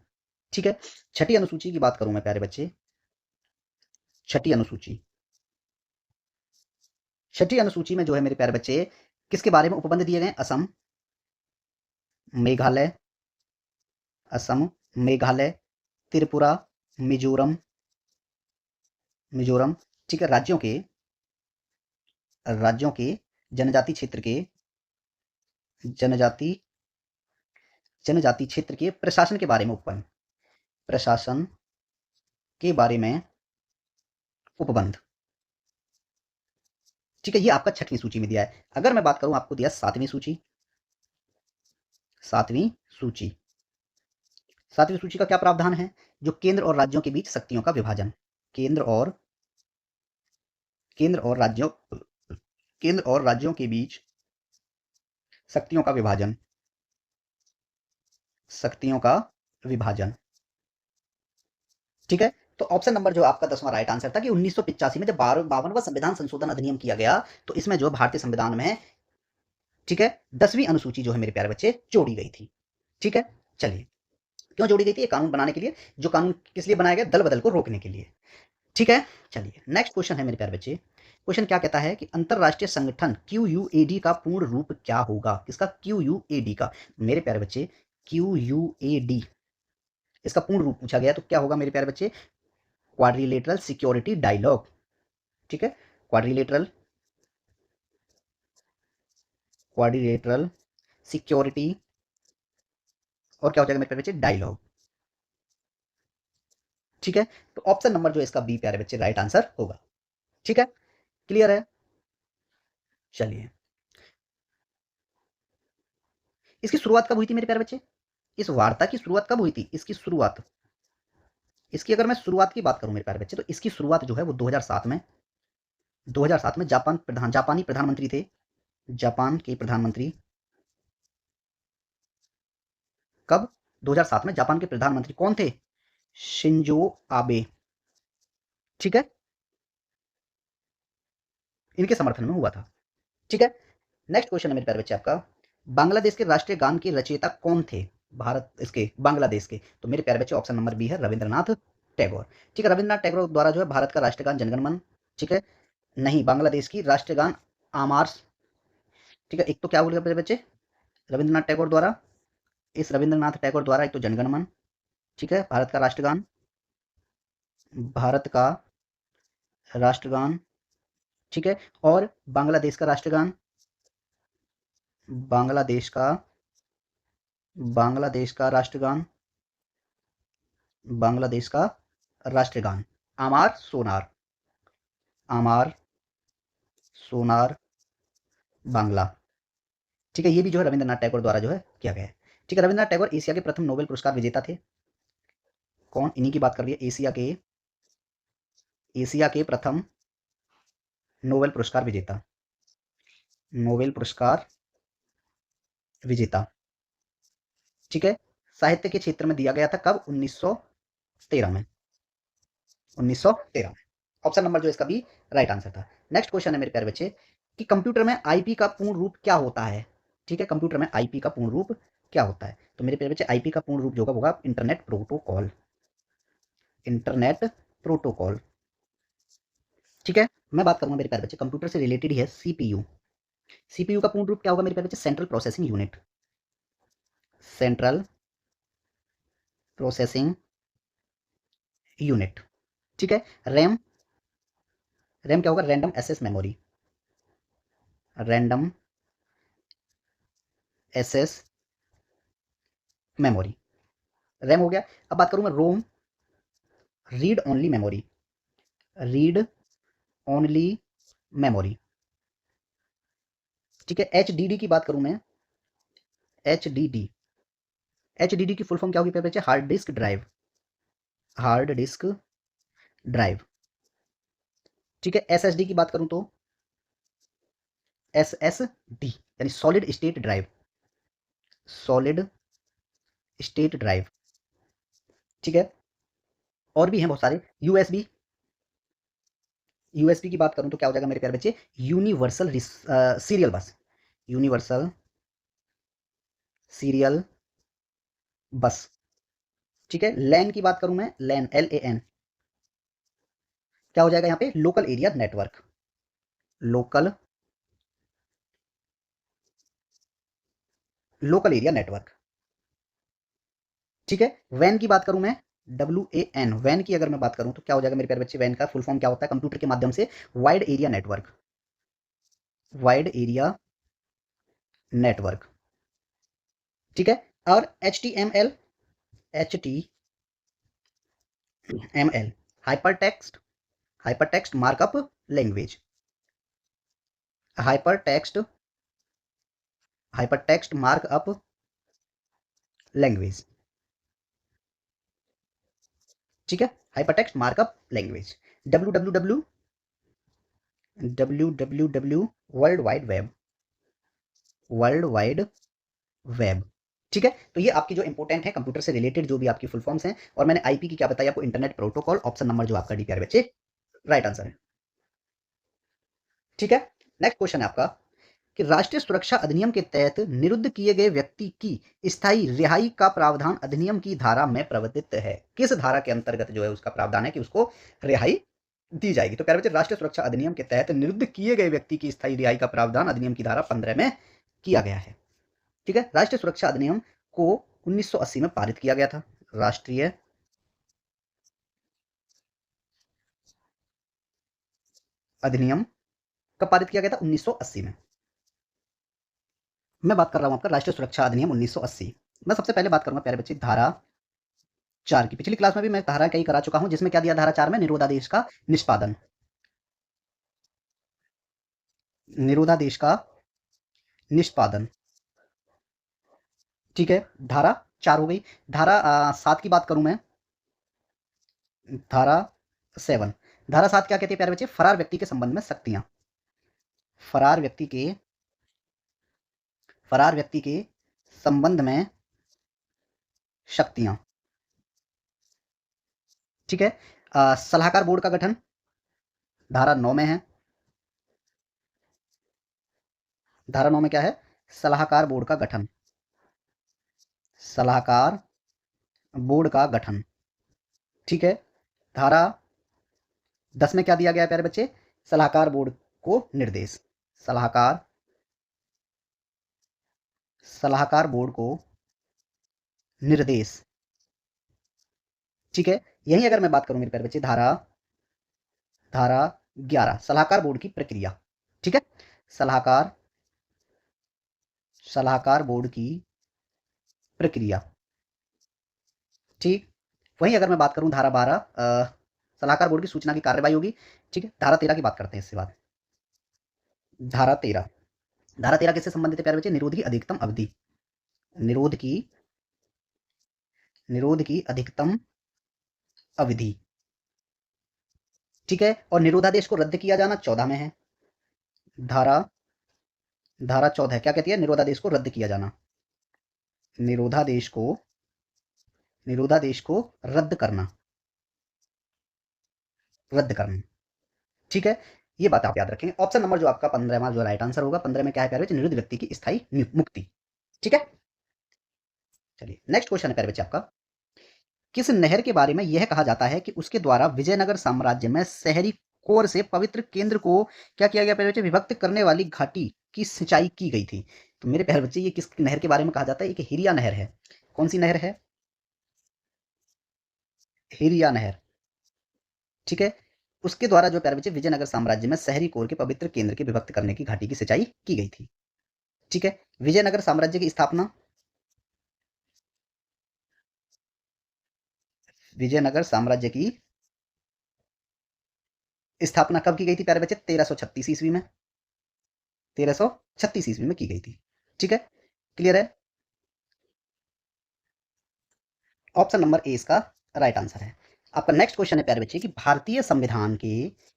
ठीक है, छठी अनुसूची की बात करूं मैं प्यारे बच्चे, छठी अनुसूची, छठी अनुसूची में जो है मेरे प्यारे बच्चे किसके बारे में उपबंध दिए गए? असम, मेघालय, असम, मेघालय, त्रिपुरा, मिजोरम, मिजोरम। ठीक है, राज्यों के, राज्यों के जनजाति क्षेत्र के, जनजाति जनजाति क्षेत्र के प्रशासन के बारे में उपबंध, प्रशासन के बारे में उपबंध। ठीक है, ये आपका छठवीं सूची में दिया है। अगर मैं बात करूं, आपको दिया सातवीं सूची, सातवीं सूची, सातवीं सूची का क्या प्रावधान है? जो केंद्र और राज्यों के बीच शक्तियों का विभाजन, केंद्र और, केंद्र और राज्यों, केंद्र और राज्यों के बीच शक्तियों का विभाजन, शक्तियों का विभाजन। ठीक है, तो ऑप्शन नंबर जो आपका 10वां राइट आंसर था कि 1985 में जब 52वां संविधान संशोधन अधिनियम किया गया, तो इसमें जो भारतीय संविधान में, ठीक है, 10वीं अनुसूची जो है मेरे प्यारे बच्चे जोड़ी गई थी। ठीक है, चलिए, क्यों जोड़ी गई थी? ये कानून बनाने के लिए। जो कानून किस लिए बनाया गया? दल बदल को रोकने के लिए। ठीक है, चलिए नेक्स्ट क्वेश्चन है मेरे प्यारे बच्चे। क्वेश्चन क्या कहता है कि अंतरराष्ट्रीय संगठन QUAD का पूर्ण रूप क्या होगा? किसका? QUAD का। मेरे प्यारे बच्चे QUAD इसका पूर्ण रूप पूछा गया तो क्या होगा मेरे प्यारे बच्चे? Quadrilateral security dialogue. ठीक है, क्वाड्रिलेटरल, क्वाड्रिलेटरल सिक्योरिटी, और क्या हो जाएगा मेरे प्यारे बच्चे? डायलॉग। ठीक है, तो ऑप्शन नंबर जो इसका बी प्यारे बच्चे राइट आंसर होगा। ठीक है, क्लियर है? चलिए, इसकी शुरुआत कब हुई थी मेरे प्यारे बच्चे? इस वार्ता की शुरुआत कब हुई थी? इसकी शुरुआत, इसकी अगर मैं शुरुआत की बात करूं मेरे प्यारे बच्चे, तो इसकी शुरुआत जो है वो 2007 में, 2007 में जापानी प्रधानमंत्री थे, जापान के प्रधानमंत्री, कब? 2007 में जापान के प्रधानमंत्री कौन थे? Shinzo Abe. ठीक है, इनके समर्थन में हुआ था। ठीक है, नेक्स्ट क्वेश्चन है मेरे प्यारे बच्चे आपका, बांग्लादेश के राष्ट्रीय गान के रचयिता कौन थे? भारत इसके, बांग्लादेश के। तो मेरे प्यारे बच्चे ऑप्शन नंबर बी है रविंद्रनाथ टैगोर। ठीक है, रविंद्रनाथ टैगोर द्वारा जो है भारत का राष्ट्रगान जनगण मन, ठीक है, नहीं, बांग्लादेश की राष्ट्रगान आमार्स। ठीक है, एक तो क्या बोलेगा मेरे बच्चे? रविंद्रनाथ टैगोर द्वारा, इस रविंद्रनाथ टैगोर द्वारा एक तो जनगण मन, ठीक है, भारत का राष्ट्रगान, भारत का राष्ट्रगान, ठीक है, और बांग्लादेश का राष्ट्रगान, बांग्लादेश का, बांग्लादेश का राष्ट्रगान, बांग्लादेश का राष्ट्रगान, आमार सोनार। आमार, सोनार, बांग्ला। ठीक है, ये भी जो है रविंद्रनाथ टैगोर द्वारा जो है किया गया है। ठीक है, रविंद्रनाथ टैगोर एशिया के प्रथम नोबेल पुरस्कार विजेता थे। कौन? इन्हीं की बात कर रही है, एशिया के प्रथम नोबेल पुरस्कार विजेता, नोबेल पुरस्कार विजेता। ठीक है, साहित्य के क्षेत्र में दिया गया था कब? 1913 में, 1913 में। ऑप्शन नंबर जो इसका भी राइट आंसर था। नेक्स्ट क्वेश्चन है मेरे प्यारे बच्चे कि कंप्यूटर में आईपी का पूर्ण रूप क्या होता है? ठीक है, कंप्यूटर में आईपी का पूर्ण रूप क्या होता है? तो मेरे प्यारे बच्चे आईपी का पूर्ण रूप जो होगा इंटरनेट प्रोटोकॉल, इंटरनेट प्रोटोकॉल। ठीक है, मैं बात करूंगा मेरे प्यारे बच्चे, कंप्यूटर से रिलेटेड ही है सीपीयू। सीपीयू का पूर्ण रूप क्या होगा मेरे प्यारे बच्चे? Central processing unit, central processing unit. ठीक है, रैम, रैम क्या होगा? Random access memory, random access memory, RAM हो गया। अब बात करूं मैं ROM, read only memory, read only memory. ठीक है, एचडीडी की बात करूं मैं, एचडीडी, एचडीडी की फुल फॉर्म क्या होगी प्यारे बच्चे? Hard disk drive, hard disk drive. ठीक है, एसएसडी की बात करूं तो एसएसडी यानी solid state drive, solid state drive. ठीक है, और भी हैं बहुत सारे। यूएसबी, यूएसबी की बात करूं तो क्या हो जाएगा मेरे प्यारे बच्चे? यूनिवर्सल सीरियल बस, यूनिवर्सल सीरियल बस। ठीक है, लैन की बात करूं मैं, लैन LAN क्या हो जाएगा यहाँ पे? Local area network, local, local area network. ठीक है, वैन की बात करूं मैं, WAN, वैन की अगर मैं बात करूं तो क्या हो जाएगा मेरे प्यारे बच्चे? वैन का फुल फॉर्म क्या होता है कंप्यूटर के माध्यम से? Wide area network, wide area network. ठीक है, और HTML, HTML hyper text, hyper text markup language, hyper text, hyper text markup language. ठीक है, hyper text markup language. WWW, WWW world wide web, world wide web. ठीक है, तो ये आपकी जो इंपॉर्टेंट है कंप्यूटर से रिलेटेड जो भी आपकी फुल फॉर्म्स हैं। और मैंने आईपी की क्या बताया आपको? Internet protocol. ऑप्शन नंबर जो आपका डी प्यारे बच्चे राइट आंसर है। ठीक है, नेक्स्ट क्वेश्चन है आपका कि राष्ट्रीय सुरक्षा अधिनियम के तहत निरुद्ध किए गए व्यक्ति की स्थायी रिहाई का प्रावधान अधिनियम की धारा में प्रवर्तित है। किस धारा के अंतर्गत जो है उसका प्रावधान है कि उसको रिहाई दी जाएगी? तो प्यारे बच्चे, राष्ट्रीय सुरक्षा अधिनियम के तहत निरुद्ध किए गए व्यक्ति की स्थायी रिहाई का प्रावधान अधिनियम की धारा 15 में किया गया है। ठीक है, राष्ट्रीय सुरक्षा अधिनियम को 1980 में पारित किया गया था। राष्ट्रीय अधिनियम कब पारित किया गया था? 1980 में। मैं बात कर रहा हूं आपका राष्ट्रीय सुरक्षा अधिनियम 1980। मैं सबसे पहले बात करूंगा प्यारे बच्चे धारा 4 की। पिछली क्लास में भी मैं धारा कई करा चुका हूं, जिसमें क्या दिया धारा 4 में? निरोधादेश का निष्पादन, निरोधादेश का निष्पादन। ठीक है, धारा 4 हो गई। धारा 7 की बात करूं मैं, धारा 7, धारा 7 क्या कहती है प्यारे बच्चे? फरार व्यक्ति के संबंध में शक्तियां, फरार व्यक्ति के, फरार व्यक्ति के संबंध में शक्तियां। ठीक है, सलाहकार बोर्ड का गठन धारा 9 में है। धारा 9 में क्या है? सलाहकार बोर्ड का गठन, सलाहकार बोर्ड का गठन। ठीक है, धारा 10 में क्या दिया गया है प्यारे बच्चे? सलाहकार बोर्ड को निर्देश, सलाहकार, सलाहकार बोर्ड को निर्देश। ठीक है, यही अगर मैं बात करूं मेरे प्यारे बच्चे, धारा, धारा 11 सलाहकार बोर्ड की प्रक्रिया। ठीक है, सलाहकार, सलाहकार बोर्ड की प्रक्रिया। ठीक, वहीं अगर मैं बात करूं धारा 12 सलाहकार बोर्ड की सूचना की कार्रवाई होगी। ठीक है, धारा 13 की बात करते हैं इससे बाद। धारा 13, धारा 13 किससे संबंधित है प्यारे बच्चे? निरोध की अधिकतम अवधि, निरोध की, निरोध की अधिकतम अवधि। ठीक है, और निरोधादेश को रद्द किया जाना 14 में है। धारा, धारा 14 क्या कहती है? निरोधादेश को रद्द किया जाना, निरोधादेश को, निरोधादेश को रद्द करना, रद्द करना। ठीक है, ये बात आप याद रखेंगे। ऑप्शन नंबर जो आपका 15वां जो राइट आंसर होगा, 15 में क्या है प्यारे बच्चे? निरुद्ध व्यक्ति की स्थायी मुक्ति। ठीक है, चलिए नेक्स्ट क्वेश्चन है प्यारे बच्चे आपका, किस नहर के बारे में यह कहा जाता है कि उसके द्वारा विजयनगर साम्राज्य में शहरी कोर से पवित्र केंद्र को क्या किया गया प्यारे बच्चे? विभक्त करने वाली घाटी की सिंचाई की गई थी। तो मेरे प्यारे बच्चे ये किस नहर के बारे में कहा जाता है? एक हिरिया नहर है। कौन सी नहर है? हिरिया नहर। ठीक है, उसके द्वारा जो प्यारे बच्चे विजयनगर साम्राज्य में शहरी कोर के पवित्र केंद्र के विभक्त करने की घाटी की सिंचाई की गई थी। ठीक है, विजयनगर साम्राज्य की स्थापना, विजयनगर साम्राज्य की स्थापना कब की गई थी प्यारे बच्चे? 1336 ईस्वी में, 1336 ईस्वी में की गई थी। ठीक है, क्लियर है? ऑप्शन नंबर ए इसका राइट आंसर है। आपका नेक्स्ट क्वेश्चन है प्यारे बच्चे कि भारतीय संविधान के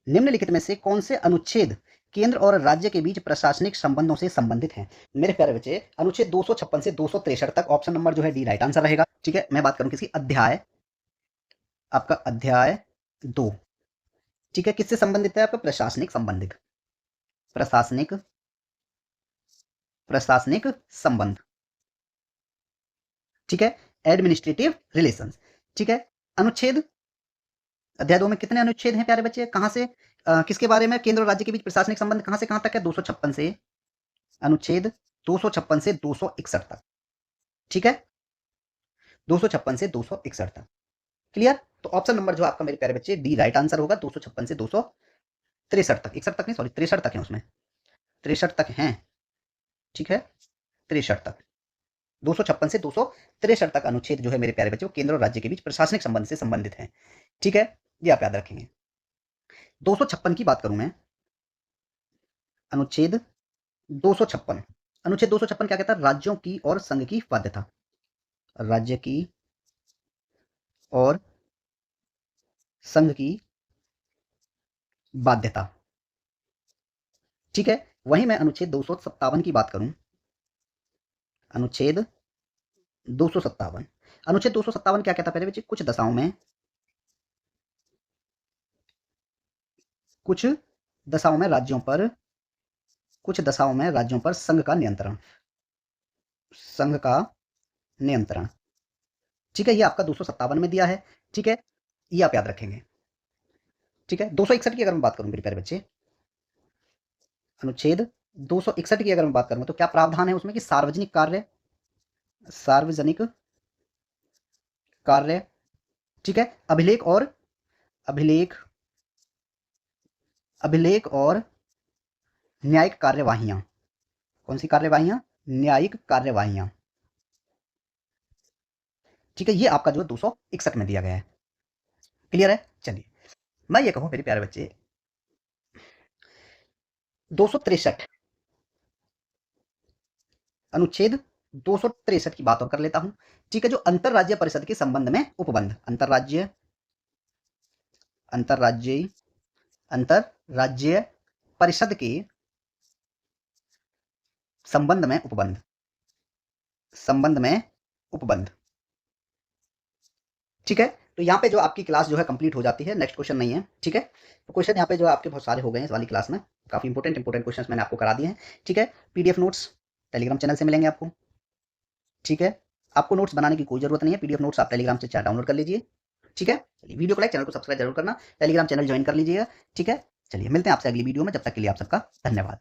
निम्नलिखित में से कौन से अनुच्छेद केंद्र और राज्य के बीच प्रशासनिक संबंधों से संबंधित हैं? मेरे प्यारे बच्चे अनुच्छेद 256 से 263 तक, ऑप्शन नंबर जो है डी राइट आंसर रहेगा। ठीक है, मैं बात करूं किसी अध्याय, आपका अध्याय 2। ठीक है, किससे संबंधित है? आपका प्रशासनिक संबंधित, प्रशासनिक, प्रशासनिक संबंध। ठीक है, एडमिनिस्ट्रेटिव रिलेशंस। ठीक है, अनुच्छेद, अध्याय 2 में कितने अनुच्छेद हैं प्यारे बच्चे? कहां से किसके बारे में? केंद्र और राज्य के बीच प्रशासनिक संबंध कहां से कहां तक है? 256 से, अनुच्छेद 256 से 261 तक। ठीक है, 256 से 261 तक। क्लियर? तो ऑप्शन नंबर जो आपका मेरे प्यारे बच्चे डी राइट आंसर होगा, 256 से 263 तक, 61 तक नहीं, सॉरी 63 तक है उसमें, 63 तक हैं। ठीक है, 63 तक, 256 से 263 तक अनुच्छेद जो है मेरे प्यारे बच्चों केंद्र और राज्य के बीच प्रशासनिक संबंध से संबंधित हैं। ठीक है, ये आप याद रखेंगे। 256 की बात करूं मैं, अनुच्छेद 256, अनुच्छेद 256 क्या कहता है? राज्यों की और संघ की बाध्यता, राज्य की और संघ की बाध्यता। ठीक है, वहीं मैं अनुच्छेद 257 की बात करूं, अनुच्छेद 257, अनुच्छेद 257 क्या कहता है पहले बच्चे? कुछ दशाओं में, कुछ दशाओं में राज्यों पर, कुछ दशाओं में राज्यों पर संघ का नियंत्रण, संघ का नियंत्रण। ठीक है, ये आपका 257 में दिया है। ठीक है, ये आप याद रखेंगे। ठीक है, 261 की अगर मैं बात करूं मेरे प्यारे बच्चे, अनुच्छेद 261 की अगर मैं बात करूं तो क्या प्रावधान है उसमें कि सार्वजनिक कार्य, सार्वजनिक कार्य, ठीक है, अभिलेख और, अभिलेख, अभिलेख और न्यायिक कार्यवाहियां। कौन सी कार्यवाहियां? न्यायिक कार्यवाहियां। ठीक है, ये आपका जो 261 में दिया गया है। क्लियर है? चलिए मैं ये कहूं मेरे प्यारे बच्चे, 263, अनुच्छेद 263 की बात और कर लेता हूं। ठीक है, जो अंतरराज्य परिषद के संबंध में उपबंध, अंतरराज्य, अंतरराज्यीय, अंतरराज्य परिषद के संबंध में उपबंध, संबंध में उपबंध। ठीक है, तो यहाँ पे जो आपकी क्लास जो है कंप्लीट हो जाती है, नेक्स्ट क्वेश्चन नहीं है। ठीक है, तो क्वेश्चन यहाँ पे जो आपके बहुत सारे हो गए हैं इस वाली क्लास में, काफी इंपोर्टेंट क्वेश्चन मैंने आपको करा दिए हैं। ठीक है, पीडीएफ नोट्स टेलीग्राम चैनल से मिलेंगे आपको। ठीक है, आपको नोट्स बनाने की कोई जरूरत नहीं है, पीडीएफ नोट्स आप टेलीग्राम से डाउनलोड कर लीजिए। ठीक है, वीडियो को लाइक, चैनल को सब्सक्राइब जरूर करना, टेलीग्राम चैनल ज्वाइन कर लीजिएगा। ठीक है, चलिए मिलते हैं आपसे अगली वीडियो में, जब तक के लिए आप सबका धन्यवाद।